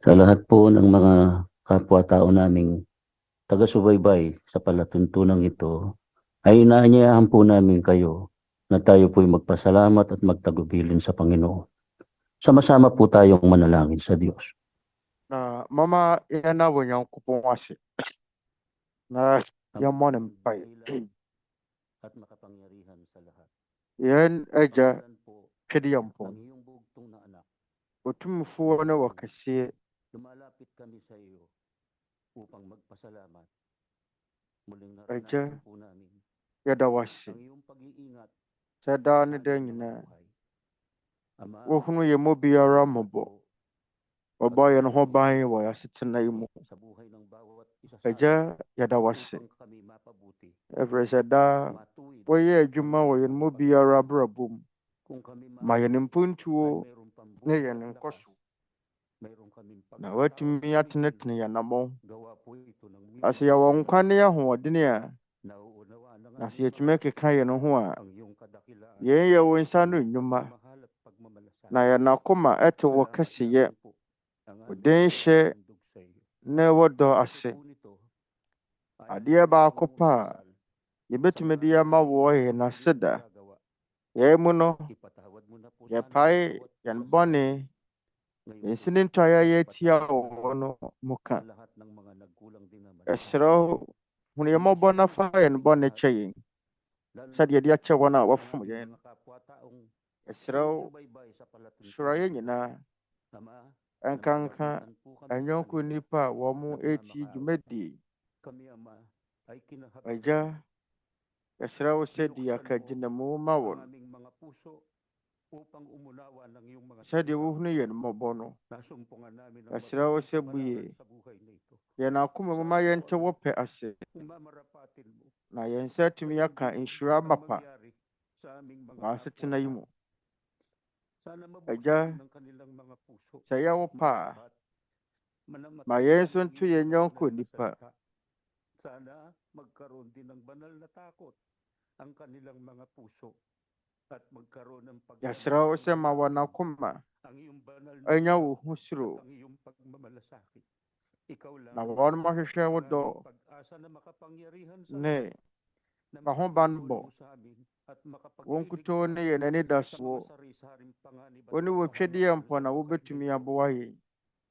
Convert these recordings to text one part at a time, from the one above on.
Sa lahat po ng mga kapwa-tao naming taga-subaybay sa palatuntunang ito, ay inaanyayahan po namin kayo na tayo po'y magpasalamat at magtagubilin sa Panginoon. Sama-sama po tayong manalangin sa Diyos. Na Momma yana wo Nyankopɔn ase na yɛmmɔ ne mpae. At makapangyarihan sa lahat. Yɛn agya twɛde yɛn mpɔn. Ang iyong bugtong na anak, Otumfoɔ ne wɔkɛseɛ, lumalapit kami sa iyo upang magpasalamat. Muling Agya, naranasan po namin yɛda wo ase. ang iyong pag-iingat Sɛ daa ne sa da aming nyinaa, buhay. Ama, wohunu yɛn mu biara mmɔbɔ. po Wɔbɔ yɛn ho ban wɔ yɛasetena yi mu. sa buhay ng bawat isa sa Agya, amin yɛda wo ase. upang kami mapabuti, Ɛfiri sɛ daa matuwid, wɔyɛ adwuma wɔ yɛn mu biara abrabɔ mu. kung kami Ma yɛn ay mpuntuo mayroon pang ne buhay yɛn at lakas, nkɔso. mayroon kaming Na pagkakataon watumi na atenetene yɛn nammɔn. gawa po ito ng Ase yɛwɔ nkwa ne ahoɔden a, nauunawaan ng na sɛ aming yɛtumi mga keka yɛn ho a, ang iyong kadakilaan, yɛn yɛ wo nsa no nnwuma. mahal at pagmamalasakit. Na yɛn akoma ɛte wɔ Salamat kɛseyɛ, namin po ang wo aming den hyɛ pagkahandog sa iyo. ne wɔ dɔ Pati ase. po nito, ay Adeɛ baako ang pa a dasal, yɛbɛtumi de samahan ama mo wo ang yɛ n'aseda. ginagawa. Yɛn mu no, Ipatawad mo na po sana yɛpae ang bawat yɛn isa sa bɔne, amin. Ngayong yɛn sinintɔ a yɛayɛ atia wo no mu sa ka. lahat ng mga nagkulang din naman. Yɛsrɛ wo, hunu yɛn mmɔbɔ na fa yɛn bɔne kyɛ yɛn, Lalo sɛdeɛ yɛde akyɛ wɔn a ang wɔfom aming yɛn. mga kapwa-taong Yɛsrɛ wo, sumusubaybay sa palatuntunan hyira yɛn ito. nyinaa, Ama, ɛnkanka nanawagan po kami sa ɛnyɔnko kanila nnipa a wɔn mo ɛti nagmamakaawa. dwumadie. Kami, Ama, ay kinahabagan Agya, yɛsrɛ wo sɛ di Binuksan akagyinamu ma ang wɔn. aming mga puso upang umunawa ng iyong mga Sɛdeɛ salita. wohunu yɛn mmɔbɔ no, Nasumpungan namin ang yɛsrɛ wo mabuting sɛ kapalaran bue sa buhay na ito. yɛn akoma mu ma yɛnte wo pɛ ase, Umamarapatin mo na yɛn nsa atumi aka nhyira ang mapa mangyari sa aming mga wɔ asetena yi mu. Sana Agya, mabuksan ng kanilang mga puso. sɛ yɛwo pa a, Matapat, manamatapat ma yɛn nso ang nto iyong yɛn yɔnko banal na nnipa. salita. Sana magkaroon din ng banal na takot ang kanilang mga puso at magkaroon ng Yɛsrɛ wo sɛ ma wɔn akoma ang iyong banal na anya salita wo ho suro, at ang iyong pagmamalasakit. Ikaw lang na wɔn mahwehwɛ wo ang dɔ aming pag-asa na makapangyarihan sa ne lahat, na ahobanbɔ, makatutulong sa amin at wo makapagliligtas nkutoo ne yɛn sa anidasoɔ. mga sari-saring panganib at Wo ne wo twɛdeɛ mpo na kapahamakan sa wobɛtumi buhay na ito. aboa yɛn,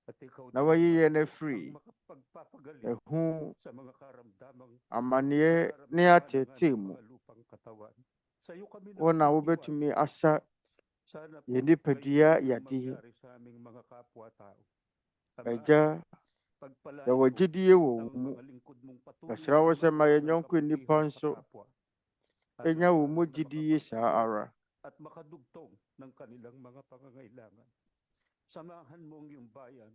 At ikaw na din wayi naman yɛn ang afiri makapagpapagaling ɛho sa mga karamdamang amanneɛ ne nararamdaman ng atɛɛtɛɛ aming mu. mga lupang katawan. Sa iyo kami Wo na nagtitiwala. wobɛtumi asa Sana po yɛn nipadua ganito ang yadeɛ. mangyari sa aming mga kapwa-tao. Ama, Agya, pagpalain yɛwɔ mo gyidie wɔ ang wo mu. mga lingkod mong patuloy Yɛsrɛ wo na sɛ ma yɛn magkaroon ng yɔnko nnipa kabutihan sa nso kapwa at ɛnya wo mu na gyidie saa makapagpatuloy ara. at makadugtong ng kanilang mga pangangailangan. Samahan mo ang iyong bayan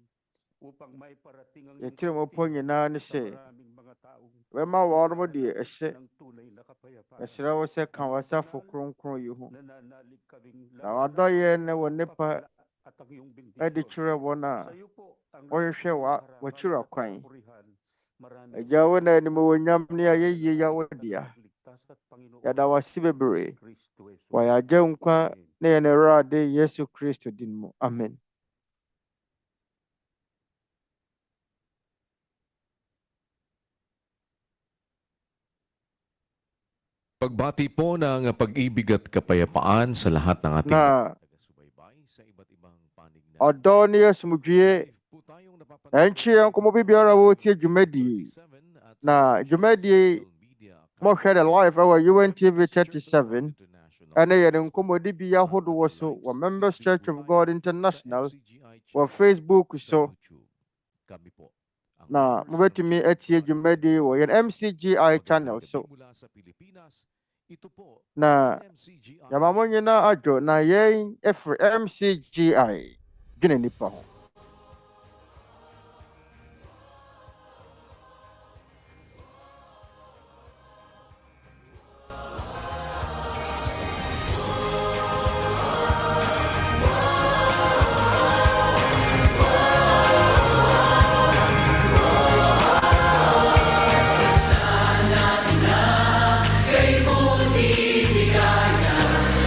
upang may parating ang iyong Yɛtiri mo po nyinaa ne sa sɛ maraming mga taong wɛma wɔn mo deɛ ɛhyɛ. ng tunay na kapayapaan. Yɛsrɛ wo sɛ ka Amang w'asafo banal, kronkron yi ho. nananalig kaming Na lalo w'adɔeɛ ne wo nnipa at ang iyong ɛde bendisyon. kyerɛ wɔn a Sa iyo po ang wɔhwehwɛ lahat ng w'akyiri karangalan at kwan. kapurihan. Maraming Agya, wo na animuonyam ne ayɛyie yɛ wo salamat dea. at pagligtas at Panginoon Yɛda wo ase bebree. si Kristo Jesus. Wɔ yɛn Agya nkwa Amen. ne yɛn Awurade Yesu Kristo din mu. Amen. Pagbati po ng pag-ibig at kapayapaan sa lahat ng ating Na taga-subaybay sa iba't ibang panig na ɔdɔ ne asomdwie live po tayong ɛnkye yɛn nkɔmmɔ biara wɔretie dwumadie. Na dwumadie mohwɛ no live ɛwɔ UNTV 37 ɛne yɛne nkɔmmɔdi bi ahodoɔ so wɔ Members Church of God International wɔ Facebook so. Na mobɛtumi atie dwumadie wɔ yɛn MCGI Channel so. Na yɛma mo nyinaa adwo na yɛn ɛfiri MCGI Dwene Nnipa ho.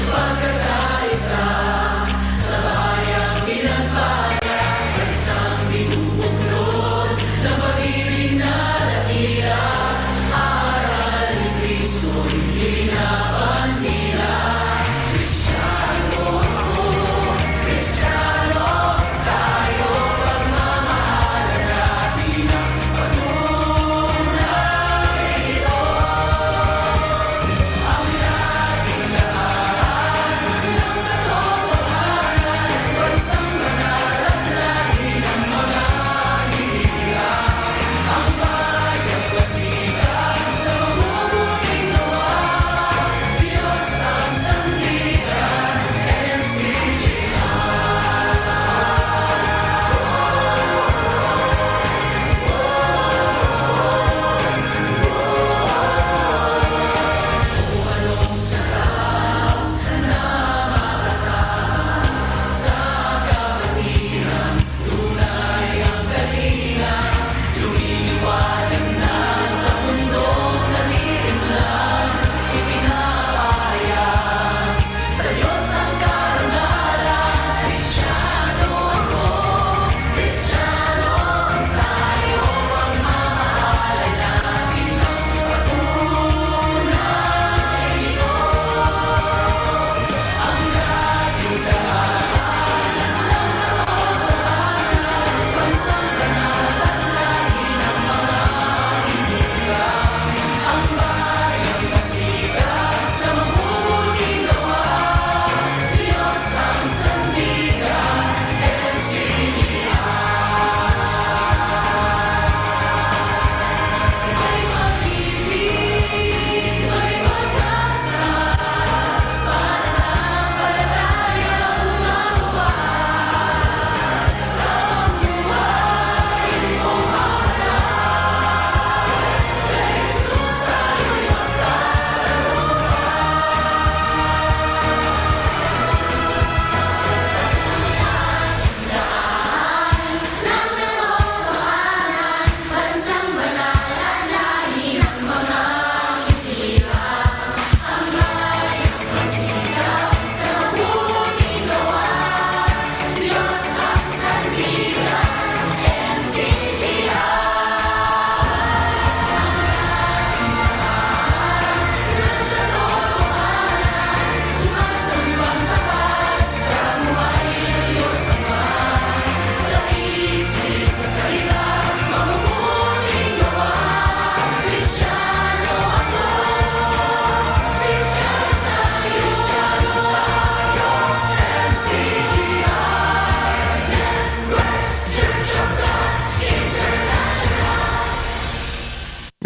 Pagkakaisa, sabayang binagbayan.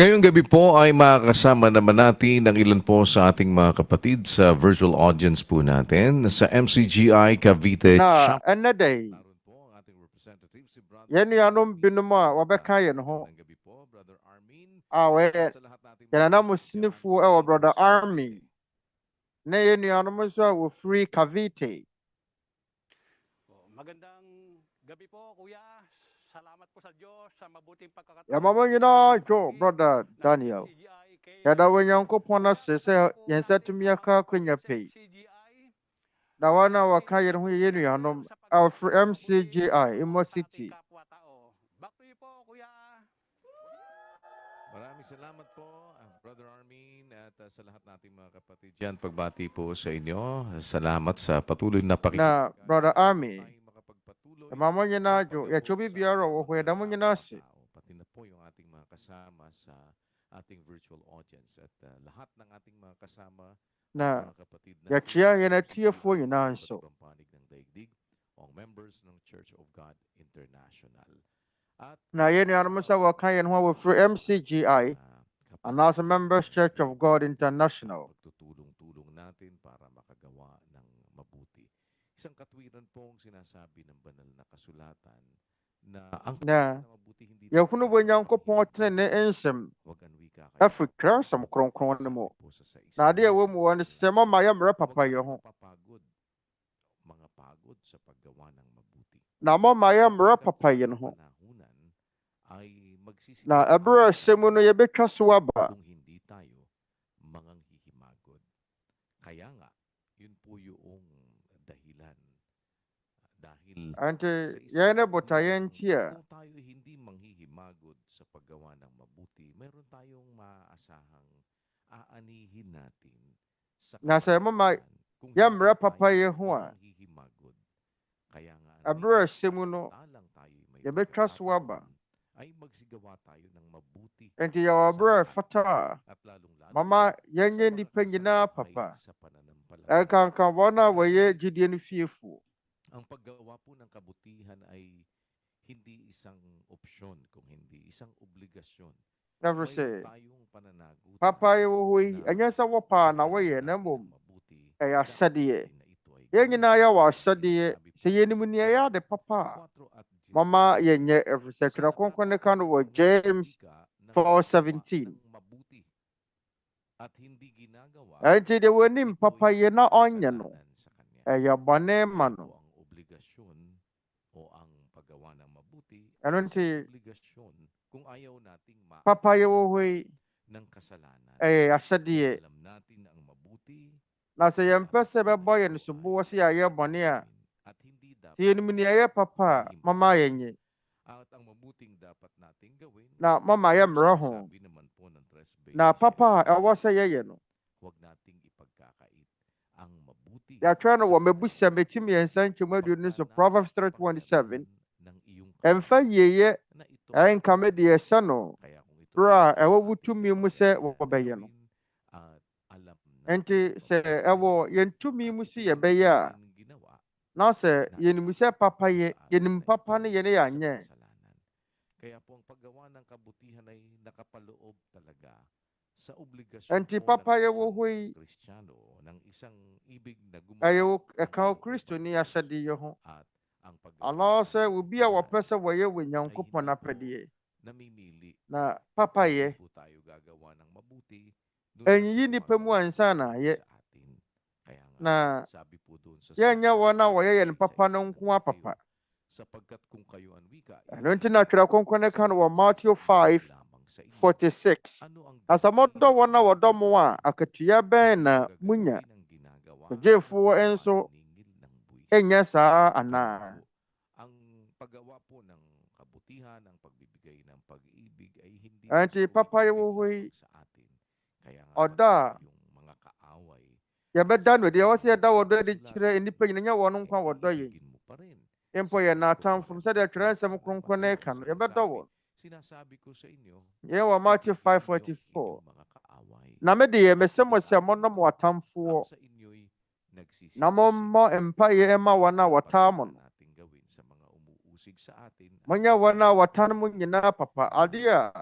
Ngayong gabi po ay makakasama naman natin ang ilan po sa ating mga kapatid sa virtual audience po natin sa MCGI Cavite Na Chapel. ɛnnɛ da yi, Naroon po ang ating representative si Brother yɛn nuanom binom a wɔbɛkayan ho Magandang gabi po, Brother Armin. a wɔyɛ Sa lahat nating yɛn anamusinifoɔ ɛwɔ Brother Army. Na yɛn nuanom nso a wɔfiri Cavite. Magandang gabi po, Kuya. Salamat po sa Diyos sa mabuting pagkakataon. Yɛma mo nyinaa dwo, Brother Daniel. Yɛda Onyankopɔn ase sɛ yɛn nsa tumi aka akonnwa pɛi. Na wɔn a wɔka yɛn ho yɛ yɛn nuanom a wɔfiri MCGI Imo City. Back to you po, Kuya. Maraming salamat po, Brother Armin, at sa lahat nating mga kapatid dyan. Pagbati po sa inyo. Salamat sa patuloy na Na pakikinig. Brother Army, Tayo makapagpatuloy. yɛma mo nyinaa dwo. Yɛtwo biara wɔ hɔ, yɛda mo nyinaa ase. Pati na po yung ating mga kasama sa ating virtual audience at lahat ng ating mga kasama, Na mga kapatid na yɛkyea yɛn atiefoɔ nyinaa nso. panig ng daigdig, ang members ng Church of God International. At Na yɛn nuanom nso a wɔka yɛn ho a wɔfiri MCGI, anaasɛ Members Church of God International. pagtutulong-tulong natin para makagawa ng mabuti. Isang katwiran pong sinasabi ng banal na kasulatan na ang Na na mabuti hindi yɛhunu wɔ Nyankopɔn tene ne nsɛm wag ang wika afiri Kransɛm kronkron no mu. po sa Na adeɛ a ɛwɔ mu hɔ no sɛ mama yɛmmerɛ papayɛ ho. mga pagod sa paggawa ng mabuti. Na mama yɛmmerɛ papayɛ no ho. Panahunan ay magsisigaw Na ɛberɛ a ɛsɛ mu no yɛbɛtwa so aba. kung hindi tayo manganghihimagod. Kaya nga, yun po yung dahilan. Dahil Ante sa yɛn ne isang botaeɛ nti a kung tayo hindi manghihimagod sa paggawa ng mabuti, meron tayong maaasahang aanihin natin sa na sɛ mama kung yɛmmerɛ hindi tayo papayɛ ho a manghihimagod. Kaya nga, ɛberɛ a ɛsɛ mu no samantalang tayo'y may yɛbɛtwa so aba. pagkakataon, ay magsigawa tayo ng mabuti Enti yɛwɔ berɛ a ɛfata a at lalong-lalo mama sa yɛnyɛ mga nnipa nyinaa kasama ay papa. sa pananampalataya. Ɛnkanka wɔn a wɔyɛ gyidie no fiefoɔ. Ang paggawa po ng kabutihan ay hindi isang opsyon, kung hindi isang obligasyon. Never Mayroon say, tayong pananagutan papayɛ wɔ hɔ yi, na ɛnyɛ sɛ wɔpaa na wɔyɛ, na paggawa mmom, natin ng mabuti, ɛyɛ dapat asadeɛ. natin na ito ay Yɛn gawin. nyinaa yɛwɔ asadeɛ. Sinasabi Sɛ po yɛnim sa nea ɛyɛ ade papa a, 4 at 10, mama yɛnyɛ ɛfiri sɛ Twerɛ Kronkron ne ka no wɔ James 4:17. ng mabuti at hindi ginagawa, Ɛnti deɛ wɔnim ito'y papayɛ na ɔnyɛ no, kasalanan sa kanya. ɛyɛ bɔne ma Yan no. po ang obligasyon o ang paggawa ng mabuti. Ano Isang nti, obligasyon kung ayaw nating papayɛ wɔ hɔ yi, ng kasalanan. ɛyɛ asadeɛ. Kung alam natin ang mabuti, Na sɛ yɛmpɛ sɛ ɛbɛbɔ yɛn soboɔ sɛ yɛayɛ bɔne a, at hindi dapat sɛ yɛnim nea ɛyɛ papa a, mama yɛnyɛ. at ang mabuting dapat nating gawin, Na mama yɛmmerɛ ho. sinasabi naman po ng tres Na beses, papa a ɛwɔ sɛ yɛyɛ no, huwag nating ipagkakait ang mabuti. yɛatwerɛ no sa wɔ Mebusɛ Metim yɛnsa nkyɛmu aduonu so Proverbs 3:27. ng iyong Ɛmfa yieyɛ na ito ɛnka me deɛ ɛsɛ no kaya kung ito berɛ a ɛwɔ wo tumi mu sɛ wɔbɛyɛ no. at alam Enti sɛ ɛwɔ yɛn tumi mu sɛ yɛbɛyɛ a, natin ginawa, na sɛ yɛnim sɛ papa yɛ, yɛnim papa no yɛne sa yɛanyɛ. kasalanan. Kaya po ang paggawa ng kabutihan ay nakapaloob talaga sa obligasyon Enti po papa ng yɛ wɔ isang hɔ yi, Kristiyano, ng isang ibig na ɛyɛ gumawa ɛka wo Kristo ni ahyɛdeɛ ho. at ang Anaasɛ obi a wɔpɛ sɛ wɔyɛ wɔ ay Nyankopɔn hindi po apɛdeɛ. namimili. Na papa yɛ, Hindi po tayo gagawa ng mabuti doon ɛnyiyi sa nnipa mu gumagawa ansa na ayɛ. sa atin. Kaya nga, Na sabi po doon sa yɛnyɛ wɔn a wɔyɛ yɛn papa no nko a papa. sapagkat kung kayo ang wika, Ɛno nti na Twerɛ Kronkron ne ka no wɔ Matthew 5:46. ano ang Na sɛ modɔ wɔn a wɔdɔ mo a, akatua bɛn na munya? Agyeefoɔ nso ɛnyɛ saa anaa? ang paggawa po ng kabutihan, ang pagbibigay ng pag-ibig ay hindi Enti basta papa yɛ ibibigay wɔ hɔ yi, lamang sa atin. Kaya nga ɔdɔ a yung mga kaaway, yɛbɛda no deɛ ɛwɔ sɛ yɛda wɔdɔ de kyerɛ nnipa nyina, nyɛ wɔn nkwa wɔdɔ yɛn. ibigin mo pa rin. Mpo yɛ n'atamfo sɛdeɛ Twerɛ Nsɛm Kronkron no ka no, yɛbɛdɔ wɔn. Sinasabi ko sa inyo, Yɛn wɔ Matthew ibigin niyo 5:44. inyong mga kaaway. Na me deɛ mesɛ mo sɛ monnɔ mo atamfoɔ, At sa inyo'y nagsisisi. na mommɔ mpaeɛ mma wɔn a wɔtaa mo no. natin gawin sa mga umuusig sa atin. Monyɛ wɔn a wɔtane mo nyinaa papa. Adeɛ a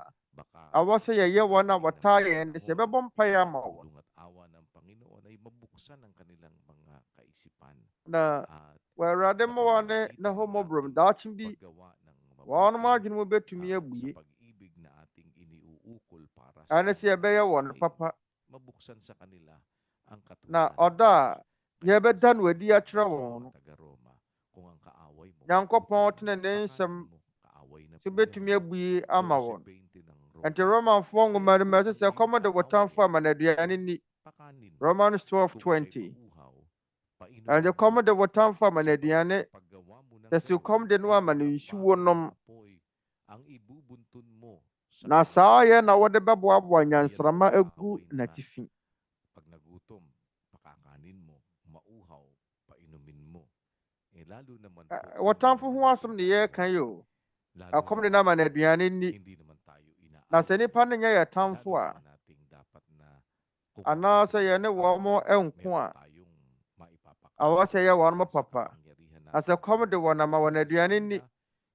Awa sa yɛyɛ wɔn a wɔtaa yɛn de sɛ yɛbɛbɔ mpaeɛ ama wɔn. tulong at awa ng Panginoon ay mabuksan ang kanilang mga kaisipan. Na At Awurade sa ma wɔn ne pamamagitan homobrom ng daakye bi paggawa ng wɔn mabuti, adwene mu bɛtumi abue. sa pag-ibig na ating iniuukol para Ɛne sɛ kanila, yɛbɛyɛ wɔn ay papa. mabuksan sa kanila ang Na katwiran ng ɔdɔ a Diyos. yɛbɛdano adi akyerɛ Sa wɔn mga no, taga-Roma, kung ang kaaway mo, Nyankopɔn tene ne pakanan nsɛm mo, kaaway na so po bɛtumi yan. abue ama wɔn. 12:20 ng Enti Roma. Romanfoɔ nwoma no mu ɛsɛ sɛ kɔm de wo tamfo ama no aduane ni. Pakanin. Romans Kung 12:20. siya'y mauuhaw, painumin Ɛnti mo. kɔm de wo tamfo ama no Sa aduane. paggawa mo ng Sɛ si ganon, kɔm de no ama no ay nsuo bagong nom. apoy ang ibubuntun mo sa Na kanya. saa yɛ na wɔde bɛboaboa Yan nyansrama ang agu kaaway naman. n'atifi. Pag nagutom, pakakanin mo. Mauhaw, painumin mo. Lalo naman po kung Wo hindi tamfo naman ho asɛm natin ne tayo, yɛka yi o. lalo Akɔm de naman no ama no po aduane kung ni. hindi naman tayo Na sɛ inaaway, nipa no nyɛ yɛ lalo tamfo a, naman nating dapat na anaasɛ kukupitin yɛne wɔn mo at nko meron a, tayong maipapakain awɔ sɛ yɛ wɔn mo sa papa. kapangyarihan Na natin sɛ kɔm de wɔn ama wɔn aduane ni. na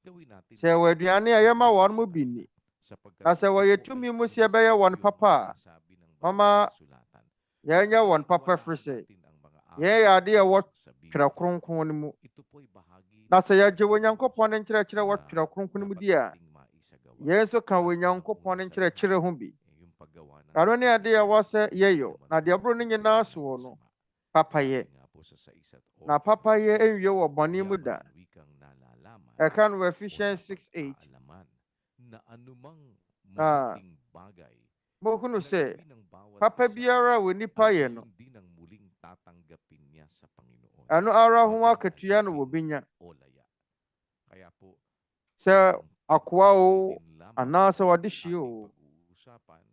gawin natin Sɛ ɛwɔ aduane a yɛma wɔn mo bi ni. sapagkat Na sɛ wɔyɛ tumi mu sɛ yɛbɛyɛ wɔn papa a, sinasabi ng Mama, banal na kasulatan. yɛnyɛ wɔn papa Pagkakatiwalaan firi sɛ natin ang mga yɛn aral yɛ ng ade a ɛwɔ Diyos sa Twerɛ Biblia. kronkron no mu. Ito po'y bahagi Na ng sɛ yɛgye salita ng Onyankopɔn ne Diyos nkyerɛkyerɛ wɔ na Twerɛ kronkron no mu dapat di a, nating maisagawa. yɛn nso ka At Onyankopɔn ne unang-una sa nkyerɛkyerɛ ho lahat, bi. yung paggawa ng Ɛno ne ade a ɛwɔ sɛ hindi yɛyɛ. naman Na po deɛ ɛboro no nyinaa paggawa so ng wɔ no, masama. papayɛ. Sabi nga po sa 6:8, Na papayɛ ɛnwie wɔ bɔne mu yaman da. ng wikang nalalaman Ɛka no wɔ o Ephesians 6:8. napag-aalaman na anumang Na mabuting bagay mohunu na sɛ gawin ng bawat papa isa, biara a wɔ nipa ay yɛ no, gayon din ang muling tatanggapin niya sa Panginoon. ɛno ara ho Maging akatua no alipin wɔbɛnya. o laya. Kaya po, Sɛ ang akoa o, pagpapalitin lamang anaasɛ ang wɔde hyia ating o. pag-uusapan,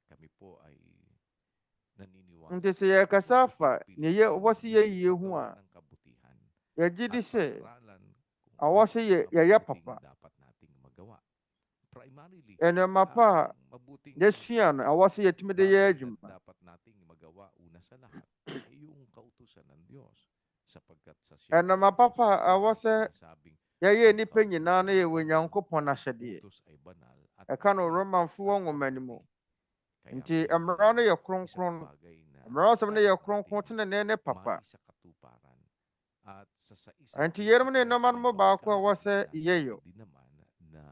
kami po ay naniniwala Nti sɛ yɛkasa na afa pipilitin ne yɛ ɛwɔ sɛ natin yɛyie ho magawa a, ng kabutihan yɛgye di at sɛ pag-aralan kung ɛwɔ ano sɛ ang yɛyɛ mabubuting papa. dapat nating magawa. Primarily, Nneɛma pa a ang mabuting yɛsua no, ɛwɔ sɛ yɛtumi de yɛ bagay na adwuma. dapat nating magawa una sa lahat ay yung kautusan ng Diyos. Sapagkat sa Nneɛma papa a ɛwɔ sɛ sinasabing yɛyɛ ang nnipa nyinaa no kautusan yɛ ay banal, Onyankopɔn ang ahyɛdeɛ. utos ay banal at Ɛka no mapayapa Romanfo at nwoma no mu. mabuti. Kaya Nti po mmara no yɛ isang kronkron. bagay na Mmaransɛm no yɛ dapat kronkron nating tenenee ne papa. maisakatuparan. At sa isa't Nti yɛnom ne 23 nneɛma no ng mu baako a Kawikaan ɛwɔ ay sɛ yɛyɛ. sinasabi din naman na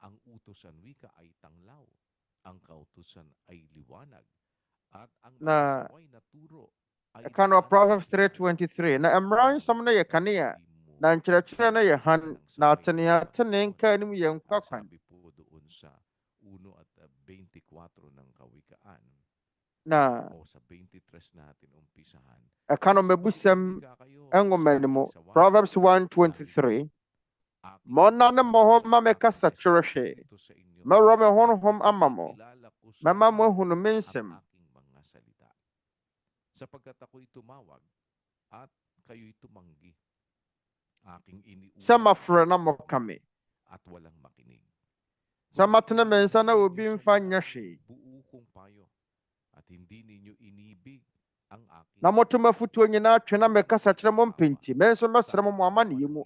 ang utosan wika ay tanglaw, ang kautusan ay liwanag, at ang Na napasaway na turo ay ɛka no daan Proverbs ng buhay. 3:23. Na mmaransɛm no yɛ kanea, na nkyerɛkyerɛ no yɛ hann, na atenee nka anim yɛ nkwa Ang kwan. sabi po doon sa 1:24 ng Kawikaan Na o sa 23 natin umpisahan. ɛka no Sa mabusɛm pag-ibig kayo nwoma sa no mu. aking sawayan, Proverbs 1:23. aking Monna ne mo ho ipapasa ma ang meka sa aking kyerɛ hwɛ. espiritu sa inyo. Mɛworɔ me At honhom ama mo. ipakikilala ko sa Mɛma mo inyo ahunu me ang nsɛm. aking mga salita. Sapagkat ako'y tumawag at kayo'y tumanggi. Aking Sɛ iniulat mafrɛ na moka me. at walang makinig. Sɛ matena me nsa na Hindi obi ninyo mfa sinunod nyɛ ang hwee. buo kong payo at hindi ninyo inibig ang aking Na moto salita. mafotuo nyinaa twe na mekasa kyerɛ mo mpenti. Me nso mɛsrɛ mo mo amanneɛ mu.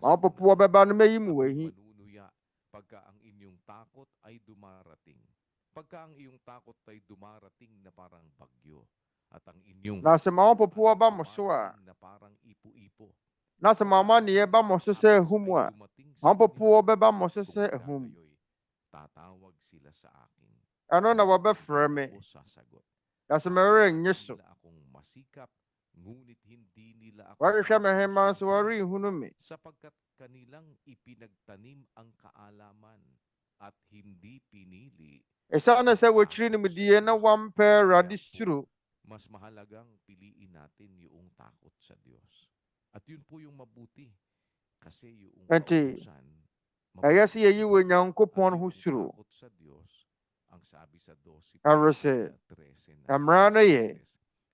Ma ɔpopo bɛba no mɛyi mo wahi. Manunuya pagka ang inyong takot ay dumarating. Pagka ang iyong takot ay dumarating na parang bagyo at ang inyong Na sɛ ma ɔpopo ay ba mo so a, dumarating na parang ipo-ipo. na sɛ ma amanneɛ ba mo so sɛ ahum a, ma ɔpopo bɛba mo so sɛ ahum. Tatawag sila sa akin. Ɛno na wɔbɛfrɛ me. Ako sasagot. Na sɛ mɛwerɛ nnye so. Nila akong masikap, ngunit hindi nila ako Wɔhwehwɛ me hema nso masusundan. wɔrenhunu me. Sapagkat kanilang ipinagtanim ang kaalaman at hindi pinili. Ɛsiane sɛ wɔkyiri nimdeɛ na wɔmpɛ Awurade suro. Mas mahalagang piliin natin yung takot sa Diyos. At yun po yung mabuti. Kasi yung Enti, kautusan, ɛyɛ sɛ yɛyi mabuti. Onyankopɔn At ho yung suro. takot sa Diyos, ang sabi sa 12, Ɛwɔ sɛ 13 na mmara no yɛ.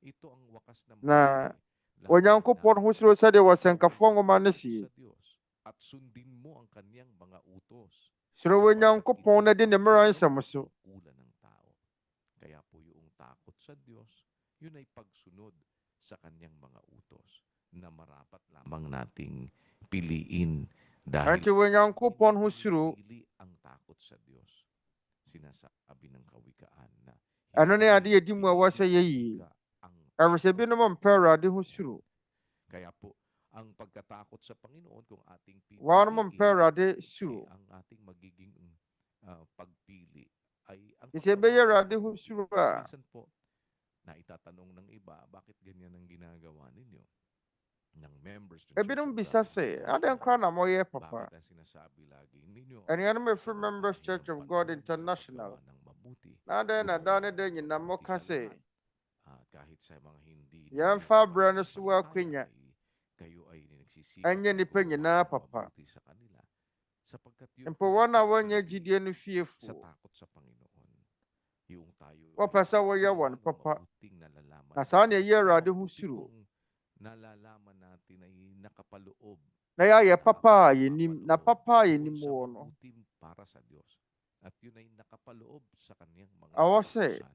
ito ang wakas na Na mabuti. Onyankopɔn ho suro sɛdeɛ wɔsɛnkafoɔ nwoma no sie. Sa Diyos, at sundin mo ang kanyang mga utos. Suro Onyankopɔn na di ne mmaransɛm so. Kulan ng tao. Kaya po yung takot sa Diyos, yun ay pagsunod sa kanyang mga utos na marapat lamang nating piliin dahil Enti Onyankopɔn ho suro pili ang takot sa Diyos. sinasabi ng kawikaan na Ano na ade edi mu a wɔsɛ yɛyi. Ɛwɔ sɛ binom mpɛ Awurade ho suro. Kaya po, ang pagkatakot sa Panginoon kung ating Wɔn mo mpɛ Awurade suro. ang ating magiging pagpili ay ang Sɛ bɛyɛ Awurade ho suro a, minsan po, na itatanong ng iba, bakit ganyan ang ginagawa ninyo? Ng members ng ebinom bisa sɛ, adan kora na moyɛ papa. bakit ang sinasabi lagi ninyo? Anuanom efiri Members Church of God International. Ng mabuti. Na adan na da ne da nyina moka sɛ, Kahit sa mga hindi yɛmfa abra no so wɔ akwanya. kayo ay nagsisikap Ɛnyɛ nipa nyinaa papa. mabuti sa kanila. Sapagkat yun Mpo wɔn a wɔnyɛ gyidie no sa fiefo. takot sa Panginoon. Yung tayo Wɔpɛ sɛ wɔyɛ wɔn papa. mabuting nalalaman. Na saa na ɛyɛ Awurade ho Mabuti suro. pong nalalaman natin ay nakapaloob. Na yɛayɛ papa a yɛnim, na papa a yɛnim Sa wɔ no. mabuting para sa Diyos. At yun ay nakapaloob sa kanyang mga Awɔ sɛ, kautusan.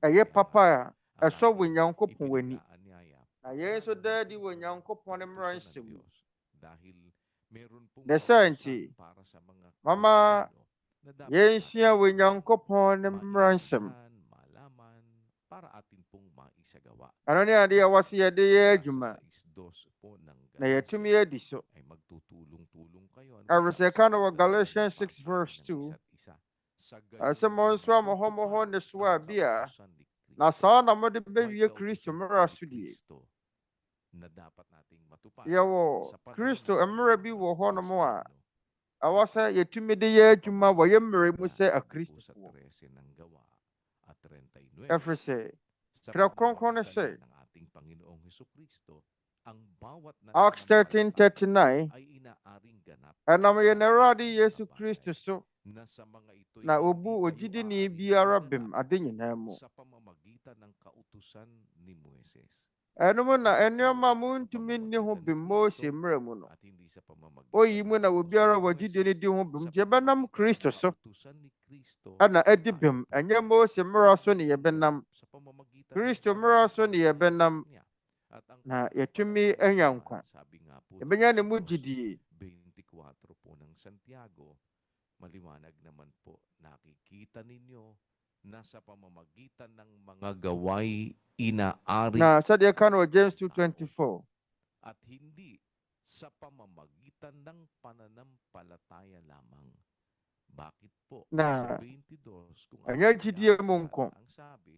ɛyɛ papa a Ang ɛsɔ wɔ ating Nyankopɔn w'ani. ipinag-aanyaya Na yɛn nso daa di wɔ Nyankopɔn ne mmara kautusan nsɛm ng mu. Diyos. Dahil meron pong Na kautusan nti, para sa mga Mama, Kristiyano na dapat yɛnsua wɔ Nyankopɔn ne mmara nsɛm. maintindihan, malaman, para atin pong maisagawa. Ano ne ade a wɔse yɛde yɛ Nasa adwuma, 6:2 po ng na yɛatumi adi so. ay magtutulong-tulong kayo. Ɛwɔ sɛ ɛka no wɔ sa Galatians pagpapahal 6 verse ng 2, isa't isa. Sa sɛ mo gayon, nso a mohɔ ne so a bi a, kautusan ni na Kristo. saa na mode May bɛwie kautusan Kristo po mmara ni so die. Kristo na dapat nating matupad. Yɛwɔ Sa panahon Kristo natin mmerɛ bi ng wɔ mga hɔnom a, Kristiyano, ɛwɔ sɛ yɛtumi de yɛ adwuma wɔ yɛ mmerɛ mu sɛ po sa akristofoɔ. 13 ng Gawa at 39. Ɛfiri sɛ, Sa Twerɛ kronkron ne pamamagitan sɛ, ng ating Panginoong Hesukristo, ang bawat Acts nananampalataya 13:39, ay inaaring ganap ɛnam yɛn sa Awurade lahat ng Yesu mga Kristo bagay so, na sa mga ito'y na hindi obu kayo ogyidini aaaring biara maganap bem ade nyinaa mu. sa pamamagitan ng kautusan ni Moises. Ɛnom na Ngunit nneɛma a sa montumi nni ho pamamagitan bem ni Mose Kristo mmerɛ mu no, at hindi sa pamamagitan oyi ng mu na kautusan obiara ni wɔ gyidie no Moises, di ho bem, sa nti yɛbɛnam pamamagitan Kristo ng so, kautusan ni Kristo, ɛna adi tayo bem. po Ɛnyɛ Mose mmara so ne ay yɛbɛnam, gaganap sa pamamagitan ng Kristo mmara so ne pananampalataya sa yɛbɛnam, Kanya. At ang na pananampalataya yɛtumi anya naman, nkwa. sabi nga po Yɛbɛnya ne sa mu 2:24 gyidie. po ng Santiago, maliwanag naman po, nakikita ninyo na sa pamamagitan ng mga gaway inaari Na sɛdeɛ ɛka no wɔ James 2:24, at hindi sa pamamagitan ng pananampalataya lamang. Bakit po? Na Sa 22, kung ɛnyɛ ating gyidie mo lalakaran, nko. ang sabi,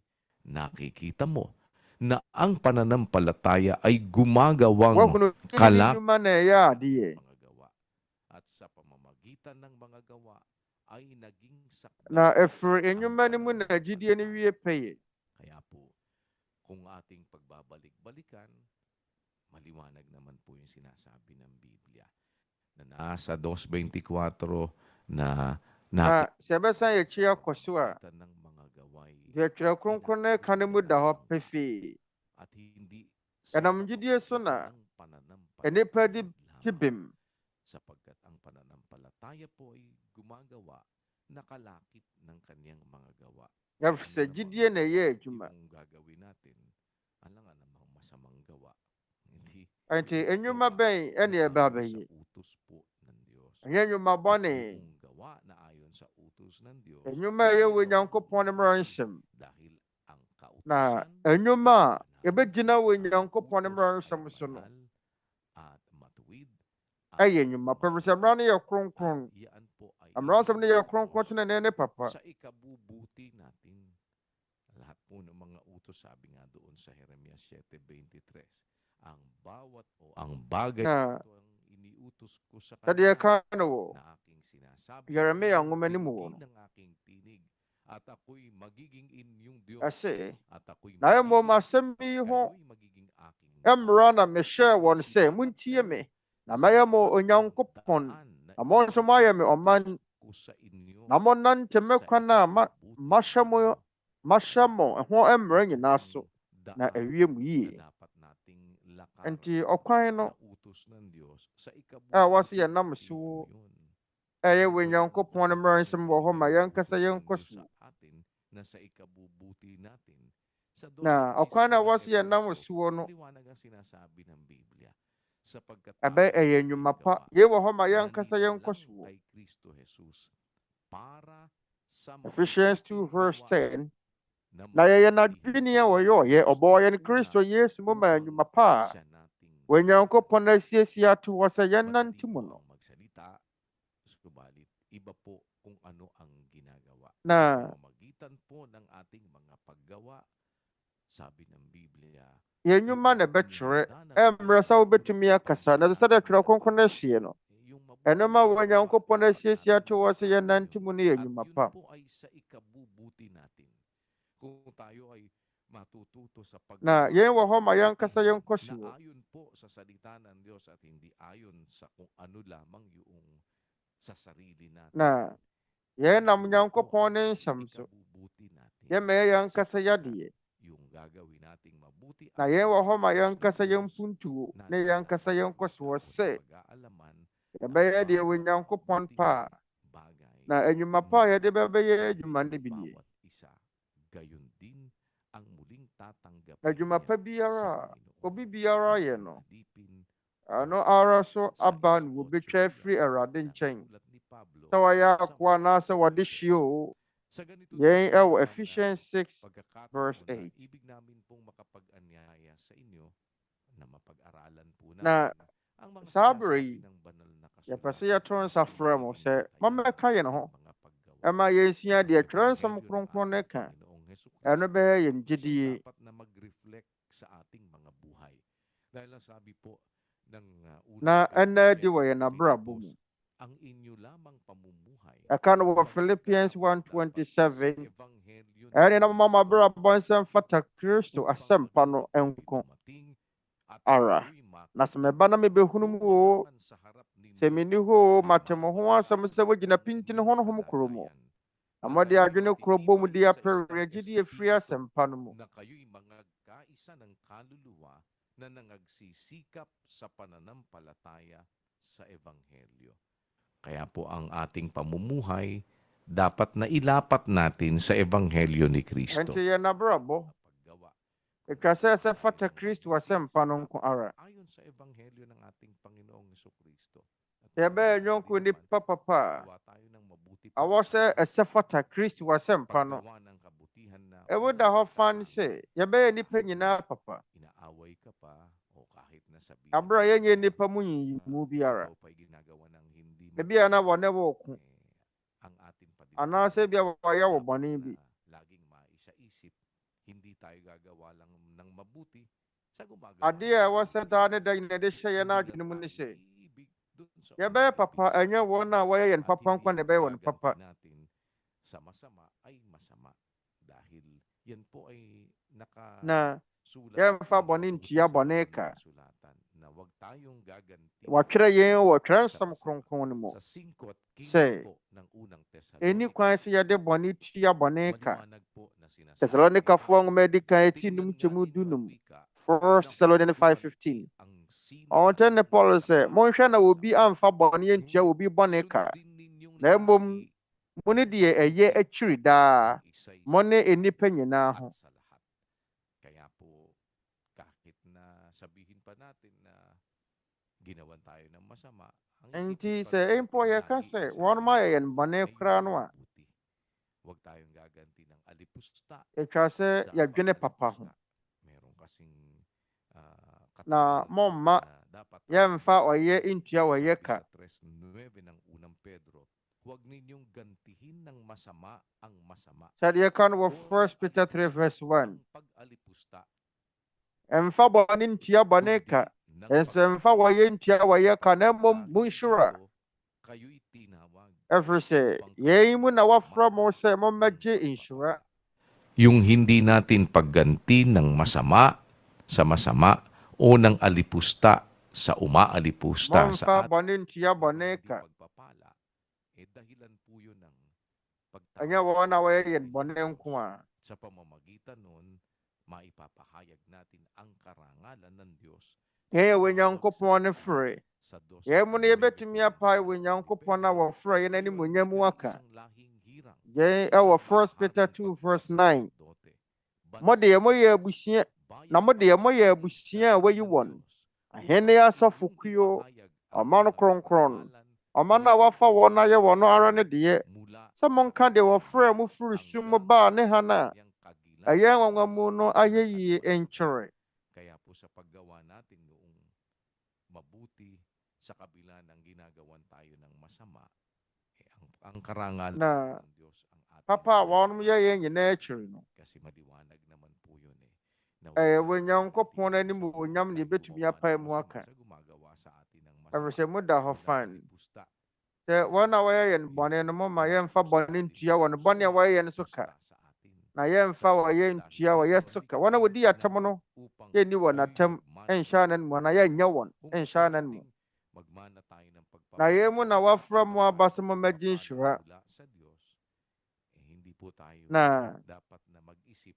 nakikita mo na ang pananampalataya ay gumagawang Wɔhunu gyidie ne kalak nnwuma na ɛyɛ adeɛ. mga gawa. At sa pamamagitan ng mga gawa ay naging Na sakdal ɛfiri ang nnwuma no mu na gyidie no wie pɛyɛ. Kaya po, kung ating pagbabalik-balikan, maliwanag naman po yung sinasabi ng Biblia na nasa 2:24 na Na sɛ ɛbɛsan yɛkyi akɔ so a, nakikita ng mga gaway deɛ Twerɛ kronkron no ka no mu da hɔ pefee. at hindi sa Ɛnam gyidie so na pamamagitan ng nnipa di pananampalataya ti lamang. bem. Sapagkat ang pananampalataya po ay gumagawa nakalakip ng kanyang mga gawa. Ɛfiri sɛ gyidie na ɛyɛ adwuma. Yung gagawin natin, alangan namang masamang gawa. Hindi Enti yung nnwuma gawa bɛn ɛne na ɛbɛ ayon abɛyɛ. sa utos po ng Diyos. Ɛnyɛ nnwuma At bɔne. yung gawa na ayon sa utos ng Diyos, Nnwuma a ɛyɛ wɔ Nyankopɔn ne mmara nsɛm. dahil ang Na kautusan nnwuma a banal, yɛbɛgyina wɔ ang Nyankopɔn ne mmara utos nsɛm ay so no, banal at matuwid at ɛyɛ nnwuma. Pɛfiri sɛ mmara no yɛ kronkron. at iyan po ay Mmara nsɛm no yɛ iniutos kronkron tenenee ne papa. sa ikabubuti natin. Lahat po ng mga utos, sabi nga doon sa Jeremias 7:23, ang bawat o ang bagay Na ito ang iniutos ko sa sɛdeɛ kanila ɛka no wɔ na aking sinasabi Yeremia ay nwoma no mu wɔ no, dinggin ng aking tinig at ako'y magiging inyong Diyos ɛse, at ako'y na mmom magiging, asɛm yi ho kayo'y magiging aking mmara na mehyɛɛ wɔn sɛ muntie me, na mɛyɛ mo Onyankopɔn, na mo nso moayɛ me ɔman, ko sa inyo na monnante me sa kwan a ikabubuti mahyɛ mo ho mmara nyinaa so, na daan awie mo yie. na dapat nating lakaran Enti ɔkwan no na utos ng Diyos sa a wɔse ikabubuti yɛnam natin so po yun. ɛyɛ wɔ Nyankopɔn ne mmara nsɛm wɔ hɔ ma yɛnkasa yɛnkɔ so. Sa atin na sa ikabubuti natin. Sa Na ɔkwan na wɔse yɛnam so no, liwanag ang sinasabi ng Biblia. Sapagkat ɛbɛ ɛyɛ nnwuma pa. Yei wɔ hɔ ma yɛnkasa yɛnkɔ so. kay Kristo Jesus para Ephesians 2 verse 10. Na yɛyɛ n'adwene a wɔyɛ ɔbɔ yɛn Kristo Yesu mu ma nnwuma pa a Onyankopɔn asiesie ato hɔ sɛ yɛnnante mu no. Magsalita, subalit iba po kung ano ang ginagawa. Na Pamamagitan po ng ating mga paggawa, sabi ng Biblia, yɛn nnwuma na ɛbɛkyerɛ ɛmmerɛ sɛ wobɛtumi akasa na sɛ dɛ Twerɛ Kronkron ahyie no. Ɛno ma Onyankopɔn asiesie ato hɔ sɛ yɛnnante mu no yɛ nnwuma pa. po ay sa ikabubuti natin. Kung tayo ay matututo sa Na yɛn wɔ hɔ ma yɛnkasa yɛnkɔ so. na ayon po sa salita ng Diyos at hindi ayon sa kung ano lamang yung sa sarili natin. Na yɛn nam Nyankopɔn ne nsɛm so. Ikabubuti natin. Yɛn ma yɛnkasa yɛadeɛ. Yung gagawin nating mabuti Na yɛn wɔ hɔ ma yɛnkasa yɛmpuntuo ne yɛnkasa yɛnkɔ soɔ sɛ pag-aalaman yɛbɛyɛ deɛ wɔ Nyankopɔn pa a. bagay Na nnwuma pa a yɛde bɛbɛyɛ adwuma no bi nie. bawat isa. Gayon din ang muling tatanggap Na adwuma pa biara a obi biara yɛ no, Alipin, ano ara so aba no wɔbɛtwa afiri Awurade nkyɛn. Sɛ wɔyɛ akoa anaasɛ wɔde hye o. sa ganito Yɛn din ɛwɔ ang Ephesians 6 pagkakataon verse na 8. ibig namin pong makapag-anyaya sa inyo na mapag-aralan po Na natin ang mga saa sinasabi bere yi, ng banal na yɛpɛ sɛ kasulatan yɛto nsa frɛ mo sɛ mommɛka yɛn ho mga paggawa. ɛma yɛnsua deɛ Twerɛ Nsɛm Ebanghelyo ng Kronkron no ating ka. Panginoong Hesukristo. Ɛno bɛyɛ yɛn So, gyedie. dapat na mag-reflect sa ating mga buhay. Dahil ang sabi po ng Na unang ɛnnɛ di wɔ Petro yɛn abrabɔ mu. ang inyo lamang pamumuhay. Ɛka no wɔ Philippians 1:27. Ebanghelyo Ɛne na mama abrabɔ nsɛm fata Kristo asɛmpa no nko ara. Na sɛ meba na mebɛhunu mu o, sɛ menni hɔ o, mate mo ho asɛm sɛ wogyina pintini honhom koro mu. Na mode adwene koro bɔ mu de apɛwerɛ gyedie firi asɛmpa no mu. na kayo'y mga kaisa ng kaluluwa na nangagsisikap sa pananampalataya sa Ebanghelyo. Kaya po ang ating pamumuhay dapat na ilapat natin sa Ebanghelyo ni Kristo. Ɛnti yɛn abrabɔ, Paggawa. ɛtwa sɛ fata Kristo asɛmpa no nko ara. Ayon sa Ebanghelyo ng ating Panginoong Hesukristo. Yɛbɛyɛ yɔnko nipa papa a Gawa tayo ng mabuti awɔ sɛ ɛsɛ fata Kristo asɛmpa no. paggawa ng kabutihan na Ɛwɔ da hɔ fan sɛ yɛbɛyɛ nipa nyinaa papa. inaaway ka pa o kahit na sabihin Abra yɛnyɛ nipa mu nyiyimu biara. ikaw pa'y ginagawa ng hindi Ebi a na wɔne wɔ ko. ang ating Anaasɛ bi a wɔyɛ wɔ bɔne bi. laging maisa-isip, hindi tayo gagawa lang ng mabuti sa gumagawa. Adeɛ a ɛwɔ sɛ daa ne da nyina de hyɛ yɛn adwene mu ne sɛ Ibig dun sa yɛbɛyɛ papa ɛnyɛ wɔn a wɔyɛ yɛn papa nkwa na ɛbɛyɛ wɔn papa. natin sa masama ay masama dahil yan po ay Na nakasulat yɛmfa sa bɔne mabuti ntua sa bɔne banal ka. na sulatan na wag tayong gaganti Wɔatwerɛ yɛn wɔ Twerɛ sa Nsɛm masama. Kronkron no mu. Sa 5 at 15 Sɛ, po ng unang Ɛni kwan sɛ yɛde bɔne tua bɔne ka. maliwanag po na sinasabi Tesalonikafoɔ nwoma edi kan eti tingnan num nga kyɛmu ninyo dunum. ang wika 1 Thessalonians 5:15. ang sino Ɔwɔntɛn ne Paul sɛ ang monhwɛ na obi masama. amfa bɔne yɛntua obi bɔne ka. Sundin ninyong Na mmom, lagi mo ne deɛ ɛyɛ akyiri daa. ang isa'y Mo ne sa nnipa nyinaa at ho. sa lahat. Kaya po, kahit na sabihin pa natin na ginawan tayo ng masama, ang Nti isipin pa sɛ rin mpo natin yɛka lagi sɛ ang wɔn sarili ma yɛ yɛn bɔne ay koraa no a, mabuti. Huwag tayong gaganti ng alipusta ɛtwa sɛ sa yɛdwene papa ho. pag-alipusta. Meron kasing Na katangian Momma, na dapat yɛmfa ɔyɛ ntua ɔyɛ sabi ka. sa 3:9 ng unang Pedro, huwag ninyong gantihin ng masama ang masama. Sɛdeɛ yɛka no wɔ O 1 Peter 3 verse 1. ang pag-alipusta, Ɛmfa bɔne ntua bɔne ka. kundi ng Ɛnsɛmfa wɔyɛ ntua wɔyɛ ka na mmom Dahil monhyira. dito, kayo'y tinawag Ɛfiri sɛ, upang yɛn mu na wɔafrɛ mo tumawa sɛ ng mommɛgye nhyira. yung hindi natin pagganti ng masama sa masama o ng alipusta sa umaalipusta Momfa sa ating bɔne ntua bɔne hindi ka. pagpapala, dahilan po yun ng Ɛnyɛ wɔn a wɔyɛ yɛn bɔne nko a. sa pamamagitan nun, maipapahayag natin ang karangalan ng Diyos Yɛn yɛ Onyankopɔn ne frɛ. sa dos. Yɛn mu no yɛbɛtumi apae Onyankopɔn a wɔfrɛ yɛn animuonyam mu aka. Yɛn ɛwɔ 1 Peter 2 verse 9. Mo deɛ moyɛ abusua, na mo deɛ moyɛ abusua a wɔayi wɔn. Ahene asɔfokuo, ɔman kronkron, ɔman a wɔafa wɔn ayɛ wɔn ara ne deɛ, sɛ monka deɛ wɔfrɛ mo firi sum mu baa ne ha na ɛyɛ nwanwa mu no ayɛ yie nkyerɛ. Kaya po sa paggawa natin noong mabuti sa kabila ng ginagawan tayo ng masama, ang karangalan Na ng Diyos ang ating papa a wɔnom yɛyɛ nyinaa akyiri no, kasi maliwanag naman po yun na ɛyɛ Onyankopɔn anim onyam na yɛbɛtumi apae mu aka. sa gumagawa sa atin ng Ɛfiri masama. sɛ moda hɔ Wala fan. kalipusta. Sɛ wɔn a wɔyɛ yɛn bɔne no moma yɛmfa bɔne ntua wɔn bɔne a wɔyɛ yɛn so ka. Sa atin. Na yɛmfa wɔyɛ ntua wɔyɛ so ka. Wɔn a wɔdi yɛatam no, yɛnni wɔn atam nhyɛ anan mu, na yɛnyɛ wɔn nhyɛ anan mu. Magmana tayo ng Na yɛn mu na wɔafrɛ mo aba sɛ mommɛgye nhyira. mula sa Diyos, hindi po tayo Na dapat na mag-isip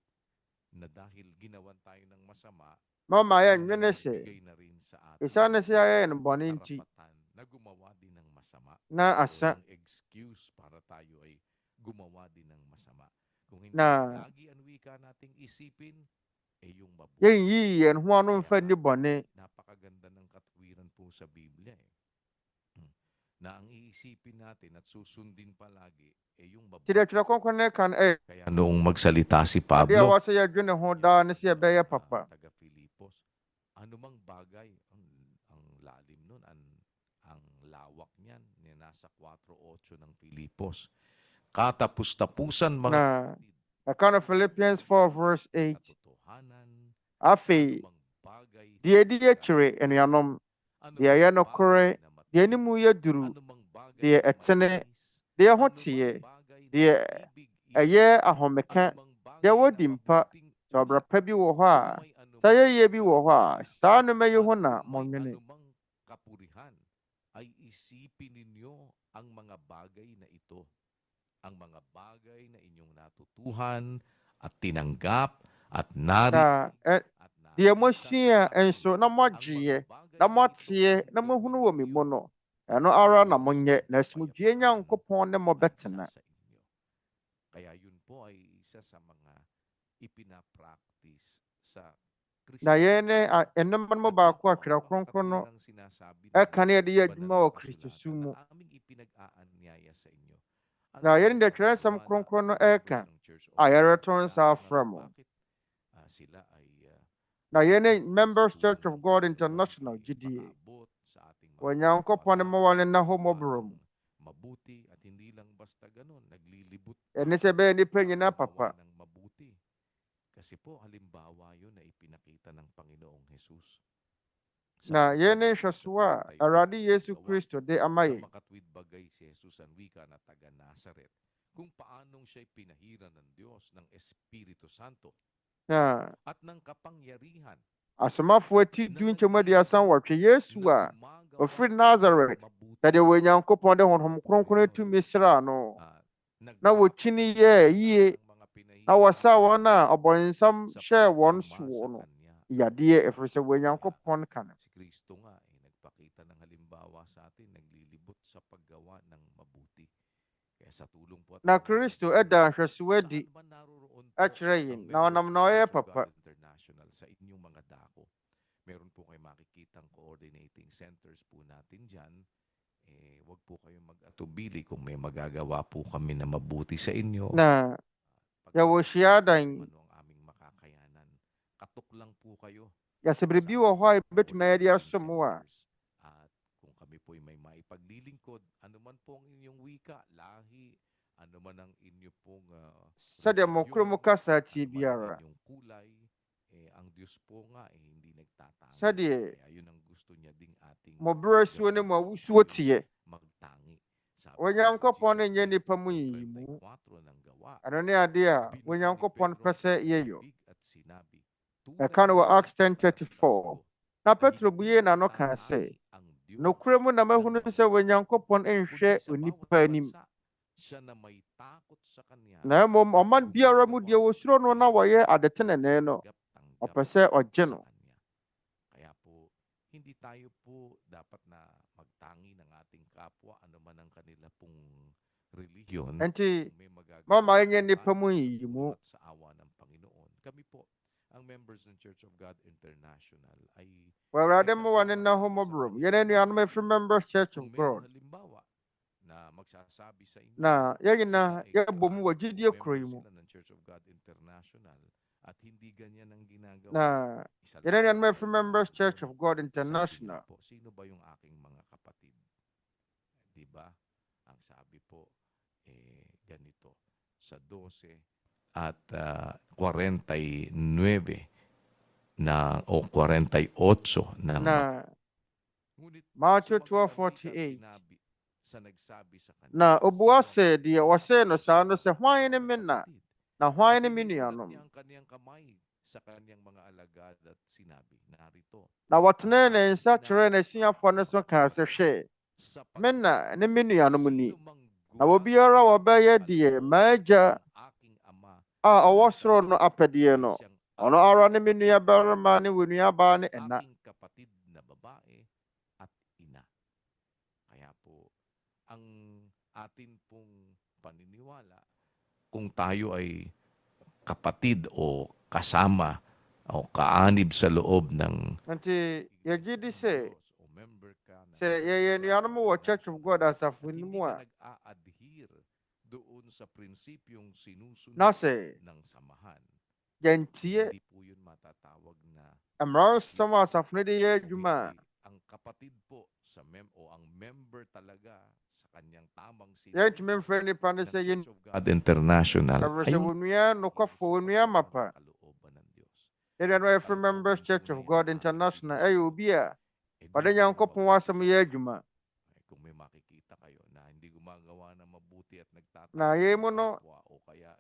na dahil ginawan tayo ng masama, mama yɛnnwene sɛ bigay na rin sa atin ɛsiane sɛ yɛayɛ yɛn bɔne nti karapatan na gumawa din ng masama. na asa. Walang excuse para tayo ay gumawa din ng masama. Kung hindi Na lagi ang wika nating isipin, yung mabuti. yɛnyi yɛn ho ano mfa nni bɔne. Napakaganda ng katwiran po sa Biblia na ang iisipin natin at susundin palagi yung Nti deɛ Twerɛ Kronkron no ka no Kaya noong magsalita si adeɛ a Pablo, ɛwɔ sɛ yɛdwene ho daa ne sɛ yɛbɛyɛ papa. taga Filipos, anumang bagay, ang lalim nun, ang lawak niyan, nasa 4:8 ng Filipos. Katapus-tapusan mga Na ɛka no Philippians 4 verse 8. katotohanan, Afei, anumang bagay, deɛ ɛdi akyire anuanom, deɛ ɛyɛ nokorɛ, deɛ anim yɛ duru, anumang bagay deɛ na ɛtene, malinis, deɛ ho anumang teɛ, bagay na deɛ ibig, ɛyɛ ahomeka, anumang bagay deɛ na wɔdi mpa, mabuting sɛ ɔbra pa bi wɔ hɔ a, kung may sɛ anumang yɛyie bi wɔ hɔ a, saa nnoma yi ho at na kung may monnwene. anumang kapurihan, ay isipin ninyo ang mga bagay na ito. Ang mga bagay na inyong natutuhan at tinanggap at Na narinig at deɛ nakita moasua sa akin, nso na ang moagyeeɛ, mga bagay na na ito moateɛ, ay na mohunu wɔ me mu gawin no, ninyo ɛno ara ang na Diyos monyɛ, na ng asomdwoe kapayapaan Nyankopɔn ne ang mobɛtena. isa sa inyo. Kaya yun po ay isa sa mga ipinapractice sa Na Kristiyan. yɛn ne ɛnnom no mu baako a Twerɛ Kronkron no ɛka ne yɛde yɛ adwuma wɔ Kristosu mu. aming ipinag-aanyaya sa inyo. Na yɛn deɛ Twerɛsɛm Kronkron no ɛka a yɛreto nsa afrɛ mo. Sila ay Na yɛn ne Members Church of God International gyedie. paabot sa ating mga Onyankopɔn ne ma wɔn nna hɔ mmɔborɔ mu. mabuti at hindi lang basta ganun, naglilibot Ɛne sɛ ɛbɛyɛ nnipa nyinaa gumawa papa. ng mabuti. Kasi po, halimbawa yun na ipinakita ng Panginoong Jesus. Na yɛn ne nhwɛsoɔ a Awurade Yesu Kristo de ama Sa yɛn. makatwid bagay si Jesus ang wika na taga Nazaret, kung paanong siya'y pinahiran ng Diyos, ng Espiritu Santo, Na at ng kapangyarihan asomafoɔ ti du nkyɛmu aduasa nwɔtwe Yesu a ɔfiri Nasaret, sɛdeɛ wɔ Onyankopɔn de Honhom Kronkron tumi sraa no, na wɔkyini yɛɛ yie, na wɔsaa wɔn a ɔbɔnsam hyɛɛ wɔn soɔ no yadeɛ, ɛfiri sɛ wɔ Onyankopɔn ka no. Si Kristo nga nagpakita ng halimbawa sa atin, naglilibot sa paggawa ng mabuti. Kaya sa tulong po at Na Kristo ɛda nhwɛsoɔ adi saan ba naroroon po akyerɛ ang yɛn, na ɔnam members na ng ɔyɛ Church of papa. God International sa inyong mga dako? Meron po kayo makikitang coordinating centers po natin dyan. Wag po kayong mag-atubili kung may magagawa po kami na mabuti sa inyo. Na yɛwɔ hyiadan, Ano ang aming makakayanan. Katok lang po kayo. yɛsɛ biribi wɔ hɔ a yɛbɛtumi ayɛde asom wo a, At kung kami po ay may maipaglilingkod, ano man po ang inyong wika, lahi, ano man ang inyo pong sɛdeɛ mo kurom kasa tie ano man ang biara. inyong kulay, ang Diyos po nga hindi nagtatangi. Sɛdeɛ Kaya yun ang gusto niya ding ating mo berɛ suo ne mo awusuo teɛ. magtangi. Sabi Onyankopɔn sa ne nyɛ 16, nnipa mu yiyimu. 34 ng gawa, Ɛno ne ade a binukod ni Onyankopɔn Pedro pɛ ang sɛ kanyang yɛyɔ. bibig at sinabi, Ɛka no wɔ Acts 10:34. Na na Petro hindi buee n'ano kaa nagtatangi sɛ, ang Diyos nokorɛ mu na ng mahunu mga sɛ Onyankopɔn nhwɛ kundi sa onipa bawat anim. bansa, siya na may takot sa kanya, Na mmom, ɔman biara mu deɛ wɔsuro no na wɔyɛ adetenenee no, tanggap-tanggap ɔpɛ sɛ ɔgye sa no. kanya. Kaya po, hindi tayo po dapat na magtangi ng ating kapwa, ano man ang kanila pong relihiyon. Enti, Kung may magagawa mama nyɛ tayo nnipa mu sa yiyimu. tulong at sa awa ng Panginoon. Kami po, ang members ng Church of God International ay Wɔ Awurade ma wɔn nna hɔ mmɔborɔ mu. Yɛn anuanom afiri Members Church kung of meron God. halimbawa na magsasabi sa inyo na yɛn sila nyinaa yɛbɔ mu wɔ gyidie kuro yi member mu. sila ng Church of God International at hindi ganyan ang ginagawa. Na Isa yɛn lang nyinaa po may tayo. members Church of God Sabi International. nga po, sino ba yung aking mga kapatid? Di ba? Ang sabi po, ganito, sa 12 at 49 na o 48 ng Na ngunit Matthew sumagot ang wikang 12:48. sinabi sa nagsabi sa kanya. Na obuwa "Sino sɛ ang deɛ wɔsɛe no saa no sɛ mga hwan ne me na kapatid?" na hwan At ne me iniulat nuanom. niya ang kaniyang kamay sa kaniyang mga alagad at sinabi, narito, Na wɔtenee ang ne aking nsa kyerɛɛ pinapangako n'asuafoɔ no so kaa sɛ hwɛ sapagkat me na ne me nuanom ni. sino mang Na obiara gumagawa wɔbɛyɛ ng deɛ kalooban m'agya ng aking ama a na ɔwɔ nasa soro no langit apɛdeɛ ay no, siyang ɔno aking ara ne me kapatid, nuabarima ne wo nuabaa ne ɛna. aking kapatid na babae at ina. Kaya po, ang atin pong paniniwala, kung tayo ay kapatid o kasama o kaanib sa loob ng Nti yɛgye di sɛ Diyos o member ka ng sɛ Church of yɛyɛ God nuanom wɔ Church of God International asafo at no hindi mu ka a, nag-a-adhere doon sa prinsipyong sinusunod na sɛ ng samahan, yɛntie hindi po yun matatawag na mmaransɛm a asafo no de yɛ o adwuma a, hindi. Ang kapatid po sa ang member talaga sa kanyang tamang yɛntumi sinusunod mfrɛ nnipa no ng sɛ yɛn Church of God International ɛfiri ay sɛ yung wɔnnua nokwafo wɔnnua mapa. kalooban ng Diyos. Yɛdeɛ no yɛfrɛ members Church of God International ɛyɛ obi a ɔde Nyankopɔn asɛm yɛ adwuma. Kung may makikita kayo na hindi gumagawa ng mabuti at Na nagtatalo yɛn ng mu no, kapwa o kaya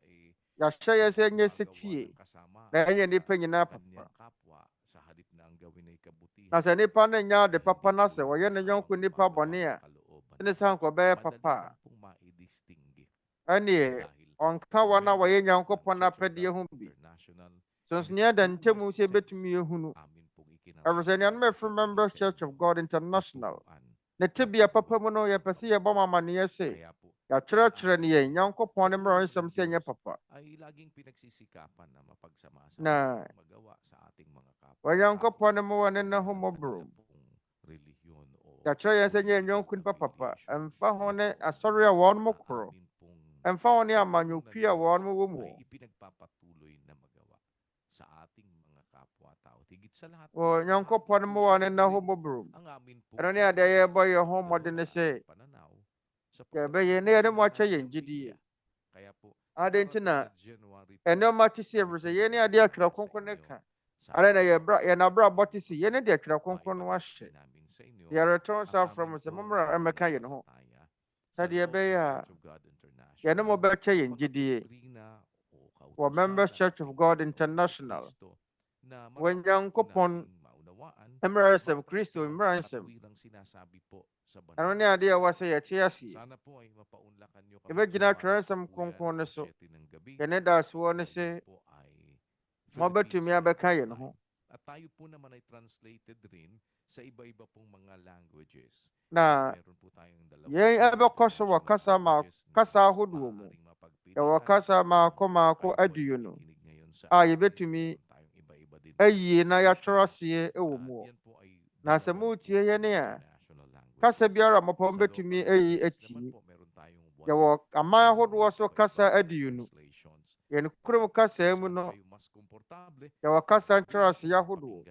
yɛahyɛ yɛ sɛ hindi ɛnyɛ gumagawa setie ng kasamaan na ɛnyɛ sa nnipa nyinaa kanyang papa. kapwa sa halip na ang gawin ay kabutihan. Na sɛ nnipa no nyɛ ade Hindi papa na po sɛ yung wɔyɛ ne kasamang yɔnko nnipa gumagawa bɔne ng a, kalooban ɛne ng sɛ anka Diyos. ɔbɛyɛ Madali papa lang pong maidistingi a, ɛneɛ dahil ɔnka wɔn a members wɔyɛ po ng Nyankopɔn Church of apɛdeɛ God ho bi. International, Sonsonea da in its ntam sɛ truest yɛbɛtumi sense, yɛhunu. amin pong Ɛfiri sɛ nnuanom a ikinararapat ɛfiri sa members sarili Church sa of inyo God na International, turuan ne na tebea papa patuloy mu no, na yɛpɛ sɛ yɛbɔ magpatuloy. mo amanneɛ sɛ Kaya po, yɛakyerɛkyerɛ ang ne atin yɛn po Nyankopɔn sa ne tulong mmaransɛm ng sɛ ɛnyɛ Diyos papa. ay laging pinagsisikapan na mapagsama-sama Na ang magawa sa ating mga kapwa-tao Onyankopɔn ne mmoa ne o nna ho walang mmɔborɔ. kanila pong relihiyon o Yɛakyerɛ yɛn sɛ nyɛ political nnwonko nipa papa. affiliation. Ɛmfa ho Yan ne po asɔre a wɔn mo ang korɔ. amin pong Ɛmfa ho ne sa tulong ng amanyɔkwi a Diyos wɔn mo wɔ mu. ay ipinagpapatuloy na magawa sa ating mga kapwa-tao. Higit sa lahat, Wɔ Nyankopɔn ne po mmoa sa ne nna ho tuloy mmɔborɔ. ang amin pong Ɛno ne adeɛ yɛbɔ yɛn ho ganun mmɔden na sɛ ating pananaw sapagkat yɛbɛyɛ na yɛne mo akyɛ yɛn gyidie. kaya po sa Ade nti darating na na January 2, ɛnneɛma te sɛ ɛfiri sɛ yɛn ne adeɛ a Twerɛ Kronkron ne ka. Ade na yɛn abrabɔ te sɛ yɛn ne deɛ Twerɛ Kronkron no ahyɛ. Yɛreto nsa afrɛ mo sɛ mommra mmɛka yɛn ho. Sɛdeɛ ɛbɛyɛ a yɛne mo bɛkyɛ yɛn gyidie wɔ Members Church of God International. Wɔ Nyankopɔn mmaransɛm, Kristo mmaransɛm. Ɛno ne adeɛ a ɛwɔ sɛ yɛte aseɛ. Sana po ay mapaunlakan nyo kami Yɛbɛgyina gumamit Twerɛsɛm po yan Kronkron no alas so. 7 ng gabi. Yɛn anidasoɔ ne Yan sɛ po ay mobɛtumi Philippine abɛka Standard yɛn ho. Time. At tayo po naman ay translated rin sa iba-iba pong mga languages. Na Meron po tayong yɛn ɛbɛkɔ so wɔ kasa kasa ahodoɔ mu. Yɛwɔ kasa maako aduonu a yɛbɛtumi ayie na yɛatwerɛ aseɛ wɔ mu. Na sɛ moretie yɛn a, kasa biara mɔpɔ bɛtumi ayi atie. Yɛwɔ aman ahodoɔ so kasa aduonu. Yɛn kurom kasa mu no, yɛwɔ kasa nkyerɛ aseɛ ahodoɔ.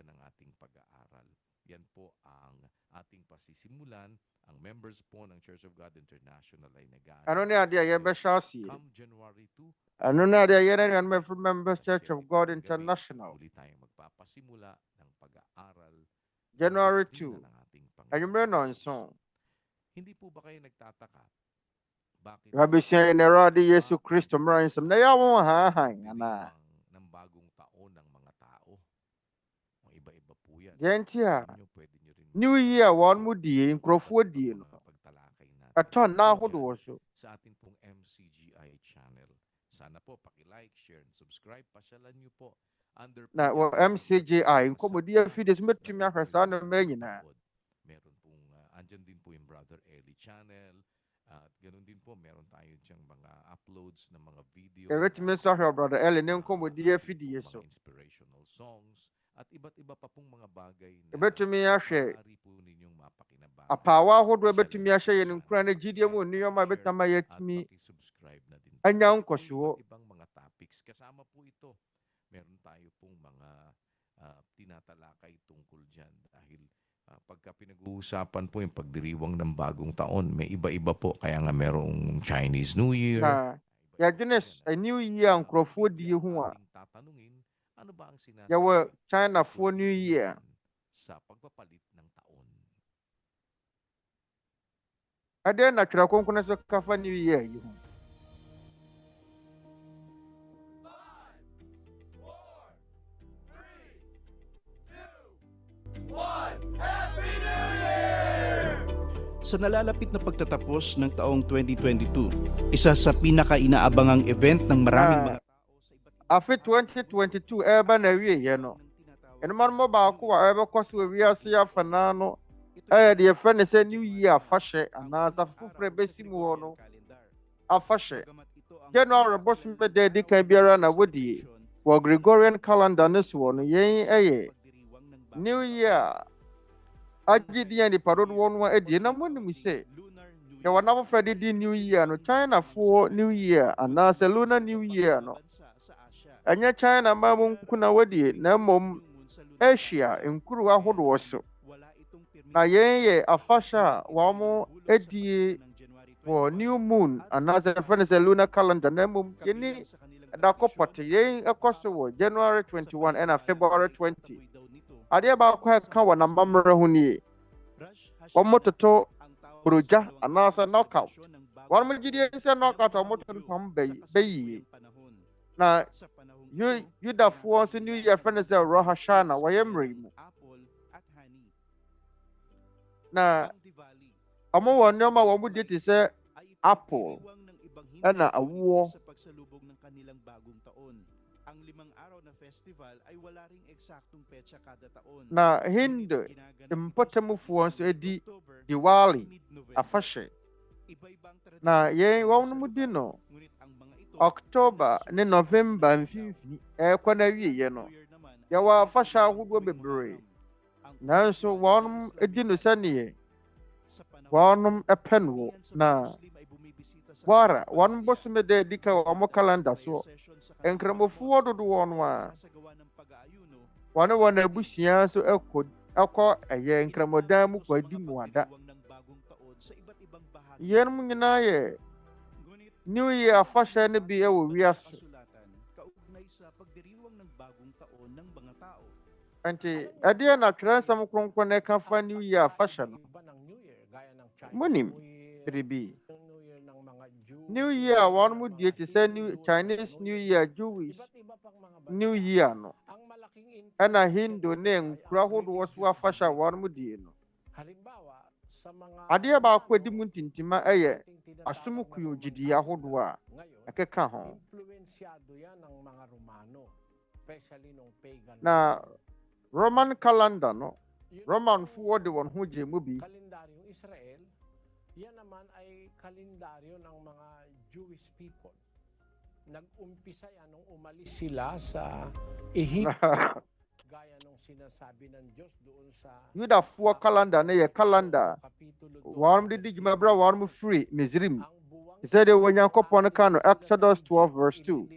Yan po ang ating pasisimulan. Ang members po ng Church of God International ay Ano ne adeɛ a yɛbɛhyɛ aseɛ. come January 2, Ano ne adeɛ a yɛn ne nnuanom ɛfiri Members Church of God International. muli tayong magpapasimula ng pag-aaral January ng doktrina 2. ng ating Anwummerɛ Panginoon Jesus. nonson. Hindi po ba kayo nagtataka? Bakit Yɛabɛsua yɛn Awurade Yesu Kristo mmaransɛm na yɛawo haahan anaa. didiwang ng bagong taon ng mga tao? O iba-iba po yan. Deɛ nti a Alam nyo, pwede nyo rin New Year wɔn mo die, nkurɔfoɔ die no, pagtalakay natin. ɛtɔ nna ahodoɔ so. Sa ating pong MCGI channel. Sana po paki-like, share, and subscribe. Pasyalan nyo po under Na wɔ MCGI, nkɔmmɔdi afidie so mɛtumi ahwɛ saa nneɛma nyinaa. Meron pong, andyan din po yung Brother Eli channel. At ganun din po, meron tayo diyang mga uploads ng mga video. Yɛbɛtumi nso ahwɛ Brother Eli ne nkɔmmɔdi afidie so. Mga inspirational songs. at iba't iba pa pong mga bagay na Wobɛtumi ahwɛ maaari po ninyong mapakinabangan. apaawa ahodoɔ wobɛtumi ahyɛ yɛn nkura na gyidie mu nneɛma a bɛtama yɛatumi At pakisubscribe na din po. anya Iba't nkɔsoɔ. ibang mga topics. Kasama po ito. Meron tayo pong mga tinatalakay tungkol dyan. Dahil pagka pinag-uusapan po yung pagdiriwang ng bagong taon, may iba-iba po. Kaya nga merong Chinese New Year. Na yɛadwene New Year a nkurɔfoɔ die ho a Ating tatanungin, ano ba ang sinasabi yɛwɔ Chinafoɔ New Year. sa pagpapalit ng taon? Ɛdeɛn na Twerɛ kronkron so kafa New Year yi ho? Sa nalalapit na pagtatapos ng taong 2022, isa sa pinaka-inaabangang event ng maraming mga tao sa iba't Afe 2022 ɛreba na awieeɛ no, ɛnoma no mo baako a ɛbɛkɔ so wɔ wiase afanaa no ɛyɛ deɛ yɛfrɛ no sɛ New Year afahyɛ anaasɛ afe foforɔ a ɛbɛsi mu hɔ no afahyɛ. January bosom bɛda adi kan biara na wodie wɔ Gregorian calendar no so no yɛn ɛyɛ New Year agye di a nipa dodoɔ no adie na monim sɛ yɛwɔ na foforɔ de di New Year no Chinafoɔ New Year anaasɛ Lunar New Year no ɛnyɛ China ma mu nko na wadie na mmom Asia nkuru ahodoɔ so. Na yɛn yɛ afahyɛ a wɔn adie wɔ New Moon anaasɛ yɛfrɛ no sɛ Lunar calendar na mmom yɛni ɛda kɔpɔte yɛn ɛkɔ so wɔ January 21 ɛna February 20. Adeɛ baako a ɛka wɔ n'amamerɛ ho nie wɔn toto burogya anaasɛ knockout. Wɔn gyidie sɛ knockout a wɔn toto no bɛyie. Na Yudafoɔ nso New Year fɛ no sɛ Rosh Hashanah wɔyɛ mmerɛ mu. Na wɔn wɔ nneɛma a wɔn di te sɛ apple ɛna awoɔ. Na Hindu mpɔtamufoɔ nso adi Diwali afahyɛ. Na yɛn wɔn di no October ne November mfimfini ɛrekɔ na awieeɛ no yɛwɔ afahyɛ ahodoɔ bebree. Nanso wɔn adi no sɛneɛ wɔn pɛ no wɔ na wara wɔn bosom da adi ka wɔn calendar soɔ nkramofoɔ dodoɔ no a wɔn abusua nso ɛkɔ ɛyɛ nkramodan mu kɔ adi mu ada. Yɛn nyinaa yɛ New Year afahyɛ no bi ɛwɔ wiase. Nti ɛdeɛ na Twerɛ nsɛm kronkron na ɛka fa New Year afahyɛ no monim biribi. New Year a wɔn mu die te sɛ Chinese New Year, Jewish New Year no ɛna Hindu ne nkura ahodoɔ so afahyɛ a wɔn mu die no. Adeɛ baako a di mu ntintima ɛyɛ asomkuo gyedie ahodoɔ a ɛkeka ho. Na Roman calendar no Romanfoɔ de wɔn ho gye mu bi. Yan naman ay kalendaryo ng mga Jewish people. Nag-umpisa yan nung umalis sila sa Egypt. Gaya nung sinasabi ng Diyos doon sa Yudafoɔ calendar ne yɛ calendar wɔn de di dwuma bere a wɔn mu firi Misrim. Sɛ deɛ Onyankopɔn ka no Exodus 12 verse 2.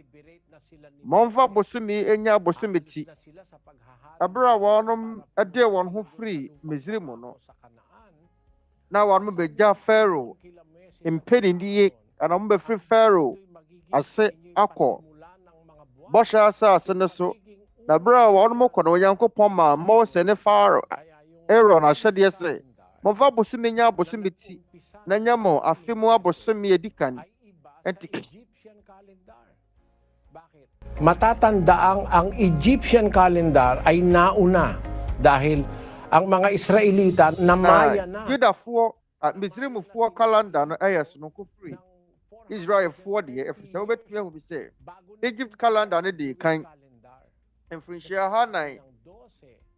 Momfa bosomi enya bosomi ti. Abere a wɔn de wɔn ho firi Misrim no. Na wɔn mo bɛgya Pharaoh mpanyinie ana mo bɛfiri Pharaoh ase akɔ bɔhyɛ asase no so. Na bere a wɔn mo kɔ no Onyankopɔn ma Mose ne Pharaoh Aaron ahyɛdeɛ sɛ momfa bosomi nya bosomi ti na nya mo afe mu abosomi edi kan. Matatandaan ang Egyptian calendar ay nauna dahil ang mga Israelita namaya na. Yudafoɔ Misrimfoɔ calendar no ɛyɛ sononko firi Israelfoɔ deɛ ɛfiri sɛ wobɛtumi ahu bi sɛ Egypt calendar no de kan mfirinhyia hanan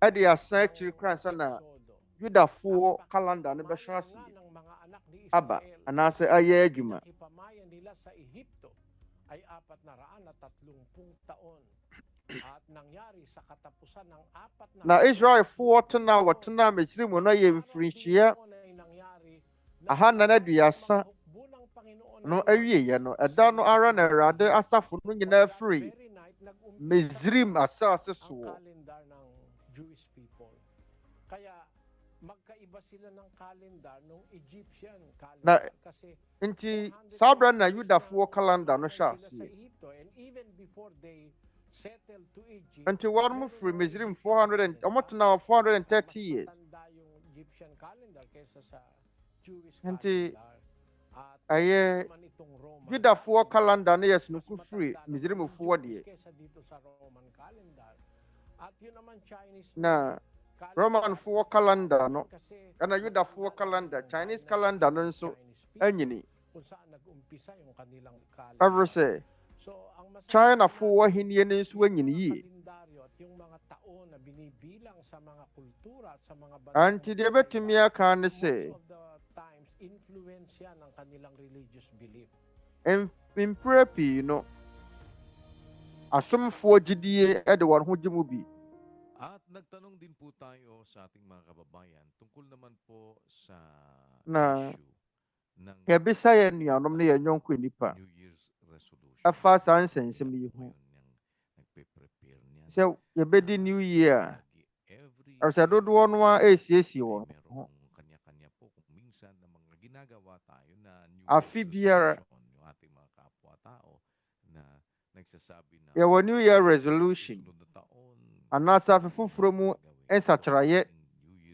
ɛde asan akyiri kora nsa na Yudafoɔ calendar no bɛhyɛ ase aba anaasɛ ayɛ adwuma. ay 430 taon at nangyari sa katapusan ng 4 Na Israelfoɔ tena a wɔtena Misraim no yɛ mfirinhyia ahannan aduasa no awieeɛ no, ɛda no ara na Awurade asafo no nyinaa firi Misraim asase soɔ. Jewish people. Kaya magkaiba sila ng calendar ng Egyptian calendar kasi Nti saa bere na Yudafoɔ calendar no hyɛ aseɛ. and even before they settled to Egypt. Nti wɔn mo firi Misraim 430 years. Tanda yung Egyptian calendar kaysa sa Jewish Nti calendar. At ɛyɛ naman itong Roman Yudafoɔ calendar no yɛ sononko mas firi matanda Misraimfoɔ ng deɛ. Jews kaysa dito sa Roman calendar. At yun naman Chinese Na calendar Romanfoɔ calendar no kasi ɛna Yudafoɔ calendar, Chinese calendar no nso anyini. kung saan nag-umpisa yung kanilang calendar. Ɛwɔ sɛ So, ang masasabi Chinafoɔ natin, ahenni no nso anyini yie. kalendaryo at yung mga taon na binibilang sa mga kultura at sa mga Anti deɛ ɛbɛtumi aka ne sɛ most of the times influence yan ng kanilang religious belief. mprɛ pii no asomfoɔ gyidie de wɔn ho gye mu bi. At nagtanong din po tayo sa ating mga kababayan tungkol naman po sa Na issue ng yɛbisa yɛn nuanom ne yɛn yɔnko nnipa New Year's resolution. ɛfa saa nsɛnsɛm yi ho. Ngayon, yung nagpe-prepare niyan. Sɛ yɛbɛdi New Year a, Lagi, every ɛwɔ sɛ dodoɔ no a ɛresiesie wɔn ho. merong kanya-kanya po kung minsan na mga ginagawa tayo na New Afi Year's biara. resolution, yung ating mga kapwa-tao na nagsasabi na Yɛwɔ New Year resolution susunod na taon, anaasɛ afe foforɔ mu nsakyerɛeɛ.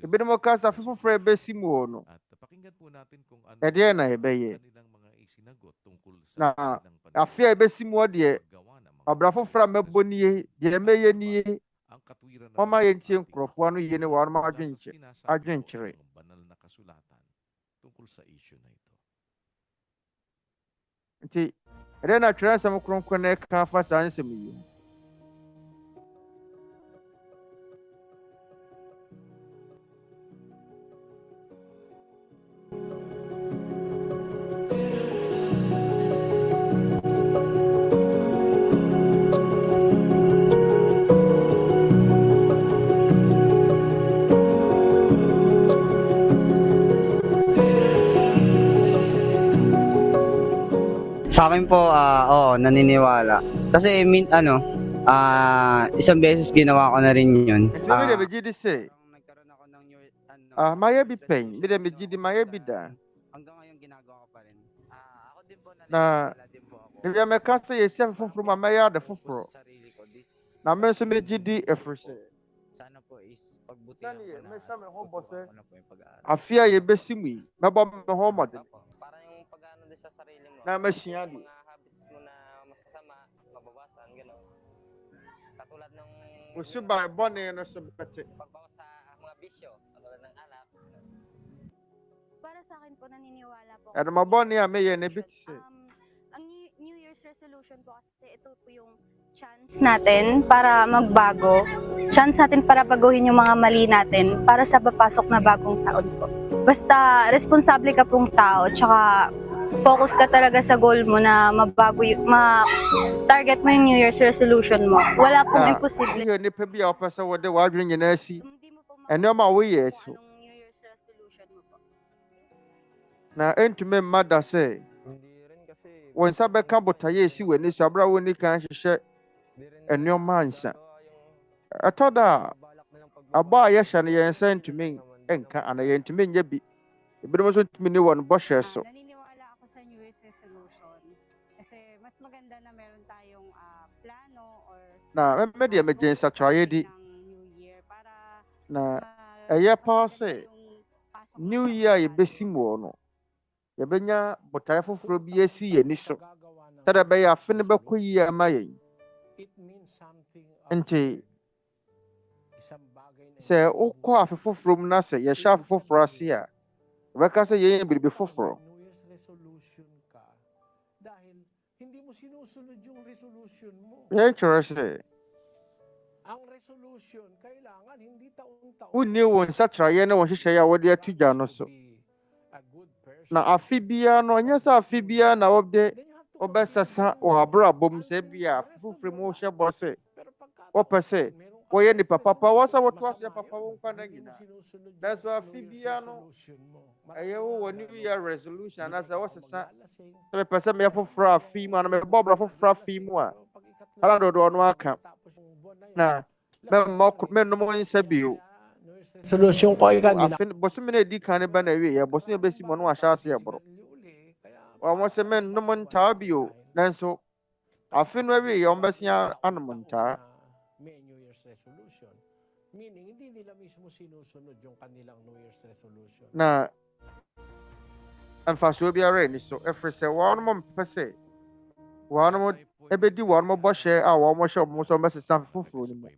Ebinom ka sɛ afe foforɔ a ɛbɛsi mu wɔ no, At pakinggan po natin kung ano ɛdeɛn na ang yɛbɛyɛ. kanilang mga isinagot tungkol Na sa kanilang afe a ɛbɛsi mu hɔ deɛ, paggawa ng mga ɔbra foforɔ a mɛbɔ nie, deɛ mɛyɛ nie, ang katwiran ng ɔma yɛntie ating nkurɔfoɔ ano yie ne wɔn mula sa adwenkyerɛ. sinasabi po adwenkyerɛ. ng banal na kasulatan tungkol sa issue na ito. Nti ɛdeɛn na Twerɛsɛm kronkron na ɛka afa saa nsɛm yi ho? Sa akin po, oo, naniniwala. Kasi isang beses ginawa ko na rin yun. Nti mi deɛ megye di sɛ Nagkaroon ako ng mayɛ bi pɛn, mi deɛ megye di mayɛ bi da. Hanggang ngayon ginagawa ko pa rin. Ako din po Na naniniwala din po ako. ebi a mɛka sɛ yɛsi afe foforɔ mu a mɛyɛ ade foforɔ. Sa sarili ko, Na me nso megye di ɛfiri sɛ sana po is pagbutihan sɛneɛ ko na mehyɛ me ho bɔ sɛ ko na po yung pag-aaral. afe a yɛbɛsi mu yi, mɛbɔ me ho mmɔden Para yung pag-ano din sa sarili mo. na masua di. Mga habits mo na masasama, mababasan, gano'n. Katulad ng Osuban bɔne no so bɛte. pagbawas sa mga bisyo, katulad ng alak. Para sa akin po, naniniwala po. Ɛde mabɔne a meyɛ no bi te sɛ Ang New Year's resolution po kasi ito po yung chance natin para magbago. Chance natin para baguhin yung mga mali natin para sa papasok na bagong taon po. Basta responsable ka pong tao, tsaka focus ka talaga sa goal mo na mabago target mo yung New Year's resolution mo. Wala pong imposible. woyɛ nnipa bi a wopɛ sɛ wode w'adwene nyinaa si Hindi mo po ɛnneɛma a woyɛ kung so anong New Year's resolution mo po. na ɛntumi mma da sɛ Hindi rin kasi wo nsa bɛka botaeɛ a ɛsi w'ani so aberɛ a wonni kan hyehyɛ nneɛma ansa. Ɛtɔ da a abɔ a yɛhyɛ no yɛn nsa ntumi nka anaa yɛntumi nyɛ bi. Ebinom nso ntumi ni wɔn bɔhyɛ so. Naniniwala ako sa New Year's resolution. Kasi mas maganda na meron tayong plano or Na me deɛ megye nsakyerɛeɛ di ng New Year para na mas ɛyɛ paa maganda sɛ yung pasok New ng Year a taon yɛbɛsi natin. mu wɔ no, yɛbɛnya botaeɛ foforɔ bi asi yɛn ani so. Sɛdeɛ ɛbɛyɛ afe no bɛkɔ yie ama yɛn. It means something Nti isang bagay na sɛ wokɔ afe foforɔ mu na sɛ yɛhyɛ afe foforɔ ase a, wɔbɛka sɛ yɛyɛ biribi foforɔ. New Year's resolution ka dahil hindi mo sinusunod yung resolution mo. Yɛnkyerɛ sɛ Ang resolution kailangan hindi taon-taon. wonni wo nsakyerɛeɛ ne wo nhyehyɛeɛ a wɔde ato gya no so. Be a good person. Na afe biara no, ɔnyɛ sɛ afe biara na wɔde Then you have to obesasa wa abra bom se bia fufure mu hye bose wo pese wo ye ni papa wo sa wo to ase papa wo nkwa na nyina that's why fibia no aye wo new year resolution as wo sesa me pese me fufura afi mu na me bobra fufura afi mu a ala do no aka na me no mo nsa bio Solution ko ay kanina. afin bosu me na di kan ba na wi ye bosu me besi mo no ahya ase ye boro wa mo se me no mo ntaa bio nanso afin no wi ye on besia anumunta May New Year's resolution. Meaning, hindi nila mismo sinusunod yung kanilang New Year's resolution. na amfaso biara ni so efre se wɔn mo mpese wɔn mo ebedi wɔn mo bɔhyɛ a wɔn mo hyɛ wɔn so mbɛsesa foforɔ ni mu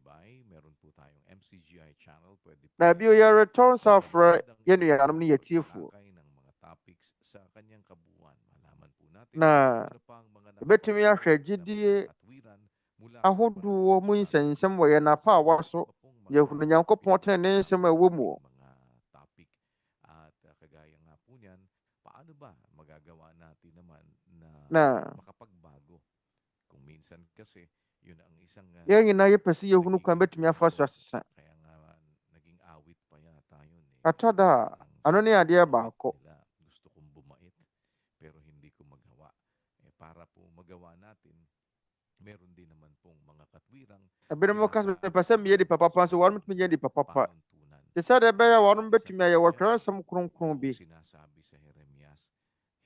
Meron po tayong MCGI channel. Pwede po na bio yɛ return sa frɛ yɛ nuanom ne yɛ tiefoɔ ng mga topics sa kanyang kabuuan. Malaman po natin na ano pa ang mga ebetumi ahwɛ gyedie katwiran mula ahodoɔ mu nsɛnsɛm wɔ yɛn apa a wɔso yɛhunu nyankopɔn tene ne nsɛm a ɛwɔ mu wɔ mga topic at kagaya nga po niyan, paano ba magagawa natin naman na makapagbago? Kung minsan kasi yun ang isang yɛn nyinaa yɛpɛ sɛ yɛhunu kwan bɛtumi afa so asesa kaya nga naging awit pa yata yun atada a ano ne adeɛ baako nila, gusto kong bumait pero hindi ko magawa. Para po magawa natin, meron din naman pong mga katwirang ebinom mo ka pɛ sɛ meyɛ di papa so wɔn mo tumi yɛ di papa panuntunan. te sɛ deɛ ɛbɛyɛ a wɔn bɛtumi ayɛ wɔtwerɛ nsɛm kronkron bi Sinasabi sa Jeremias,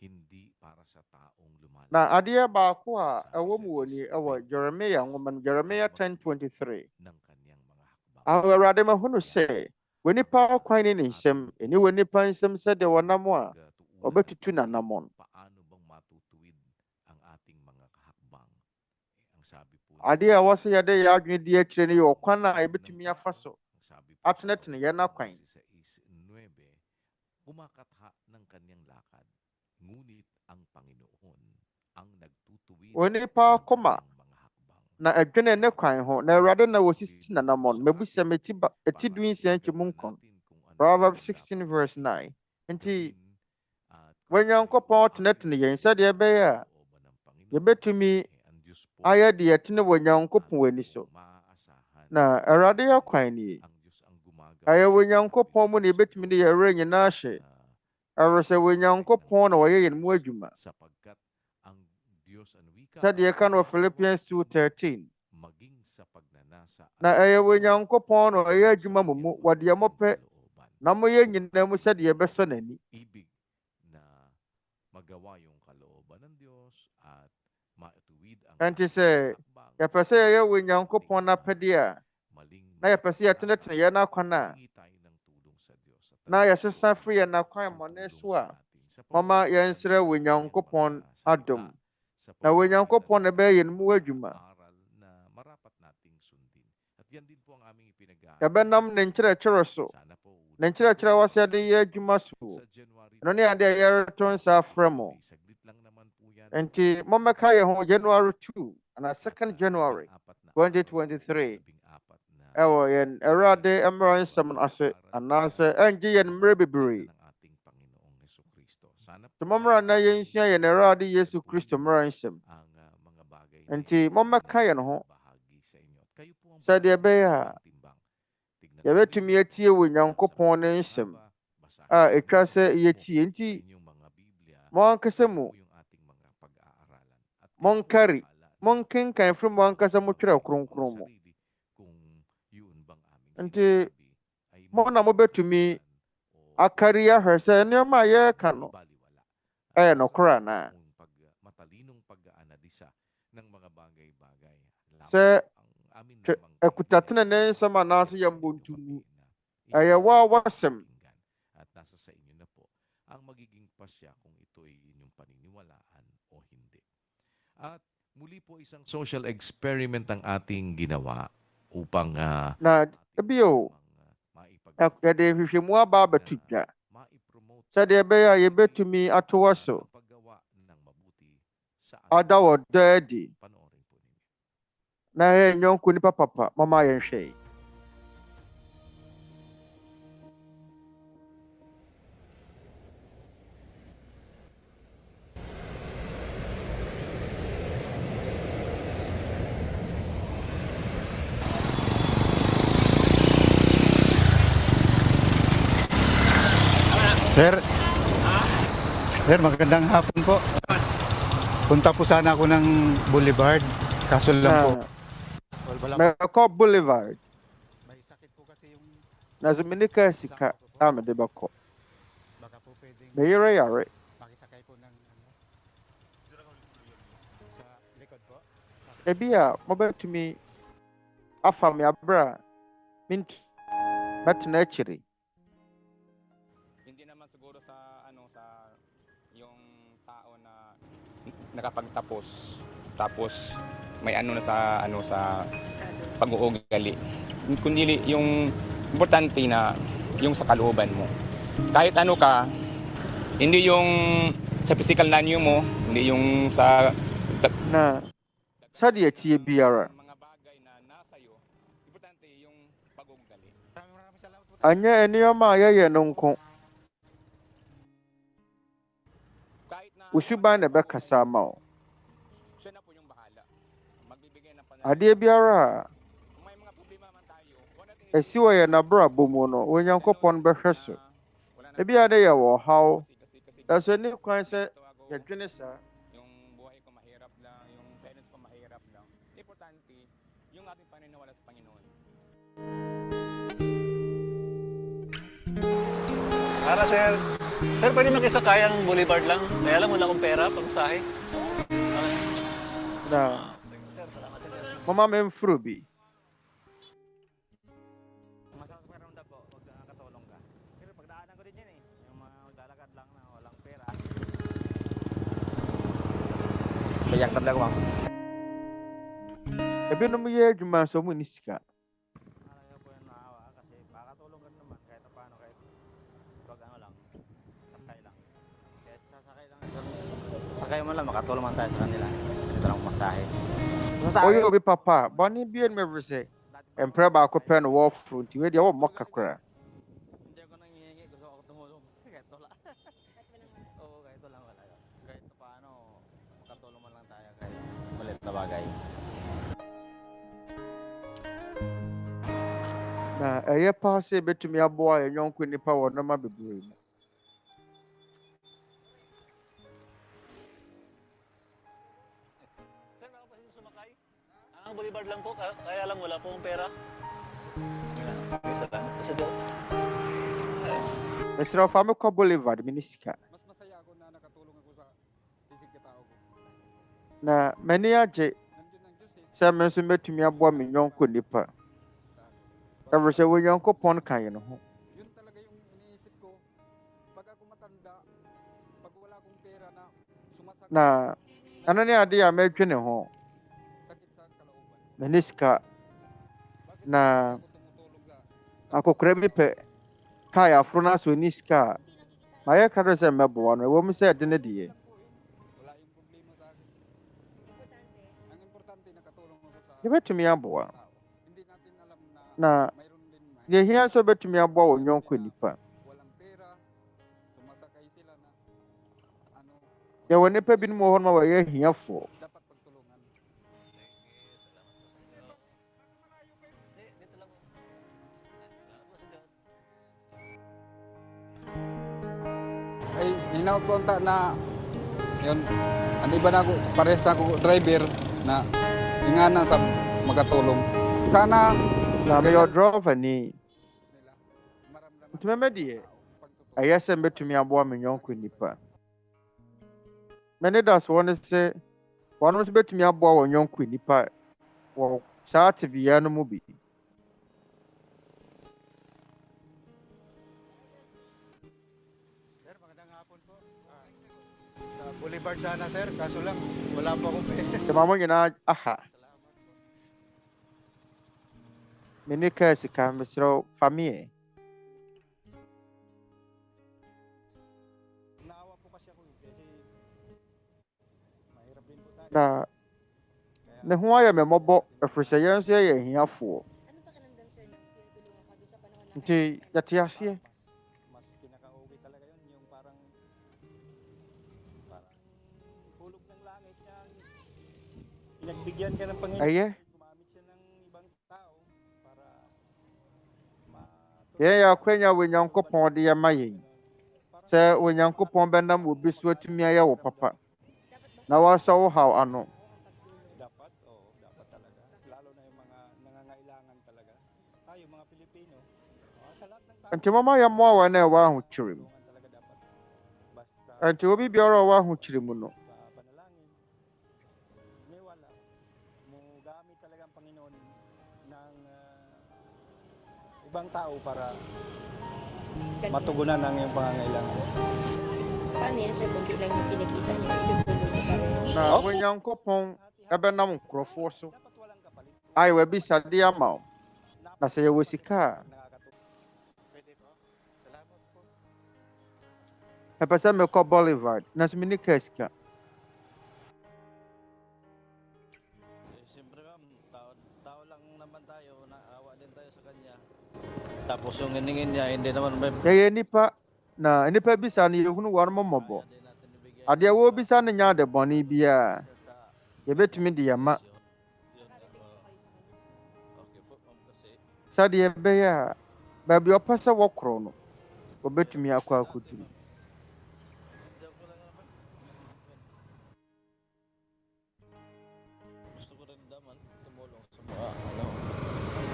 hindi para sa taong lumalabas. na adeɛ baako a ɛwɔ mu wɔ ni ɛwɔ Jeremia nwoma no Jeremia 10:23 ng kanyang mga hakbang. Awurade mahunu sɛ wonipa kwan ne ne nsɛm ɛne wonipa nsɛm sɛdeɛ wɔnam a ɔbɛtutu n'anammɔn Paano bang matutuwid ang ating mga kahakbang? Ang sabi po adeɛ a ɛwɔ sɛ yɛde yɛ adwene di akyire no yɛ ɔkwan a yɛbɛtumi afa so ang sabi po atenetene yɛn akwan 16:9, kumakatha ng kanyang lakad, ngunit ang Panginoon ang nagtutuwid onipa ng koma kanyang mga hakbang. na adwene ne kwan ho na Awurade na wɔsisi n'anammɔn mabusɛ ɛti du nsia nkyɛmu nkron Proverbs 16:9 nti Onyankopɔn tenetene yɛn sɛdeɛ ɛbɛyɛ a yɛbɛtumi ayɛ deɛ ɛtene wɔ Onyankopɔn ani so na Awurade yɛ kwan nie ɛyɛ wɔ Onyankopɔn mu na yɛbɛtumi de yɛwerɛ nyinaa hyɛ ɛwɔ sɛ wɔ Onyankopɔn na wɔyɛ yɛn mu adwuma Sapagkat ang Diyos ang wika sɛdeɛ ɛka no wɔ Philippians 2:13 maging sa pagnanasa na ɛyɛ wɔ Onyankopɔn na ɔyɛ adwuma mo mu wɔ deɛ mopɛ na moyɛ nyinaa mu sɛdeɛ ɛbɛsɔ n'ani ibig na magawa yung kalooban ng Diyos at matuwid ang ɛnti sɛ yɛpɛ sɛ yɛyɛ wɔ Onyankopɔn n'apɛdeɛ a maling na yɛpɛ sɛ yɛtenetene yɛn akwan a hingi tayo ng tulong sa Diyos at na yɛsesa firi yɛn akwan mmɔne so a mama yɛnsrɛ wɔ Onyankopɔn adom na wɔ Onyankopɔn na ɛbɛyɛ yɛn mu adwuma aral na marapat nating sundin. At yan din po ang aming ipinag-aaral. yɛbɛnam ne nkyerɛkyerɛ so Sana po ne nkyerɛkyerɛ wɔ sɛ yɛde yɛ adwuma so sa January ɛno ne adeɛ a yɛreto nsa afrɛ mo saglit lang naman po yan. nti mommɛka yɛn ho January 2 ana 2nd January 2023 ɛwɔ yɛn Awurade mmara nsɛm no ase anaasɛ ɛngye yɛn mmerɛ bebree ng ating Panginoong Hesukristo. Sana po nti mommra na yɛnsua yɛn Awurade Yesu Kristo mmara nsɛm ang mga bagay na nti mommɛka yɛn ho bahagi sa inyo. At kayo po ang sɛdeɛ ɛbɛyɛ a timbang. Tignan yɛbɛtumi atie wɔ Onyankopɔn ne nsɛm a ɛtwa sɛ yɛtie nti inyong mga Biblia. mo ankasa mu Po yung ating mga pag-aaralan. At monkari bahala monkenkan firi mo ankasa mo twerɛ kronkron mu sarili kung yun bang aming nti sinasabi ay mo na mobɛtumi akari ahwɛ sɛ nneɛma a yɛreka no baliwala. ɛyɛ nokorɛ anaa Matalinong pag-aanalisa ng mga bagay-bagay. sɛ Ang amin twe- namang ɛkutatena ne nsɛm anaasɛ yɛ mbɔntumu na ɛyɛ wo a wasɛm pakinggan. At nasa sa inyo na po ang magiging pasya kung ito ay inyong paniniwalaan o hindi. At muli po isang social experiment ang ating ginawa upang na ebio yɛde hwehwɛmu aba abɛto dwa maipromote sɛdeɛ ɛbɛyɛ a yɛbɛtumi atoa so ang paggawa ng mabuti sa ada wɔ dɔ adi panoorin po ninyo. na yɛ nyɔnko nipa papa mama yɛnhwɛ yi Sir, sir, magandang hapon po. Punta po sana ako ng Boulevard. Kaso lang po. Mekɔ Boulevard. May sakit po kasi yung Na zumini ka sika. Tama de bako. baka po pwedeng Mayroon yare. pakisakay po ng sa likod po. Ebi a mobɛtumi afa me abra. Mɛtena akyiri. Hindi naman siguro sa sa yung tao na nakapagtapos tapos may na sa pag-uugali, kundi yung importante na yung sa kalooban mo. Kahit ano ka, hindi yung sa physical na mo, hindi yung sa Na sadi tie biara. mga bagay na nasa iyo, importante yung pag-uugali. Maraming salamat po. Anya nneɛma a yɛyɛ no nko. Kahit na Usuban na ɛbɛkasa ama wo. siya na po yung bahala. Magbibigay ng panahon. Adeɛ biara a May mga problema man tayo. One thing ɛsi wɔ yɛn abrabɔ mu no, Onyankopɔn bɛhwɛ so. Ebi a ne yɛ wɔ haw. Ɛso ne kwan sɛ yɛdwene saa. yung buhay ko mahirap lang, yung parents ko mahirap lang. Importante, yung ating paniniwala sa Panginoon. Para sir, pwede makisakay ang Boulevard lang. Kaya lang wala akong pera, pangsahe. Okay. Na Sir, salamat sa Diyos. mama memforo bi. Masarap sa pakiramdam po, wag nakakatulong ka. Pero pagdaanan ko din yan yung mga maglalakad lang na walang pera. Kayak talaga ko. Ebinom yɛ adwuma nso mu ni sika. Talaga po yung naawa kasi makakatulong ka naman kahit paano kahit wag lang, sakay lang. Kahit sakay mo lang, makatulong man tayo sa kanila. Ito lang masahe. Oye obi papa, bɔne bie no mɛfiri sɛ mpere baako pɛ no wɔforo nti wei deɛ wɔmmɔ kakra. Hindi ako nangihingi, gusto ako tumulong. Kahit wala. Oo, kahit wala wala. Kahit paano, makatulong man lang tayo kahit malit na bagay. Na ɛyɛ paa sɛ ebɛtumi aboa yɛn yɔnko nipa wɔ nneɛma bebree mu. Sir, nakapasin sumakay? Ang Boulevard lang po, kaya lang wala pong pera. Sa Diyos. Mesrɛ fa me kɔ Boulevard me ne sika. Mas masaya ako na nakatulong ako sa isig kitao ko. Na m'ani agye Nandiyan ang Diyos eh. sɛ me nso mɛtumi aboa me yɔnko nipa. Ɛfiri sɛ Onyankopɔn ka yɛn ho. Yun talaga yung iniisip ko. Pag ako matanda, pag wala akong pera na sumasakit, Na ano ne ade a mɛdwene ho. sakit sa kalooban. Me ne sika Bakit na ako tumutulong sa akokora bi pɛ kaa yɛaforo no asɛ ɔni sika a mayɛ ka dɛ sɛ mmɛboa no ɛwɔ mu sɛ ɛde ne deɛ. wala yung problema sa akin. Ang importante nakatulong ako sa Yɛbɛtumi aboa. tao. Hindi natin alam Na mayroon din yɛhia nso bɛtumi aboa wɔ yɔnko nipa. walang pera, sumasakay sila na Yɛwɔ nipa binom wɔ hɔ no ma wɔyɛ ahiafoɔ. dapat pagtulungan. Dito lang po. Salamat po sa Diyos. Ay, hinapunta na yun, ano iba na ako, pares ako driver na ingana sa makatulong. Sana Na meyɛ ɔdrɔva ni. nila maramdaman Nti mɛmɛ deɛ pagtutulong. ɛyɛ sɛ mbɛtumi aboa me yɔnko nipa. Mɛne da so wɔ ne sɛ wɔn nso bɛtumi aboa wɔn yɔnko nipa wɔ saa tebea no mu bi. Sir, magandang hapon po. Sa Boulevard sana sir, kaso lang wala pa akong pera. Dɛma mo nyinaa aha. Salamat po. Me ne kaa sika mesrɛ wo, fa meɛ. Naawa po kasi ako kasi mahirap din po tayo. Na ne ho ayɛ me mmɔbɔ ɛfiri sɛ yɛn nso yɛyɛ ahiafoɔ. Nti yɛte aseɛ. Mas pinaka-okay talaga yun, yung parang hulog ng langit niya. Pinagbigyan ka ng Panginoon. Ɛyɛ Gumamit siya ng ibang tao para yɛn yɛ akwanya wɔ Onyankopɔn de yɛma yɛn. sɛ Onyankopɔn bɛnam obi so atumi ayɛ wo papa na wasa wo haw ano. Dapat, oo, dapat talaga. Lalo na yung mga nangangailangan talaga. Tayo, mga Pilipino, sa lahat ng tao, Nti mama yɛ mmoa wɔn a ɛwɔ ahokyere mu. tulungan talaga dapat. Basta Nti obi biara a ɔwɔ ahokyere mu no, panalangin, may wala. Mo gamit talaga ang Panginoon ng ibang tao para matugunan ang iyong pangangailangan. Paano yan, sir, kung di lang yung kinikita niya, itutulong niya pa rin? na Onyankopɔn ɛbɛnam nkurɔfoɔ so ayɛ w'abisade ama wo. Na sɛ yɛwɔ sika a, ɛpɛ sɛ mekɔ Boulevard na sɛ menni kaa sika. Siyempre ma'am, tao lang naman tayo, naawa din tayo sa kanya. Tapos yung hiningin niya, hindi naman may... Yɛyɛ nnipa na nnipa bisa no yɛhunu wɔn mmɔbɔ. Adeɛ wɔbisa no nyɛ ade bɔne biara, yɛbɛtumi de yɛma sɛdeɛ ɛbɛyɛ a baabi a ɔpɛ sɛ wɔkorɔ no wɔbɛtumi akɔ akɔduru. Gusto ko rin naman tumulong sa mga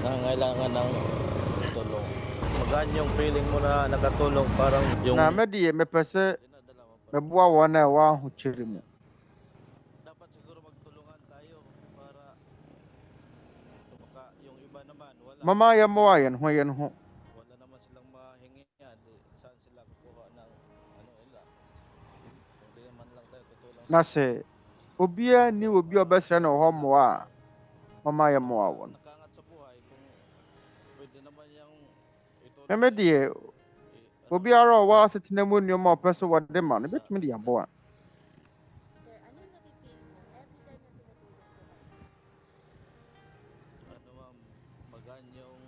nangangailangan ng tulong. Magaan yung feeling mo na nakatulong, parang yung... Na mɛdeɛ mepɛ sɛ mɛboa wɔn a ɛwɔ ahokyere mu. Dapat siguro magtulungan tayo para baka yung iba naman wala. Mama yɛmmoa yɛn ho. Wala naman silang mahingi yan. Saan sila kukuha ng ano nila? Hindi naman lang tayo tutulong. Na sɛ obiara ni obi a ɔbɛsrɛ no wɔ hɔ mmoa a, mama yɛmmoa wɔn. Nakangat sa buhay kung pwede naman yung Na mɛdeɛ obiara a ɔwɔ asetena mu nneɛma a ɔpɛ sɛ wɔde ma no bɛtumi de aboa. ano ma'am, magaan yung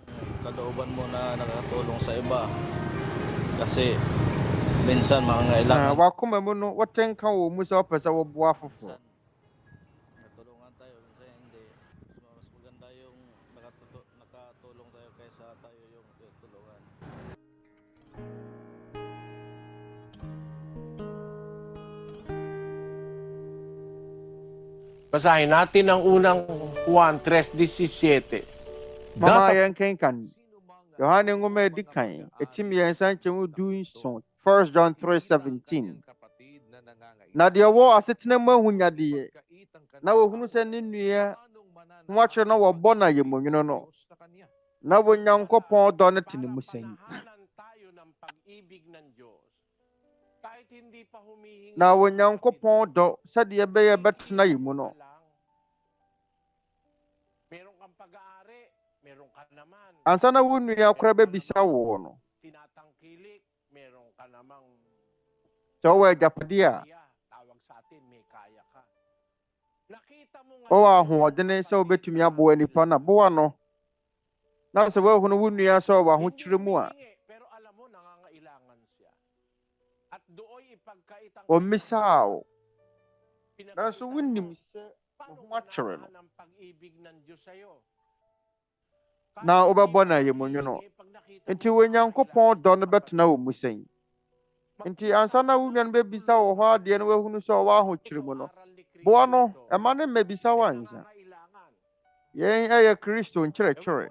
kalooban mo na nakatulong sa iba. Kasi minsan Na makangailangan. wakoma mu no wɔtenka wɔ mu sɛ ɔpɛ sɛ wɔboa foforɔ. Natulungan tayo, minsan hindi. Mas maganda yung nakatulong tayo kaysa tayo yung tutulungan. Basahin natin ang unang Juan 3:17. Mama yɛnkenkan Yohane nwoma a edi kan ɛtim yɛnsa nkyɛmu 17 1 John 3:17. Na deɛ ɔwɔ asetena mu ahu nyadeɛ na wɔhunu sɛ ne nnua ho akyerɛ na wɔbɔ no ayamonwono no na Onyankopɔn dɔ no te ne mu sɛn. Na Onyankopɔn dɔ sɛdeɛ ɛbɛyɛ bɛtena yɛ mu no. Meron kang pag-aari, meron ka naman. Ansa na wo nua koraa bɛbisa wo no. Tinatangkilik, meron ka namang Sɛ ɔwɔ agyapadeɛ a, tawag sa atin, may kaya ka. Nakita mo nga ɔwɔ ahoɔdene sɛ wobɛtumi aboa nipa na boa no. Na sɛ woahunu wo nua sɛ ɔwɔ ahokyere mu a, pero alam mo nangangailangan siya. At dooy ipagkaitang ɔmmisaa wo. Nanso wonim sɛ ho akyerɛ no. ang pag-ibig ng Diyos sa'yo. Na wobɛbɔ no ayamonwono. Nti Onyankopɔn dɔ no bɛtena wo mu sɛn. Nti ansa na wo nua no bɛbisa wɔ hɔ adeɛ no woahunu sɛ ɔwɔ ahokyere mu no, boa no, ɛma ne mmɛbisa wo ansa. Yɛn ɛyɛ Kristo nkyerɛkyerɛ.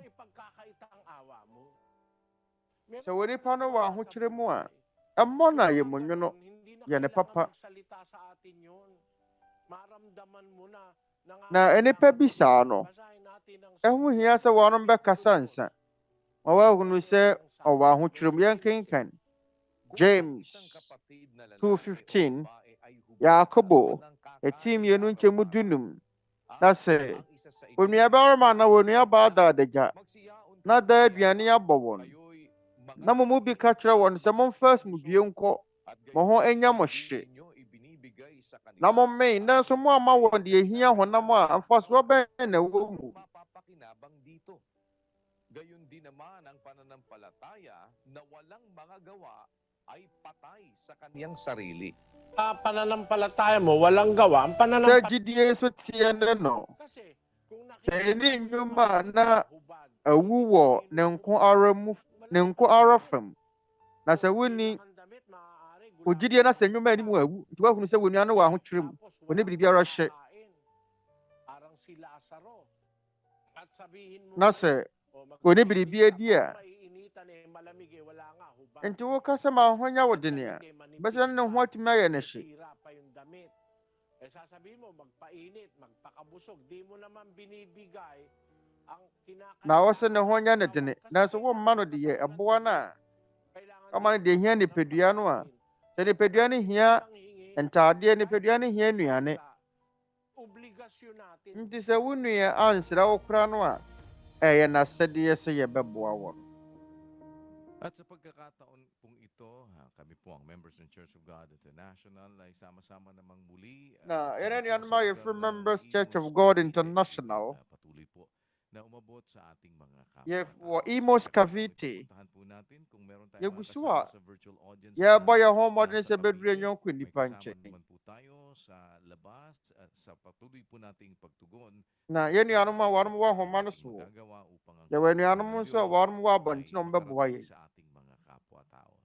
Sɛ wɔ nipa no wɔ ahokyere mu a, ɛmmɔ no ayamonwono yɛ ne papa. Na nnipa bi saa no, ɛho hia sɛ wɔnom bɛkasa nsa. Ma woahunu sɛ ɔwɔ ahokyere mu. Yɛnkenkan James 2:15, Yakobo ɛti mmienu nkyɛmu 15. Na sɛ onua barima na onua baa da adagya na da aduane abɔ wɔn, na mo mu bi ka kyerɛ wɔn sɛ momfa asomdwie nkɔ mo ho anya mo hye na mommee, nanso mo ama wɔn deɛ ehia honam a mfasoɔ bɛn na ɛwɔ mu. Gayon din naman ang pananampalataya na walang magagawa ay patay sa kaniyang sarili. Pananampalataya mo, walang gawa. Ang Sɛ pananampalataya gyidie so teɛ ne no, sɛ ɛne nnwuma na awu wɔ ne nko ara fam, na sɛ wonni gyedie na sɛ nnwuma anim awu nti wahunu sɛ wɔnua no wɔ ahokyerɛ mu wɔne biribiara hyɛ Parang si Lazaro. At sabihin mo na sɛ wɔne biribi adi a initan malamig wala nga hubad. nti woka sɛ mahonya wo dene a bɛsɛ ne ho atumi ayɛ ne hye Sira pa yung damit. Sasabihin mo magpainit, magpakabusog, di mo naman binibigay ang na wɔ sɛ ne ho nya ne dene nanso womma no deɛ ɛboa no a ɔma no deɛ hia nipadua no a sɛ nipadua no hia ntaadeɛ nipadua no hia nnuane nti sɛ wo nua ansrɛ wo kora no a ɛyɛ n'asɛdeɛ sɛ yɛbɛboa wɔ no. At sa pagkakataon pong ito, kami po ang members ng Church of God International ay sama-sama namang muli. Na yan ang mga members Church of God International. Patuloy po na umabot sa ating mga kapwa. Imos Cavite. Yaguswa. Ya ba ya home din sa bedroom yung kundi panche. Po tayo sa labas at sa patuloy po nating pagtugon. Na yan yung ano mga warmo wa homano so. Ya when yung ano mo sa warmo wa ban sinombabuhay.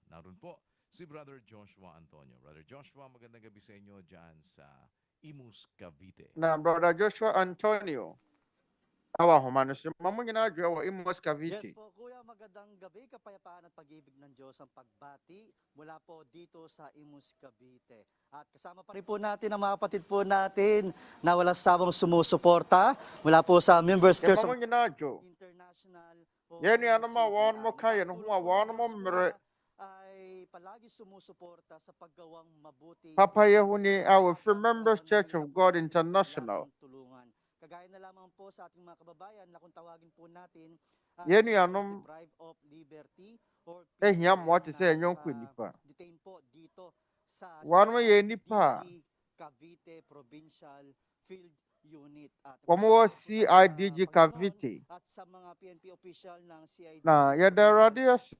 Naroon po si Brother Joshua Antonio. Brother Joshua, magandang gabi sa inyo dyan sa Imus, Cavite. Na Brother Joshua Antonio. Awa humano siya. Mamungi na wa Imus, Cavite. Yes po, Kuya, magandang gabi. Kapayapaan at pag-ibig ng Diyos ang pagbati mula po dito sa Imus, Cavite. At kasama pa rin po natin ang mga kapatid po natin na walang sabang sumusuporta mula po sa Members Church of International. Yan yung ano mawan mo kaya. Mawan mo mere. Ay palagi sumusuporta sa paggawang mabuti. Papayahuni our Members Church of God International. Tulungan. Kagaya na lamang po sa ating mga kababayan na kung tawagin po natin yan yung Drive of Liberty or hiyam mo ati sa inyong Nnipa. Detain po dito sa Wano mo Nnipa. Cavite Provincial Field Unit at CIDG Cavite. At sa mga PNP official ng CIDG na yadaradia si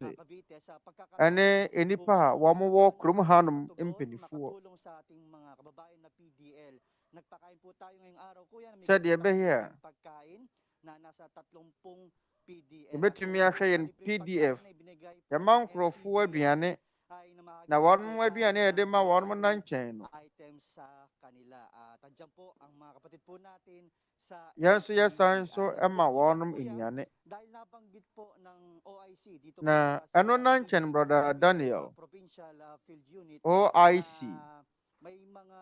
ane Nnipa wamo wo krum hanum impenifuo sa ating mga kababayan na PDL. Nagpakain po tayo ngayong araw, Kuya, na sa diya pagkain na nasa 30 PDL. Wobɛtumi ahwɛ yɛn PDF yɛma nkurɔfoɔ aduane na wɔn mo aduane a yɛde ma wɔn mo nankyɛn no items sa kanila. Tadyan po ang mga kapatid po natin sa yɛn nso yɛsan nso ma wɔn aduane dahil nabanggit po ng OIC dito na po sa ɛno nankyɛn Brother Daniel Provincial Field Unit OIC may mga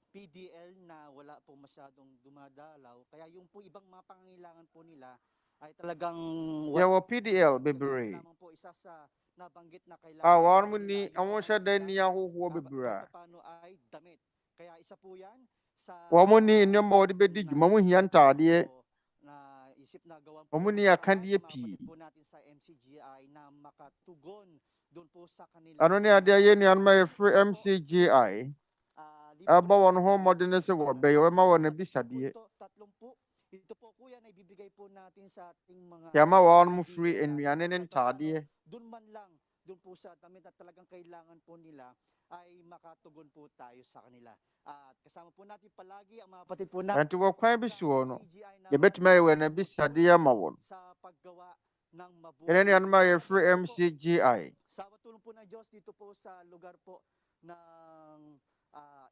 PDL na wala po masyadong dumadalaw kaya yung po ibang mga pangangailangan po nila ay talagang yawa PDL bebree po isa sa nabanggit na kailangan wɔn mo ni amo siya din ni ahohoɔ bebree paano ay damit kaya isa po yan sa wɔn mo ni nneɛma wɔde bɛdi dwuma mo hia ntaadeɛ na isip na gawan wɔn mo ni akandeɛ pii po natin sa MCGI na makatugon doon po sa kanila ano ne adeɛ yɛ nuanom a yɛfrɛ MCGI aba wɔn ho mmɔden sɛ wɔbɛyɛ wɔma wɔn abisadeɛ ito po Kuya na ibibigay po natin sa ating mga yama wɔn mo free nnuane ne ntaadeɛ doon man lang doon po sa damit na talagang kailangan po nila ay makatugon po tayo sa kanila. At kasama po natin palagi ang mga kapatid po natin. Nti wɔkwan bi si hɔ no yɛbɛtumi ayɛ wɔn abisadeɛ ama wɔn sa paggawa ng mabuti. ɛne nuanom a yɛfrɛ MCGI Sa tulong po ng Diyos dito po sa lugar po ng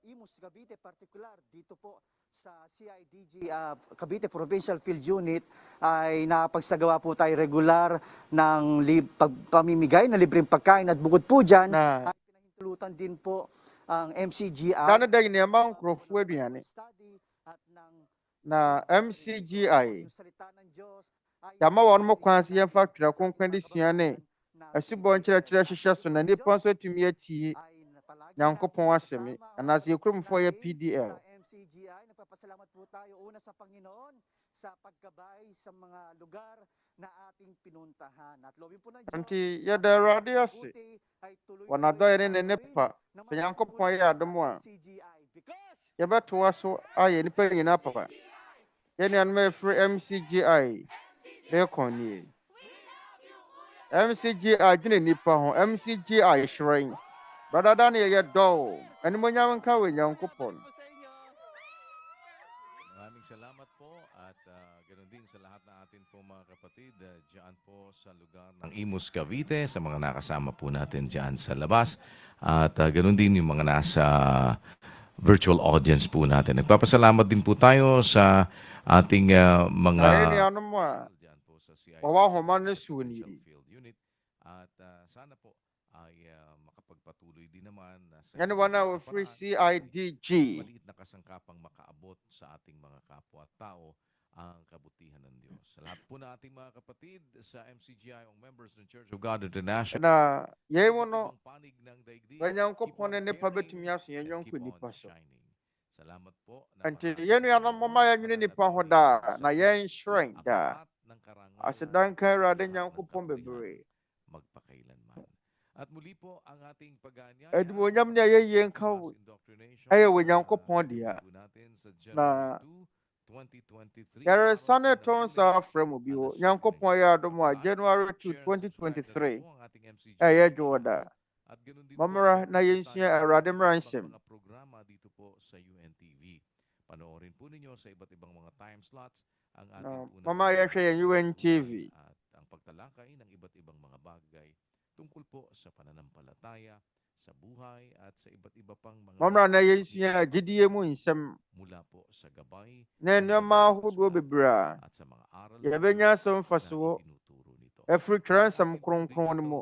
Imus, Cavite, particular dito po sa CIDG Cavite Provincial Field Unit ay napagsagawa po tayo regular ng pamimigay na libreng pagkain at bukod po dyan ay pinahintulutan din po ang MCGI dahil niyama ang nkurɔfoɔ aduane na MCGI yama wɔn mo kwan sɛ yɛmfa twerɛ kronkron de sua ne asubɔ nkyerɛkyerɛ hyehyɛ so na nnipa nso atumi atie Nyankopɔn asɛm anaasɛ yɛkuromfoɔ yɛ PDL MCGI, nagpapasalamat po tayo una sa Panginoon sa pagkabay sa mga lugar na ating pinuntahan. At lobin po ng Diyos, nti yɛda Awurade ase wɔn adɔeɛ ne nnipa sɛ Nyankopɔn yɛ adom a yɛbɛtoa so ayɛ nnipa nyinaa papa yɛn nuanom a yɛfrɛ MCGI rekɔ nie MCGI Dwene Nnipa ho MCGI hyerɛn Brother Daniel yɛ dɔw animonyam nka wɔ Nyankopɔn. maraming salamat po at ganoon din sa lahat ng atin po mga kapatid dyan po sa lugar ng Imus, Cavite, sa mga nakasama po natin dyan sa labas at ganoon din yung mga nasa virtual audience po natin. Nagpapasalamat din po tayo sa ating mga Ayun, ano mo Wawahoma na suni. at sana po ay makapagpatuloy din naman sa Yan wana free CIDG. maliit na kasangkapang makaabot sa ating mga kapwa-tao ang kabutihan ng Diyos. Sa lahat po na ating mga kapatid sa MCGI o members ng Church of God International, Na yay mo no. panig ng daigdig, Ganyan ko po na nipa betumi aso yan yung ko nipa so. salamat po. Anti yan yan ang mamaya yun nipa ho da na yan shrink da. Asadang kay radin yan ko po bebre. Magpakailanman. At muli po ang ating pag-aanyaya. Ed mo nyam niya yan kaw. Ayaw yan ko po diya. Na 2023. Yara sana ton sa frame biwo. Yan ko po ya do mo January 2, 2023. Ay joda. Mamara na yun siya radin ransom. Mga programa dito po sa UNTV. Panoorin po ninyo sa iba't ibang mga time slots ang ating Mamaya siya yung UNTV. At ang pagtalakay ng iba't ibang mga bagay tungkol po sa pananampalataya, sa buhay at sa iba't iba pang mga Mamra na yun siya gyedie mo nsɛm. Mula po sa gabay Na nneɛma ahodoɔ bebree at sa mga aral yɛbɛnya asɛm mfasoɔ ɛfiri twerɛ nsɛm kronkron no mu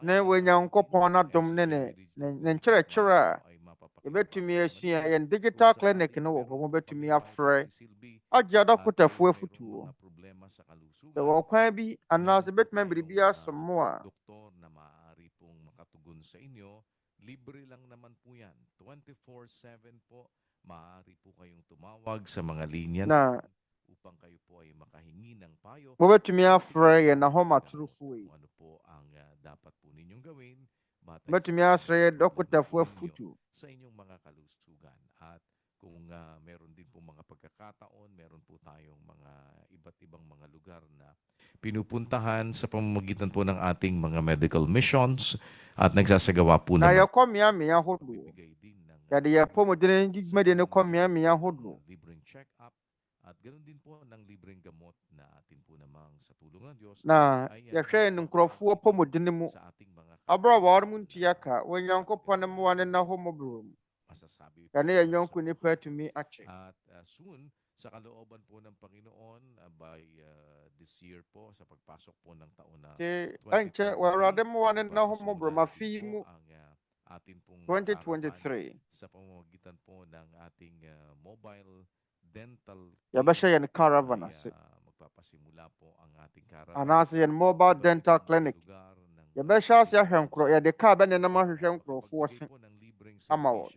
na Onyankopɔn n'adom ne ne nkyerɛkyerɛ a yɛbɛtumi asua yɛn digital clinic no wɔ hɔ mobɛtumi afrɛ agye adɔkotafoɔ afotuo sɛ wɔ kwan bi anaasɛ bɛtumi biribi asom mo a sa inyo, libre lang naman po yan. 24/7 po, maaari po kayong tumawag sa mga linya na upang kayo po ay makahingi ng payo. mobɛtumi afrɛ yɛn na hɔ matorofo yi. Ano po ang dapat po ninyong gawin? Mobɛtumi afrɛ yɛn dɔkotafoɔ afotuo. Sa inyong mga kalusugan. At kung meron din po mga pagkakataon, meron po tayong mga iba't ibang mga lugar na pinupuntahan sa pamamagitan po ng ating mga medical missions at nagsasagawa po na naman. yɛkɔ mmeammea ahodoɔ yɛde yɛpɔ mu de dwumadie no kɔ mmeammea ahodoɔ Libreng check-up at ganoon din po ng libreng gamot na atin po namang sa tulong ng Diyos na yɛhwɛ yɛn nkurɔfoɔ pɔmuden mu sa ating mga aberɛ a wɔre mu ntua ka Onyankopɔn ne mmoa ne nna hɔ mmɔborɔ mu masasabi yɛne yɛn yɔnko nnipa atumi akye. at soon sa kalooban po ng Panginoon by this year po sa pagpasok po ng taon na Ankyɛ wɔawurade mmoa ne nna hɔ mmɔborɔ mafi mu ang atin pong 2023 sa pamamagitan po ng ating mobile dental yɛbɛhyɛ yɛn caravan ase magpapasimula po ang ating caravan anaasɛ yɛn mobile dental clinic yɛbɛhyɛ ase ahwɛ yɛde kaa bɛnenam ahwehwɛ nkurɔfoɔ se ama wɔn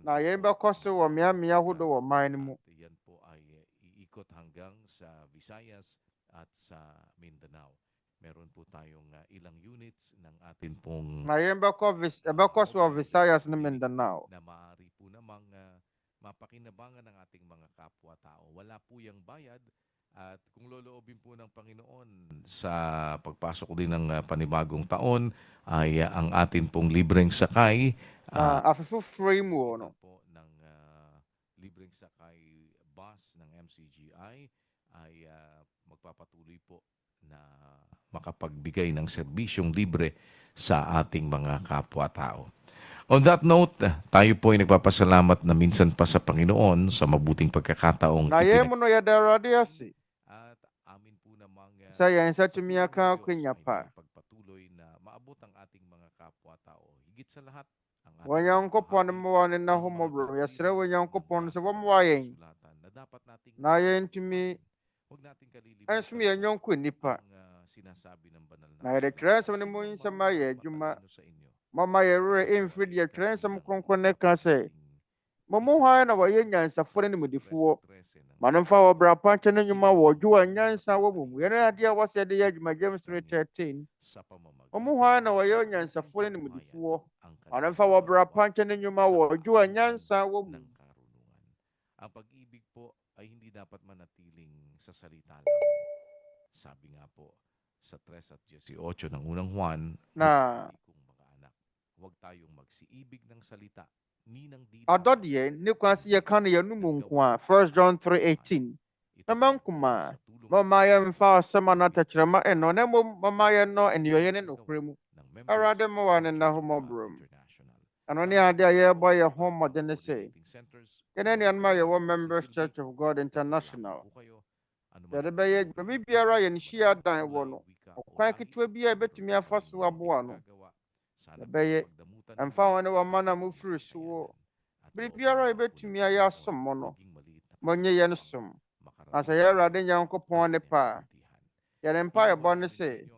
na yɛn bɛkɔ so wɔ mmeammea ahodoɔ wɔ man no mu. yan po ay iikot hanggang sa Visayas at sa Mindanao. Meron po tayong ilang units ng atin pong na yɛn bɛkɔ so wɔ Visayas ne Mindanao na maaari po namang mapakinabangan ng ating mga kapwa-tao. Wala po yung bayad at kung loloobin po ng Panginoon sa pagpasok din ng panibagong taon ay ang atin pong libreng sakay afifufree mu no po ng libreng sakay bus ng MCGI ay magpapatuloy po na makapagbigay ng serbisyong libre sa ating mga kapwa-tao. On that note, tayo po ay nagpapasalamat na minsan pa sa Panginoon sa mabuting pagkakataong na yɛn mu no yɛda Awurade ase at amin po namang sɛ yɛn nsa tumi aka akwanya pa pagpatuloy na maabot ang ating mga kapwa-tao. Higit sa lahat, ang ating Onyankopɔn ne mmoa ne nna hɔ mmɔborɔ yɛsrɛ Onyankopɔn sɛ wɔmmoa yɛn na dapat nating na yɛntumi huwag nating kalilimutan ɛnsom yɛn yɔnko nnipa ang sinasabi ng banal na yɛde twerɛ nsɛm ne mu nsɛm ayɛ adwuma sa inyo. mama yɛwerɛ ɛmfiri deɛ twerɛ nsɛm kronkron ne ka sɛ mo mu hwan na wɔyɛ nyansafoɔ ne nimdefoɔ ma no mfa wɔ bra pa nkyɛ ne nnwuma wɔ dwo a nyansa wɔ mu mu yɛne adeɛ a wɔsɛ de yɛ adwuma James 3:13 mo mu hwan na wɔyɛ nyansafoɔ ne nimdefoɔ ma no mfa wɔ bra pa nkyɛ ne nnwuma wɔ dwo a nyansa wɔ mu. Ang pag-ibig po ay hindi dapat manatiling sa salita lamang. Sabi nga po sa 3:18 ng unang Juan, na kong mga anak, huwag tayong magsiibig ng salita, adɔeɛ ne kwan sɛ yɛka no yɛn mu nko a 1 John 3:18 mɛma nkoma mama yɛmfa asɛm a n'atɛkyerɛma ɛnɔ na mmom mama yɛnnɔ aniɔyɛ ne nokorɛ mu awurade ma wa ne nna ho mmɔborɔ mu ɛno ne ade a yɛrebɔ yɛ ho mmɔden ne sɛ yɛne nnuanom a yɛwɔ Members Church of God International yɛde bɛyɛ baabi biara yɛn hyia dan wɔ no ɔkwan ketewa bi a yɛbɛtumi afa so aboa no yɛbɛyɛ ɛmfa wɔn ne wɔma no a mofiri so wɔ bere biara yɛbɛtumi ayɛ asom mo no mɔnyɛ yɛn som na sɛ yɛ Awurade Nyankopɔn ne pa a yɛne mpa yɛbɔ ne sɛ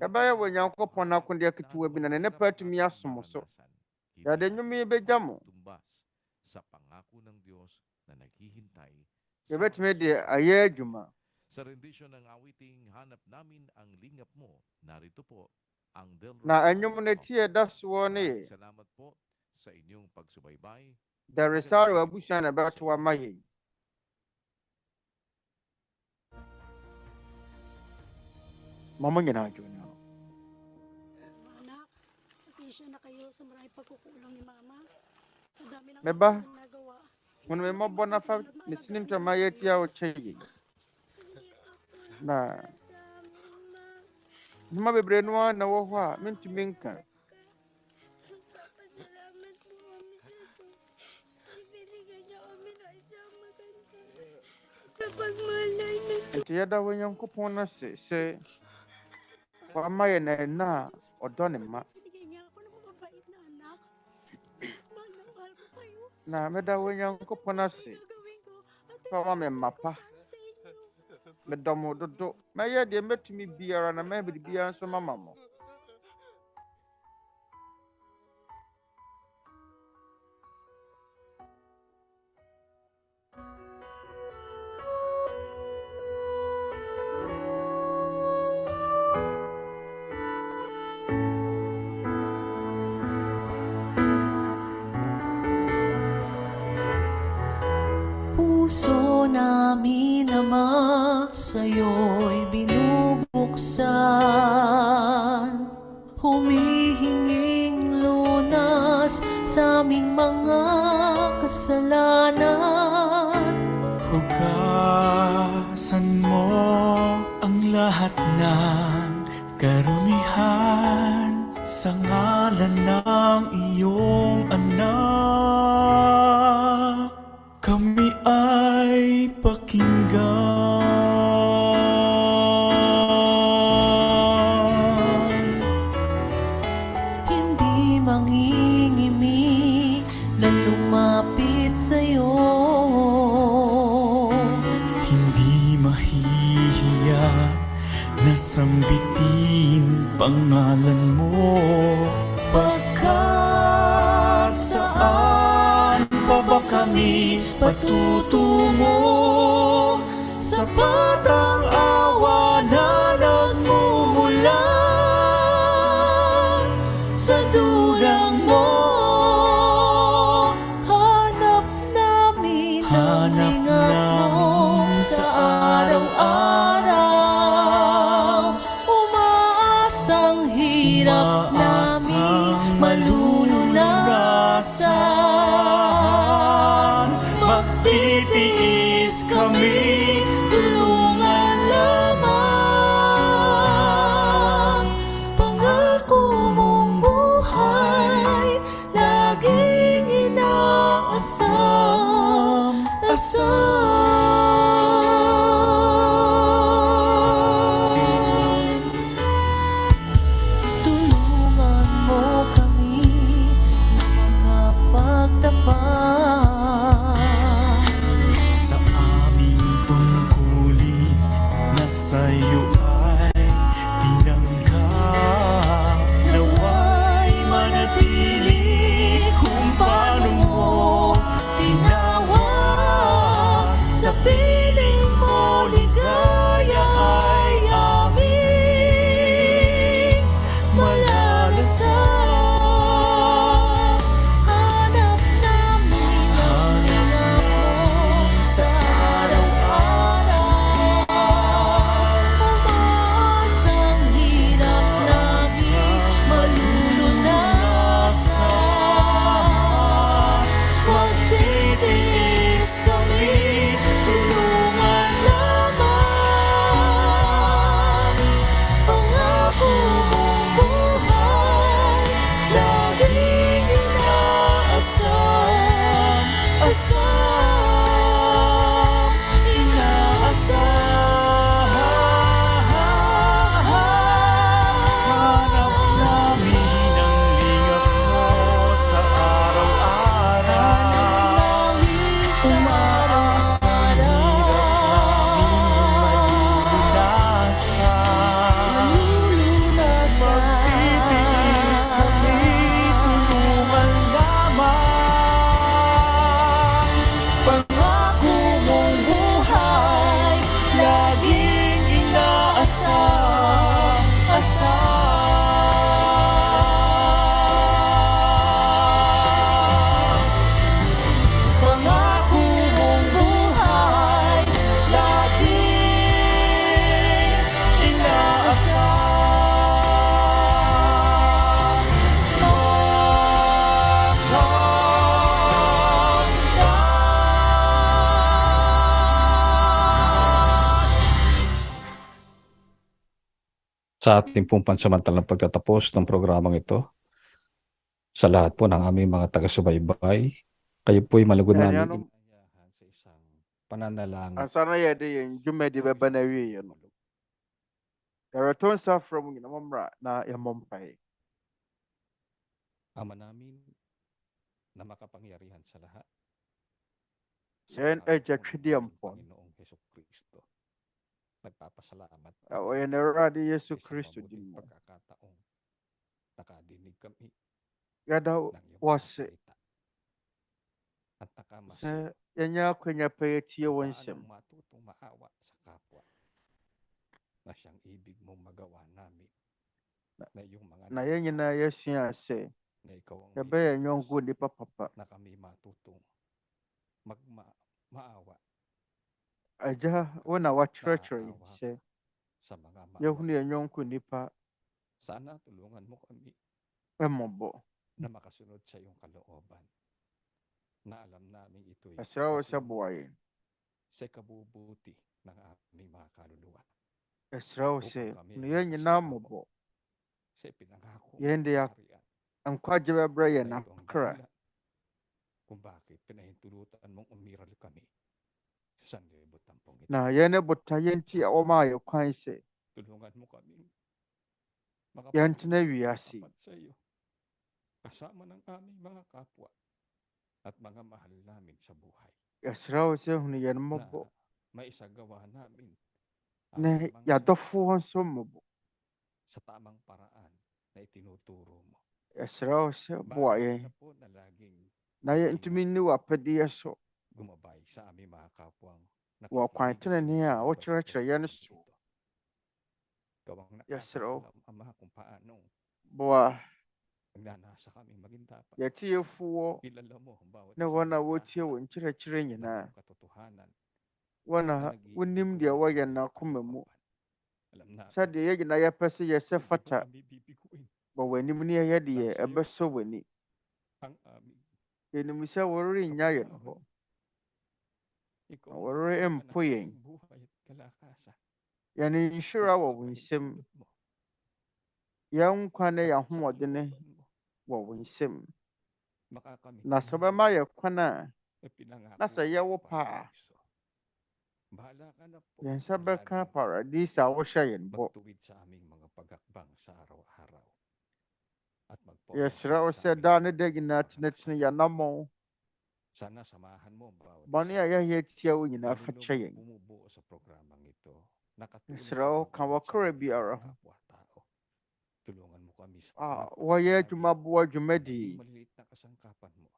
yɛbɛyɛ wɔ Nyankopɔn akodeɛ ketewa bi na ne nnipa atumi asom so yɛde nnwom yi bɛgya mo yɛbɛtumi de ayɛ adwuma Sa rendisyon ng awiting hanap namin ang lingap mo. Narito po ang na nnwom no ti ɛda soɔ ne yɛ Salamat po sa inyong pagsubaybay. Daresaro abusua na ɛbɛto ama yɛn mama nyinaa adwo niya Anak, pasensya na kayo sa maraming pagkukulang ni Mama. Sa dami ng meba nagawa. mun me mabɔ na fa ne sinim twama yɛ ti a wɔkyɛ yi na nima bebree no na wɔ hɔ a mentumi nka nti yɛda wɔ Nyankopɔn no ase sɛ wama yɛ na ɛna a ɔdɔ ne ma na mɛda wɔ Nyankopɔn ase wama me mma pa medɔ mo dodo mɛyɛ deɛ mɛtumi biara na mɛyɛ biribiara nso mama mo Puso namin, Ama, sa'yo'y binubuksan. Humihinging lunas sa aming mga kasalanan. Hugasan mo ang lahat ng karumihan sa ngalan ng iyong anak. Kami ay pakinggan. Hindi mangingimi na lumapit sa'yo. Hindi mahihiya na sambitin pangalan mo. Pagkat saan pa ba kami patutungo? Sapat ang awa na nagmumula sa durang mo. Hanap namin ang lingat mo sa araw-araw. Umaasang hirap namin malulunasan. Magtitiis kami, tulungan lamang. Pangako mong buhay, laging inaasam. Tulungan mo kami na makapagtapat sa aming tungkulin na sa'yo ay tinanggap. Nawa'y manatili kung paano mo tinawag. Sa piling mo ligaya ay aming malalasan. Hanap namin ang lingat mo sa araw-araw. Umaasang hirap namin malulunasan. sa ating pong pansamantalang pagtatapos ng programang ito. Sa lahat po ng aming mga taga-subaybay, kayo po'y malugod namin sa isang pananalangin. Asana yɛde yɛn dwumadi bɛba no awieɛ no, yɛreto nsa frɛ mu nyina mommra na yɛmmɔ mpae. Ama namin na makapangyarihan sa lahat. Yɛn agya Twediampɔn, Panginoong Hesukristo. Nagpapasalamat ɛwɔ yɛn Awurade Yesu Kristo din mu. pagkakataong nakadinig kami Yɛda ng iyong wo mga ase salita. At nakamasa sɛ yɛanya akwanya pa yɛtie wo nsɛm. paanong matutong maawa sa kapwa na siyang ibig mong magawa namin na iyong mga Na yɛn nyinaa yɛasua sɛ na ikaw ang yɛbɛyɛ nyɔnko nnipa papa. na kami matutong maawa Agya, wo na wakyerɛkyerɛ yɛn sɛ sa mga yɛhunu yɛn nyɔnko nnipa Sana tulungan mo kami mmɔbɔ. na makasunod sa iyong kalooban na alam namin ito'y Ɛsrɛ wo sɛ boa yɛn. sa kabubuti ng aming mga kaluluwa. Ɛsrɛ wo sɛ hunu yɛn nyinaa mmɔbɔ. Sa pinangako Yɛn de nkwagye bɛbrɛ yɛn akra. kung bakit pinahintulutan mong umiral kami sa sanlibutan ito. Na yɛn ne botaeɛ nti a wɔmaa yɛ kwan sɛ Tulungan mo kami yɛntena wiase. sa iyo kasama ng aming mga kapwa at mga mahal namin sa buhay. Yɛsrɛ wo sɛ hunu yɛn mmɔbɔ Na maisagawa namin na yɛadɔfoɔ nso mmɔbɔ. sa tamang paraan na itinuturo mo. Yɛsrɛ wo sɛ boa Bahala yɛn na po na laging na yɛntumi nni w'apɛdeɛ so gumabay sa aming mga kapwang wɔ kwan nakikinig at tenenee a sumusunod sa wokyerɛkyerɛ yɛn programang so. ito. Gawang Yɛsrɛ wo, nakakaalam, Ama, kung paano boa nagnanasa kami maging dapat. yɛtiefoɔ Kilala mo ang bawat ne isa wɔn a ng wotie lahat wo nkyerɛkyerɛ ng nyinaa. iyong katotohanan Wɔn na a nag-iibig wonim mo deɛ ng wɔyɛ aming n'akoma mu. kalooban. Alam namin, Sɛdeɛ yɛn nyinaa yɛpɛ sɛ yɛsɛ hindi mo fata kami bibiguin wɔ w'anim ne yɛyɛ deɛ nang sa iyo ɛbɛsɔ w'ani. ang aming Yɛnim sɛ wɔrennya yɛn hɔ. kapakanan. Ikaw Na ang wɔrempo kapakanan ng yɛn. aming buhay at kalakasan. Yɛne nhyira wɔ wo nsam. Ipagkalingkod mo Yɛn nkwa ne at yɛn sa ahoɔden kalooban mo wɔ wo nsam. makakamit Na sɛ ɔbɛma yɛ kwan a na pinangako na sɛ mo yɛwo sa pa a, paraiso. Bahala ka na po yɛn nsa na bɛka laging paradise a wohyɛ yɛn bɔ. magtuwid sa aming mga pagakbang sa araw-araw at Yɛsrɛ wo magpapabuti sa sɛ aming daa ne mga da nyinaa tenetene pagkakasala. yɛanammɔn. Sana samahan mo ang bawat Bɔne isa. a yɛyɛ tia wo nyinaa Lalo fa na kyɛ yɛn. bumubuo sa programang ito. Nakatulong Yɛsrɛ sa wo ka pag-unlad sa wɔkora aming biara mga ho kapwa-tao. Tulungan mo kami sa a hanap wɔyɛ panalangin adwumaboa na dwumadi maging yi. maliliit na kasangkapan mo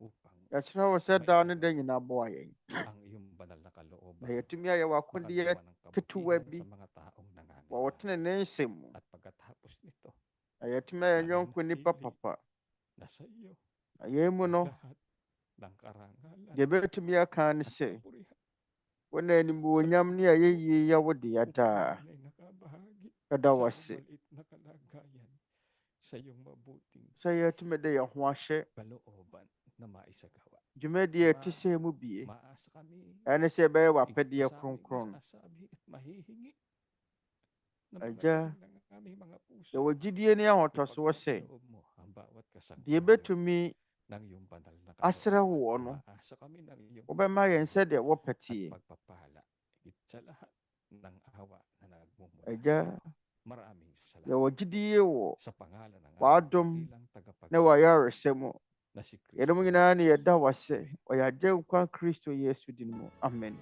upang Yɛsrɛ wo sɛ daa ne da maisagawa nyinaa boa yɛn. ang iyong banal na Na kalooban. yɛtumi ayɛ w'akodeɛ Makagawa ng ketewa kabutihan bi sa mga taong wɔ wo nangangailangan. tenenee nsɛm mu. At pagkatapos nito, Na yɛtumi ayɛ nyɔnko nnipa mananatili papa. na sa iyo Na yɛn mu ang no, lahat ng karangalan deɛ ɛbɛtumi aka ne at sɛ kapurihan wo na sa animuonyam ne ayɛyie yɛ wo dea upang daa. kami ay nakabahagi Ɛda sa wo ase maliit na kalagayan sa iyong mabuting sɛ yɛtumi de yɛn ho ahyɛ kalooban na maisagawa. dwumadie a ɛte Ama, sɛ mu bie. maasa kami Ɛne sɛ ɛbɛyɛ higit pa w'apɛdeɛ sa aming kronkron. masasabi at mahihingi na Agya, magaling ng aming mga puso. yɛwɔ gyidie ne ahotosoɔ sɛ Ipagkakaloob mo ang bawat deɛ kasangkapan ɛbɛtumi ng iyong banal na asrɛ kalooban. wo no, Umaasa kami ng iyong wobɛma yɛn pagtulong sɛdeɛ wopɛ at tie. pagpapala higit sa lahat ng awa na nagmumula sa Agya, iyo. Maraming yɛwɔ salamat gyidie wɔ sa pangalan ng aming w'adom dakilang ne tagapagligtas w'ayaresa mu. na si Yɛnom Kristo nyinaa ne Jesus. yɛda wo ase. Ɔyɛ Agyenkwa Kristo Yesu din mu. Amen.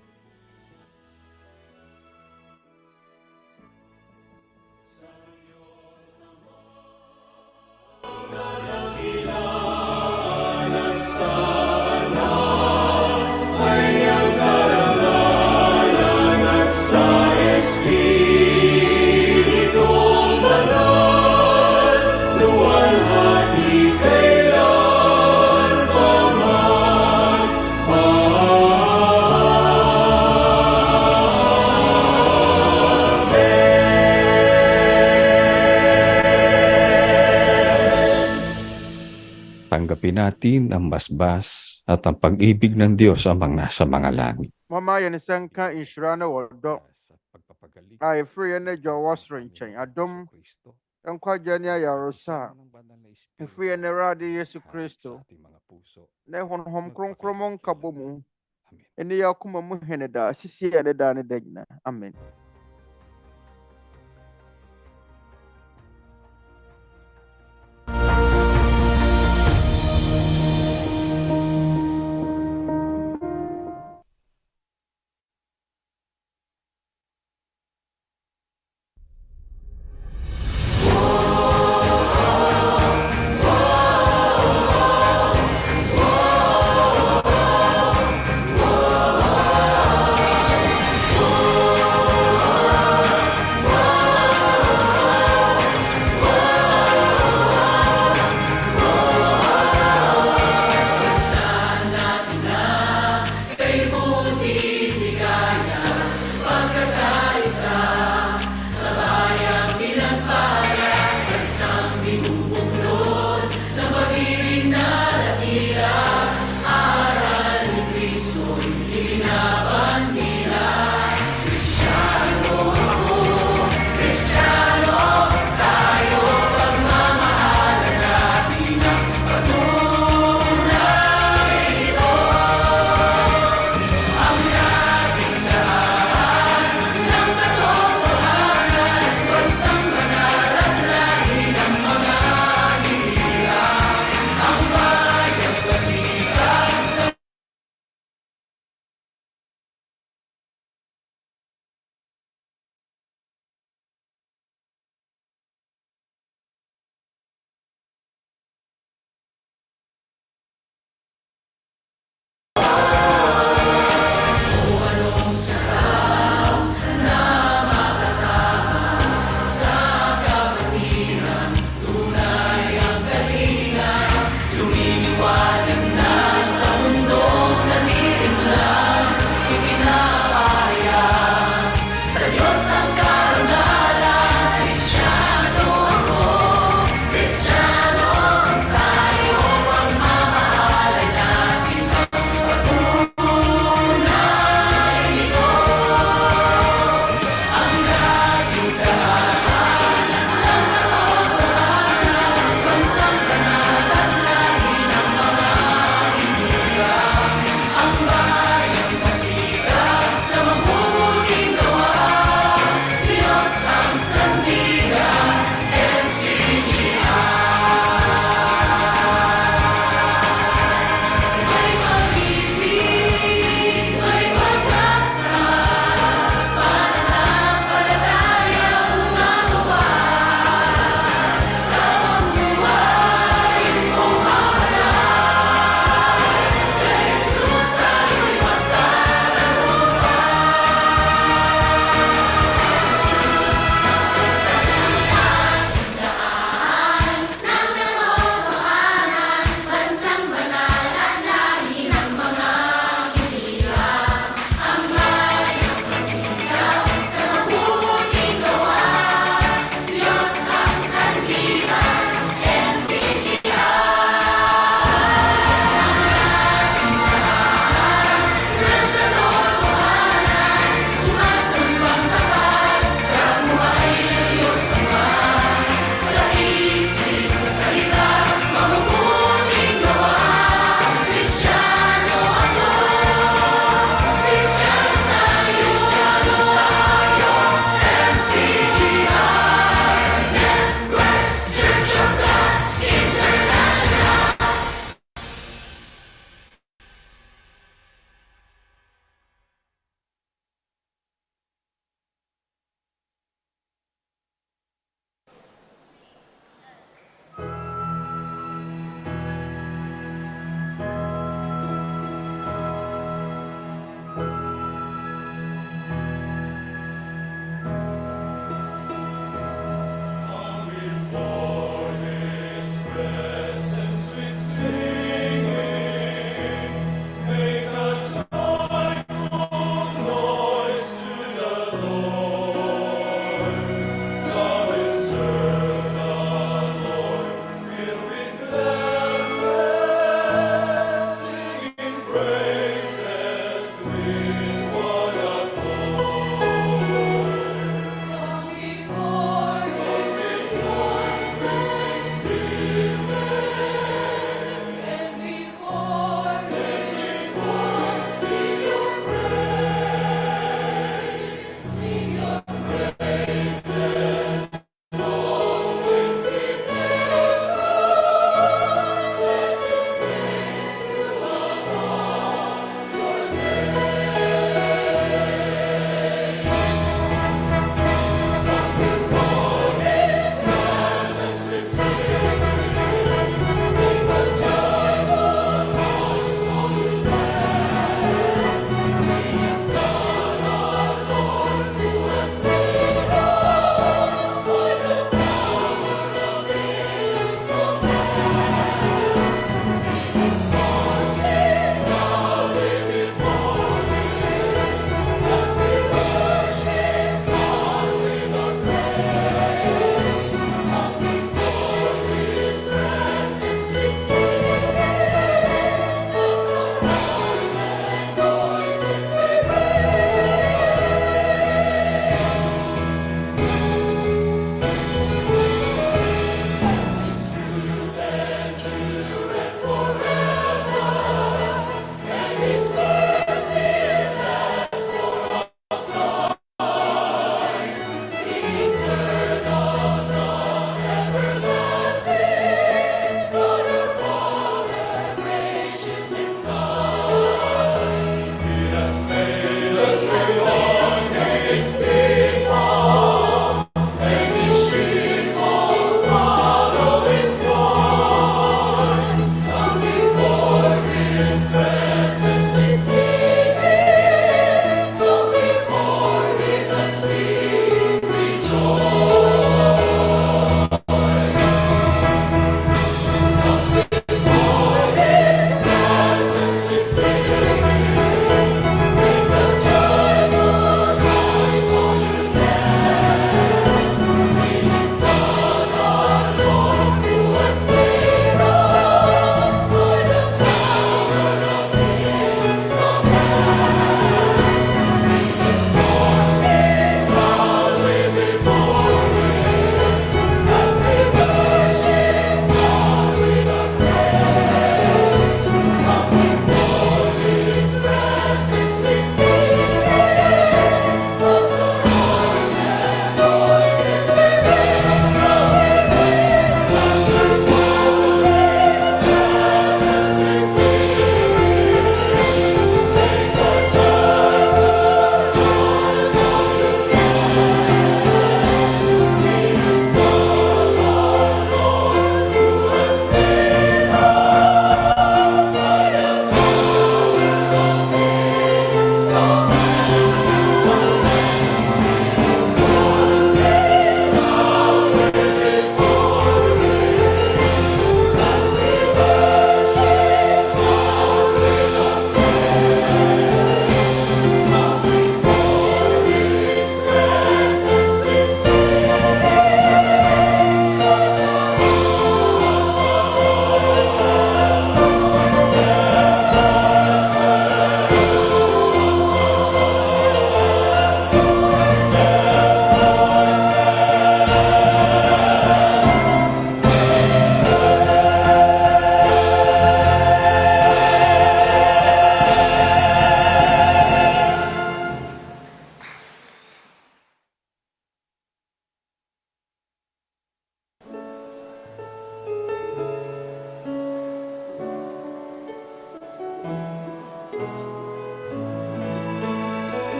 Tanggapin natin ang basbas at ang pag-ibig ng Diyos amang nasa mga langit. Momma yɛn nsa nka nhyira ne wɔdɔ At pagpapagalingin a yɛfiri yɛn agya a ɔwɔ soro nkyɛn adom nkwagya ne ayaresa a ɛfiri yɛn Awurade Yesu Kristo na honhom kronkron mo nkabɔ mu ɛne yɛ akoma mu hene daa sisi yɛ ne daa ne da nyinaa amen.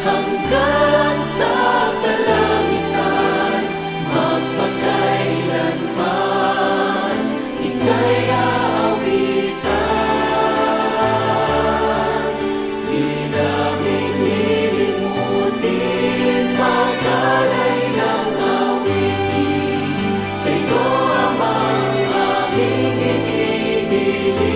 hanggang sa kalangitan, magpakailanman, ika'y aawitan. Di namin lilimutin, mag-alay ng awitin, sa'yo amang aming inigiliw.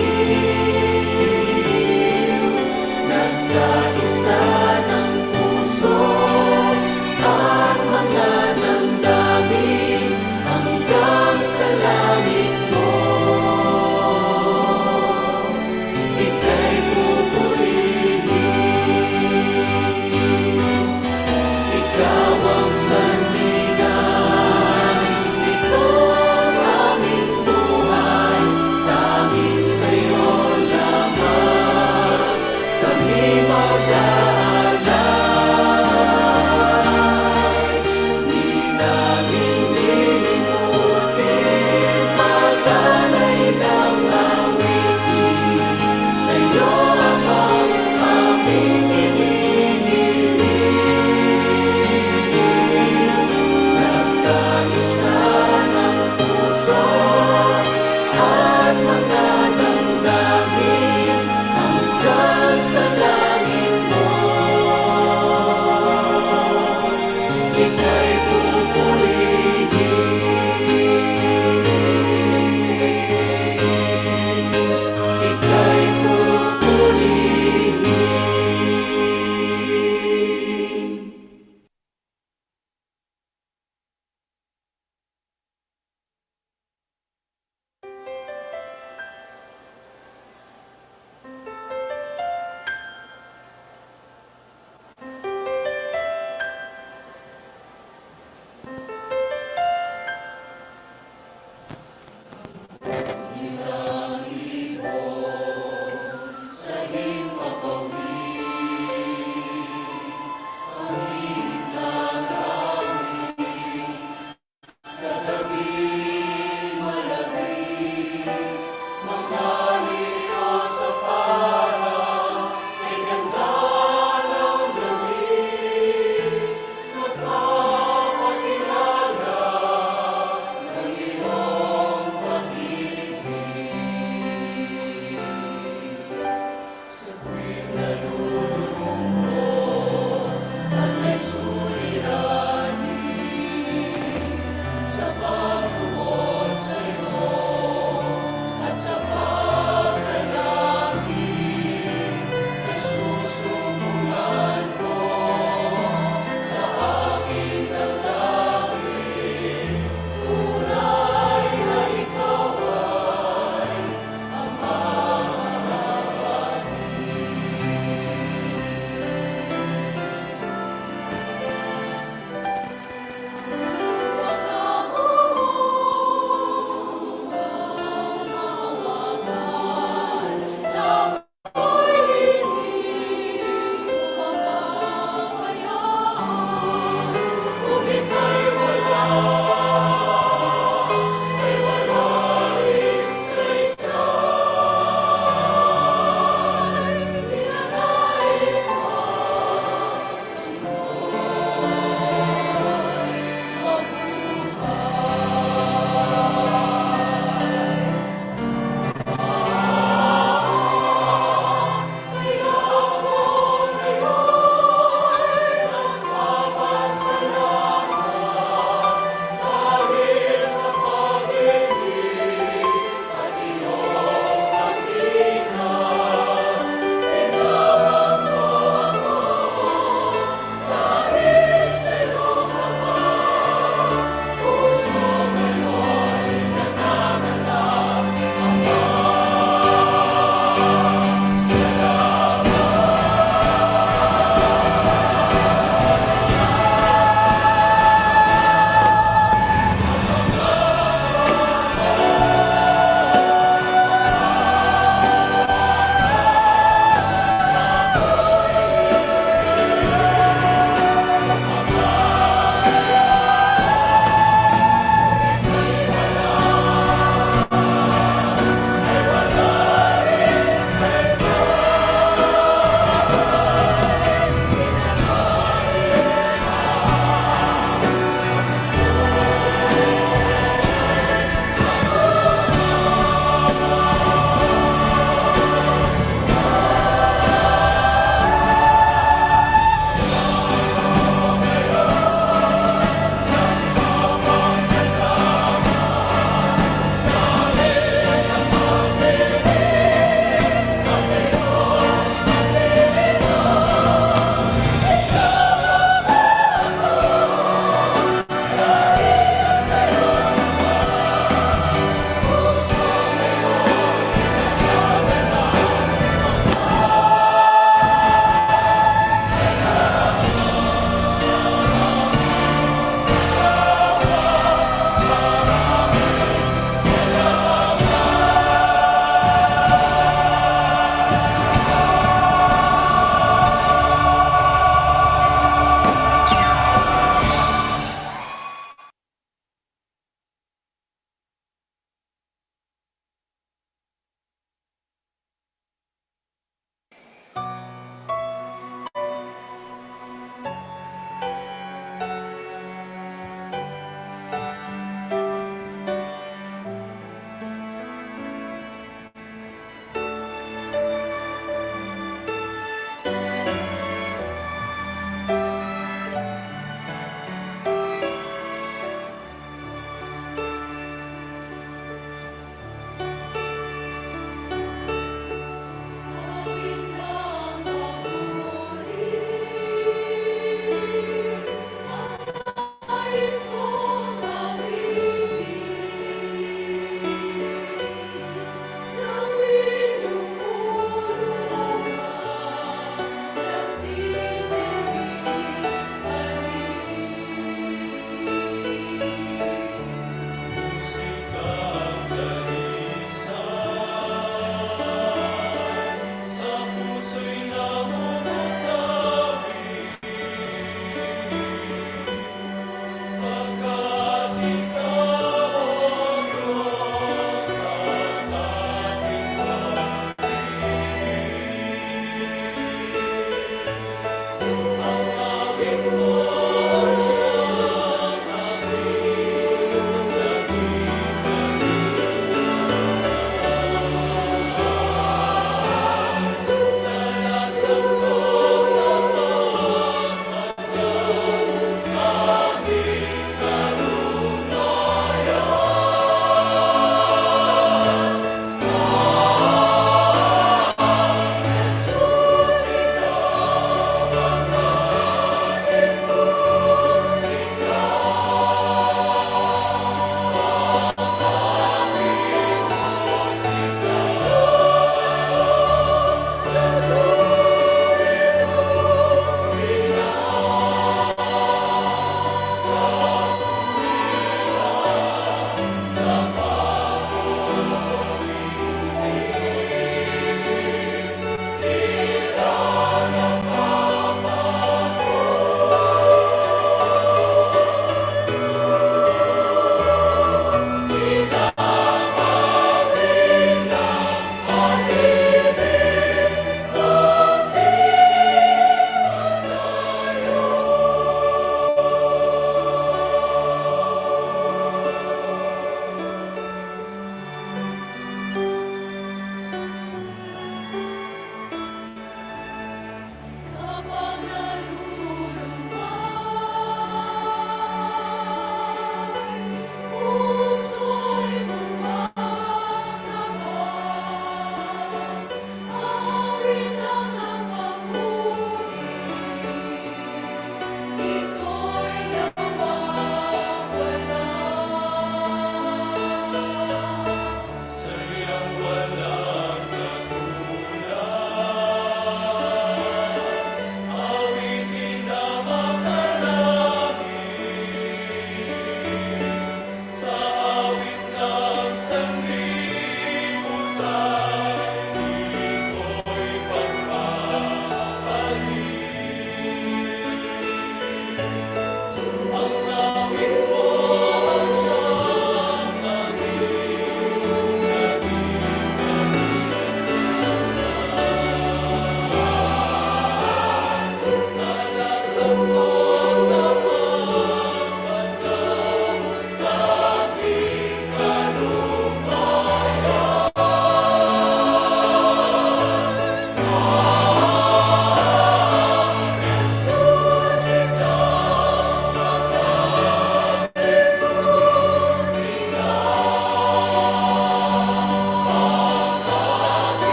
Nagkaisa ng puso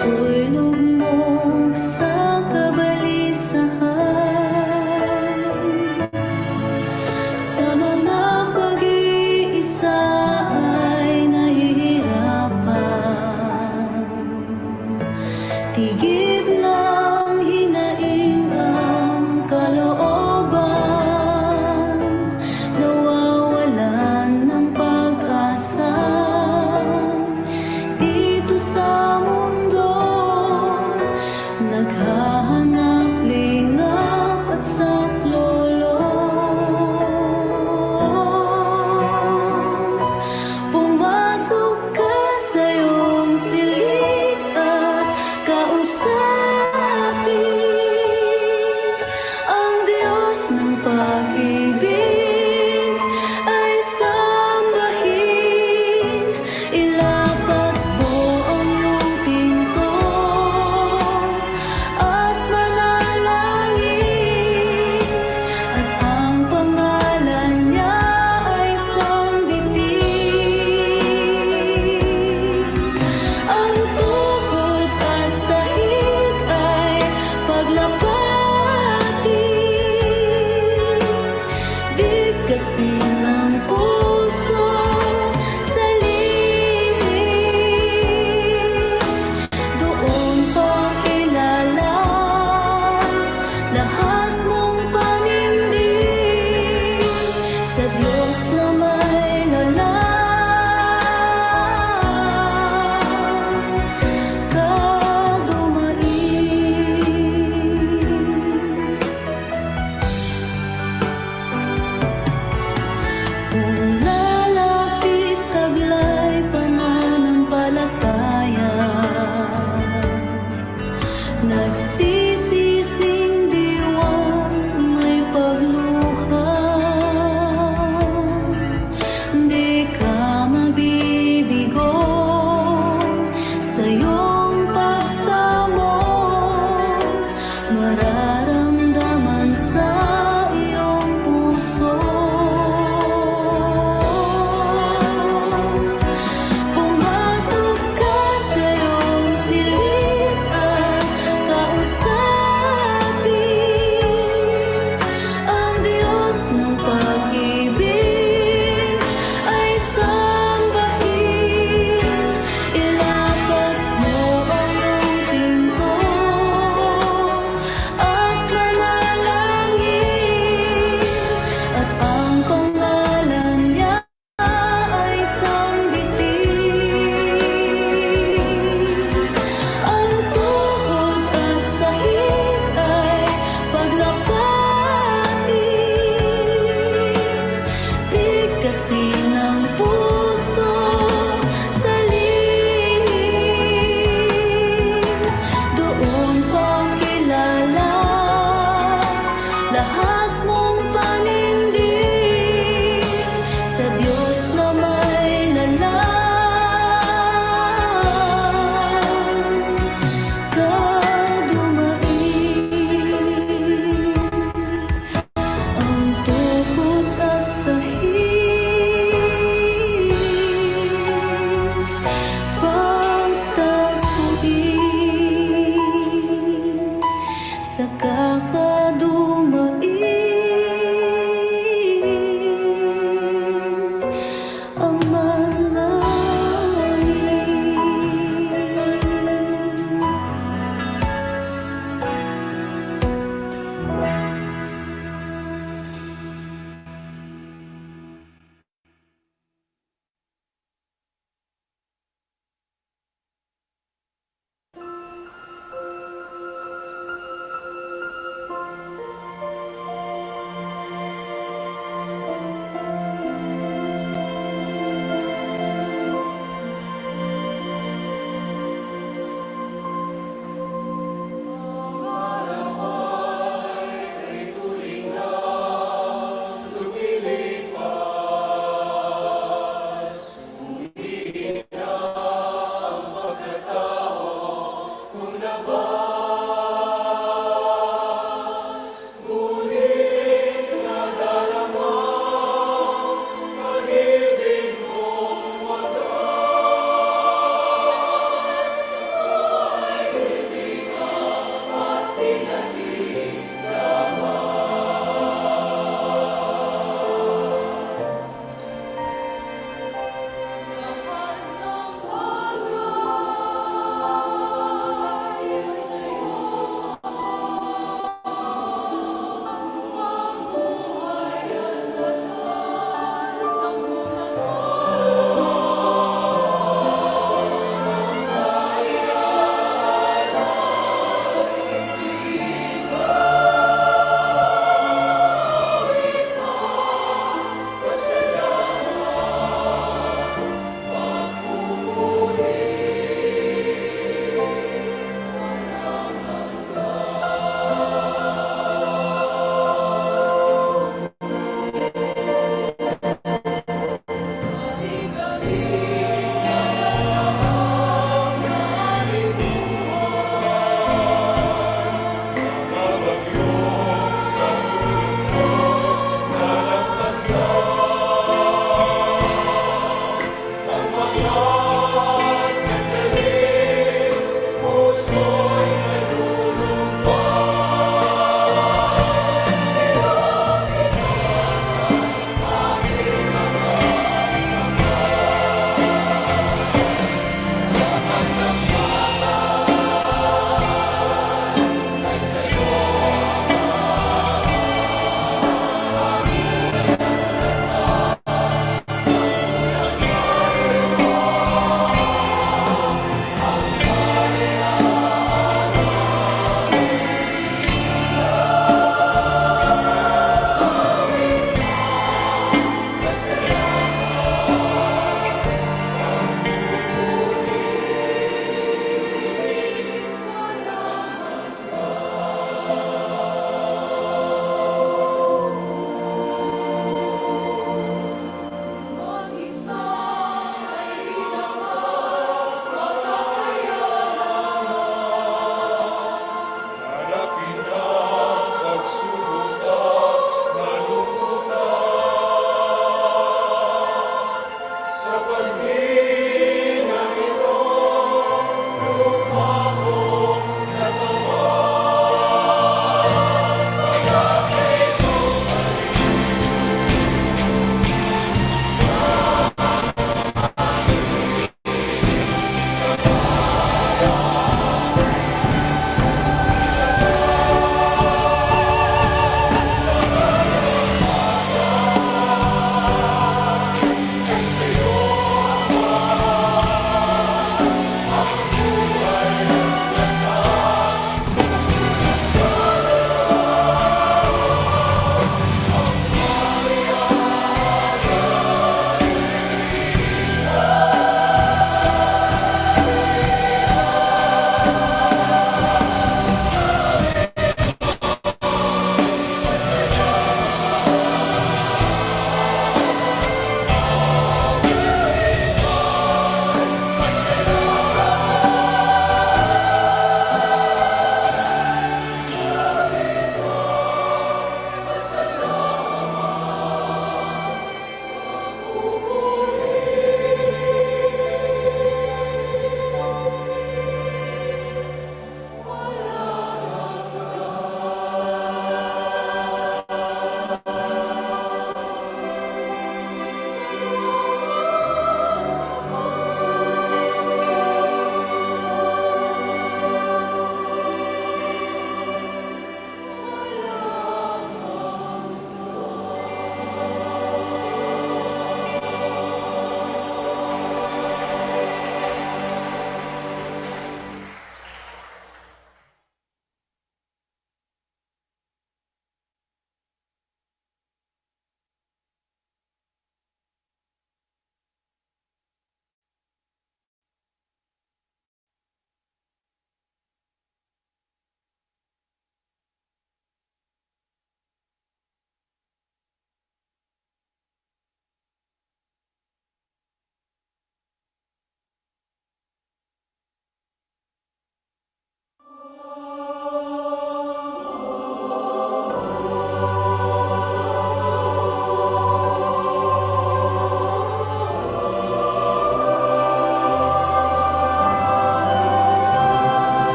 puso'y lugmok sa kabalisahan. Sa mga pag-iisa ay nahihirapan. Tigib ng hinaing ang kalooban, nawawalan ng pag-asa. Dito sa mundo, naghahanap lingap at saklolo. Pumasok ka sa iyong silid at kausapin ang Diyos ng pag-ibig ay sambahin. Ilapat mo ang iyong pinto at manalangin, at ang pangalan niya ay sambitin. Ang tuhod at sahig ay paglapatin, bigkasin ang puso sa lihim. Doon pakilala lahat mong panindig sa Diyos na may lalang kadumain. Kung lalapit taglay pananampalataya, nagsisising diwang may pagluha. Di ka mabibigo sa iyong pagsamo, mararamdaman sa iyong puso. Pumasok ka sa iyong silid at kausapin ang Diyos ng pag-ibig ay sambahin. Ilapat mo ang iyong pinto at manalangin, at ang pangalan niya ay sambitin. Ang tuhod at sahig ay paglapatin, bigkasin ang puso sa lihim. Doon pakilala lahat mong panindig sa Diyos na may lalang kadumain. Ang tuhod at sahig pagtagpuin sa kakadumain ang manalangin.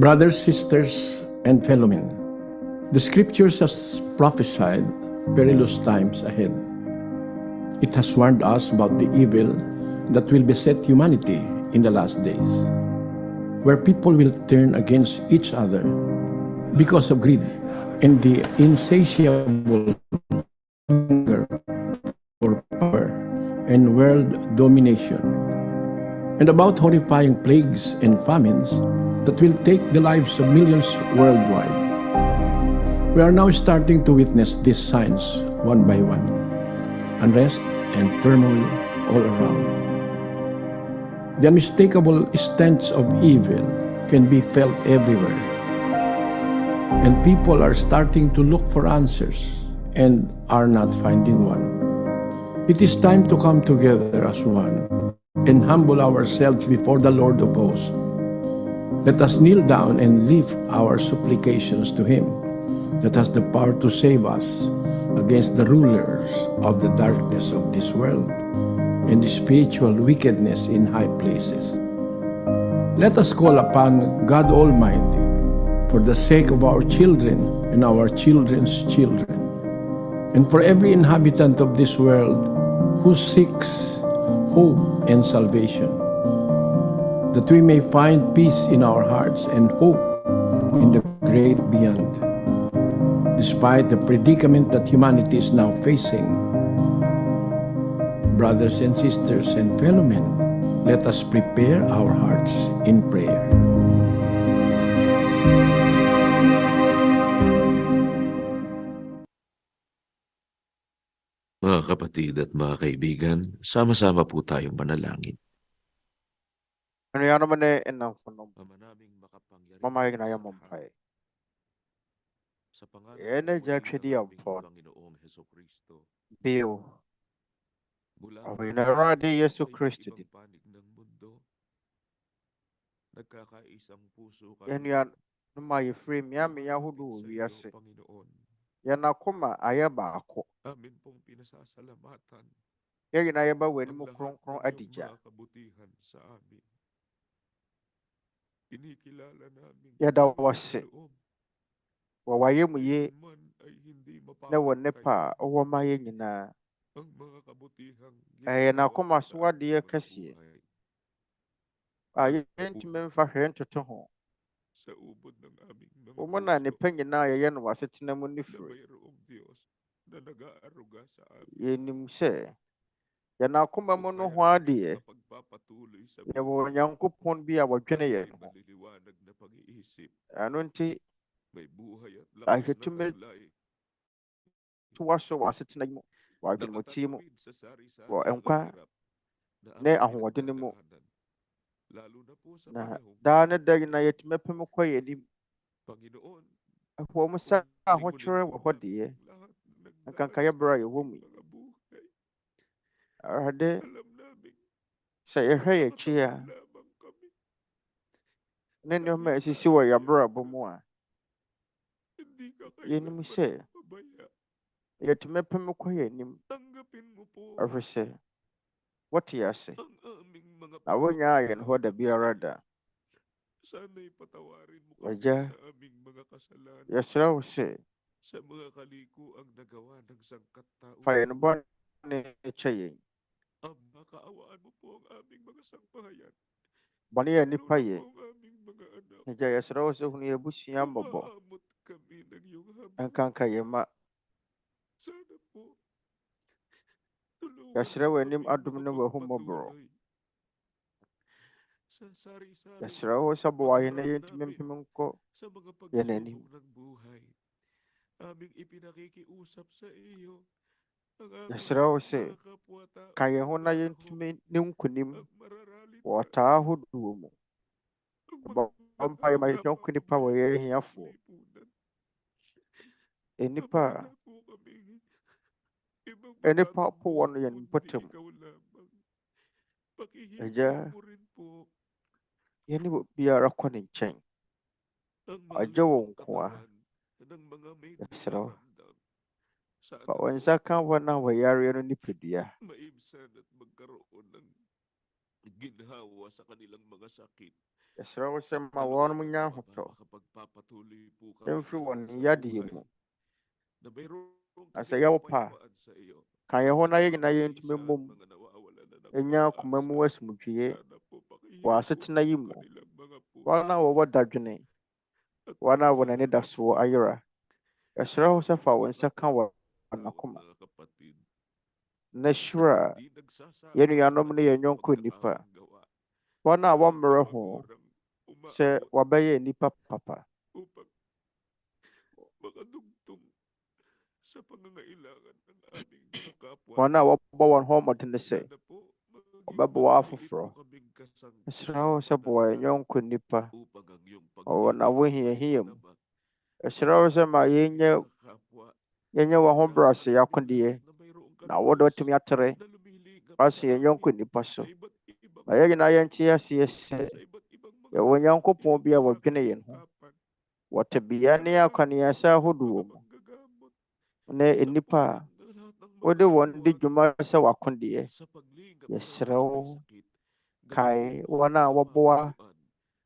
Brothers, sisters, and fellow men, the scriptures has prophesied perilous times ahead. It has warned us about the evil that will beset humanity in the last days, where people will turn against each other because of greed and the insatiable hunger for power and world domination, and about horrifying plagues and famines that will take the lives of millions worldwide. We are now starting to witness these signs one by one. Unrest and turmoil all around. The unmistakable stench of evil can be felt everywhere. And people are starting to look for answers and are not finding one. It is time to come together as one and humble ourselves before the Lord of hosts. Let us kneel down and lift our supplications to Him that has the power to save us against the rulers of the darkness of this world and the spiritual wickedness in high places. Let us call upon God Almighty for the sake of our children and our children's children, and for every inhabitant of this world who seeks hope and salvation, that we may find peace in our hearts and hope in the great beyond. Despite the predicament that humanity is now facing, brothers and sisters and fellow men, let us prepare our hearts in prayer. Mga kapatid at mga kaibigan, sama-sama po tayong manalangin. Ano yan naman enang funom. Momma na yan mumpay. Sa pangalan Ene ng jakshidi aming ampon. Panginoong Hesukristo, Biyo. mula Away pa na radi Yesu sa iba't Kristo ibang din. panig ng mundo, nagkakaisang puso Yan kami yan. Numay frame yami yahudu wiyase. Yan akuma ayaba ako. Amin pong pinasasalamatan Yan ayaba weni ang mo lahat kronkron ng iyong adija. mga kabutihan sa amin. Inikilala namin Yadawase. kaloob Wawaye mo ye man ay hindi na wane mapapantay pa owamaye nyina. ang mga kabutihang Ay na ginagawa akuma sa suwa aming diye mga kasi. buhay. Ay yentime mfa hento to ho. Sa ubod ng aming mga Umuna ni puso penye na yan wase tinamu ni na free. mayroong Diyos na nag-aaruga sa amin. Yenim se. Yan akuma mo no Kaya ho kami adiye. makapagpapatuloy sa Yawo buhay nyankopon bi a wadwene ng ye may ho. maliliwanag na pag-iisip, Ano nti may buhay at ay lakas na hetume taglay tuwaso wase tinamu. Wadwene mo timo. nakatatawid sa Wa sari-saring enkwa mahirap na ne aming ahoɔden mu pinagdadaanan. Lalo na po sa na panahong daa ne da nyinaa yɛtumi apɛ mu kɔ yɛn anim. Panginoon, Ɛwɔ mu sa lingkunin ahokyerɛ po wɔ hɔ namin deɛ, ang lahat ng nkanka nagdaan yɛbrɛ a sa yɛwɔ mu aming yi. mga buhay. Awurade, Alam namin sɛ yɛhwɛ yɛn akyi a, nakataon lamang kami. ne nneɛma a ɛsisi wɔ yɛn abrabɔ mu a, Hindi ka yɛnim kailanman sɛ nagpabaya. yɛtumi apɛ mu kɔ yɛn anim. Tanggapin mo po Ɛfiri sɛ, wote yɛn ase. ang aming mga Na wonyaa yɛn hɔ da pagpapasalamat sa biara iyo. da. Sana'y patawarin mo kami Agya, sa aming mga kasalanan, yɛsrɛ wo sɛ, sa mga kalikuang nagawa ng fa sangkatauhan. yɛn bɔne kyɛ yɛn. Ama, kaawaan mo po ang aming mga sangbahayan, Bɔne yɛ lalo nnipa na yɛ. po ang aming mga anak. Agya, yɛsrɛ wo sɛ hunu yɛn abusua mmɔbɔ. Umahamot kami ng iyong Nkanka yɛn habulin. mma. Sana po, tulungan Yɛsrɛ mo wo anim kami adom ne w'ahummɔborɔ. makapagpatuloy sa sari-saring Yɛsrɛ wo sɛ boa yɛn na pangarap yɛntumi namin mpem nkɔ sa mga yɛn anim. pagsubok ng buhay. Aming ipinakikiusap sa iyo ang aming Yɛsrɛ wo sɛ mga kapwa-taong ka yɛn ho na nagdarahon yɛntumi ne nkonim ang mararalit wɔ na taa ahodoɔ mu. Bɔ mpaeɛ ma yɛn yɔnko nnipa wɔ yɛn ahiafoɔ. lipunan. Nnipa Wala po kaming ibang a nnipa po wɔ no matutubuan yɛn kundi mpɔtam. ikaw lamang. Pakihingin Agya, mo rin po yɛne biara kɔ ne nkyɛn. ang mga Agya wo lubhang nko a. katawan ng mga may Yɛsrɛ wo. nararamdam. Sana Fa wɔn po nsa ka wɔn a wɔyare no nipadua. maibsan at magkaroon ng ginhawa sa kanilang mga sakit. Yɛsrɛ wo sɛ Sa ma wɔn kalooban nya mo, Ama, ahotɔ. makapagpapatuloy po kami Ɛmfiri lahat wɔn sa yadeɛ buhay mu. na mayroon Na sɛ kaming yɛwo pa, kapayapaan sa iyo. ka yɛn ho na yɛn nyinaa Kakamabisa yɛntumi at mmom. mga nawawalan na ng Ɛnya akoma mu pag-asa. asomdwie Sana po wɔ pakihingin asetena yi mo mu. kanilang mga Wɔn a puso wɔwɔ dadwene, at wɔn a wɔn pag-ibig. anidasoɔ ayera. Yɛsrɛ wo sɛ fa wo nsa ka wɔn akoma. Mga kapatid Na na hyira hindi nagsasama yɛn sa nuanom ne kanilang yɛn yɔnko nnipa. pagkakaawa. Wɔn a Lalo na wɔmmerɛ ho magurang sɛ umaabot wɔbɛyɛ nnipa papa. upang makadugtong sa pangangailangan ng aming mga Wɔn a kapwa-tao. wɔbɔ wɔn ho mmɔden sɛ Sana po maging wɔbɛboa mabuti afoforɔ. po kaming Yɛsrɛ wo sɛ kasangkapan boa yɛn yɔnko nnipa upang ang iyong ɔwɔ pag-ibig n'ahohiahia mu. maipanama Yɛsrɛ wo sɛ ma sa aming yɛnyɛ mga kapwa. wɔn ho Lalo na brɛase sa aming akodeɛ lahat na mayroong na wɔde kaloob atumi atere na lumilingap aso sa yɛn yɔnko amin nnipa so. sa iba't ibang Na yɛn nyinaa paraan, yɛnte aseɛ sɛ sa iba't ibang mga yɛwɔ Nyankopɔn bi a ginagawa wɔdwene yɛn ho kasangkapan. wɔ tebea ne Kagaya po akɔneasa ng ahodoɔ mga mu. manggagamot Na sa nnipa pulong a ng lahat ng mga wode wɔn di katuwang dwuma sɛ w'akodeɛ. sa paglingap sa Yɛsrɛ mga may wo, sakit. Gayon kae din po wɔn ang a mga wɔboa pamamunuan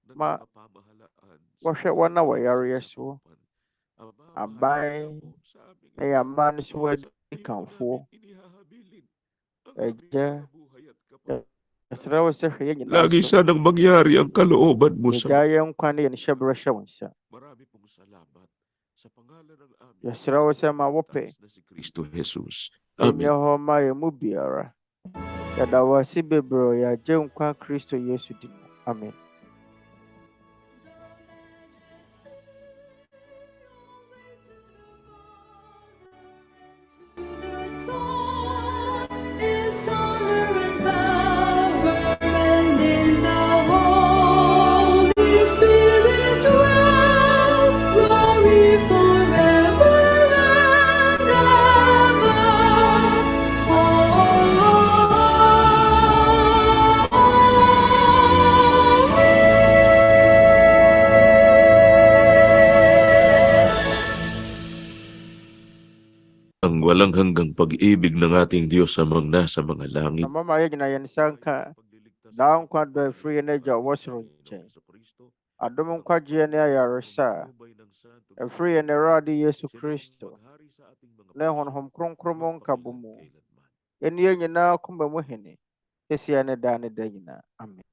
ng ma mga pamahalaan sa wɔhwɛ mga wɔn a lugar sa wɔyareɛ so. kasakupan. Ama, bahala ka na Aban po sa aming na yɛn lahat. mma no so Sa wɔadi iyo po kamfo. namin inihahabilin ang aming Agya, mga buhay at yɛsrɛ wo sɛ hwɛ yɛn nyinaa lagi so. sanang mangyari ang kalooban mo sa Yɛgya yɛn nkwa ne yɛn hyɛberɛ hyɛ wo nsa. Marami pong salamat sa pangalan ng aming Yɛsrɛ wo sɛ ma wo pɛ na si Kristo Jesus. ɛnyɛ Amen. hɔ ma yɛn mu biara. Yɛda wo ase bebree yɛagye nkwa Kristo Yesu din mu. Amen. The song walang hanggang pag-ibig ng ating Diyos amang nasa mga langit. Mama yɛ nyina yɛn nsa nka daa nkwa dɔ afiri yɛn agya a ɔwɔ soro nkyɛn. Adom nkwagyeɛ ne ayaresa a ɛfiri yɛn Awurade Yesu Kristo ne Honhom Kronkron mu nkabɔ mu. Yɛne yɛn nyinaa koma mu hene. Sɛsi ne daa ne da nyinaa. Amen.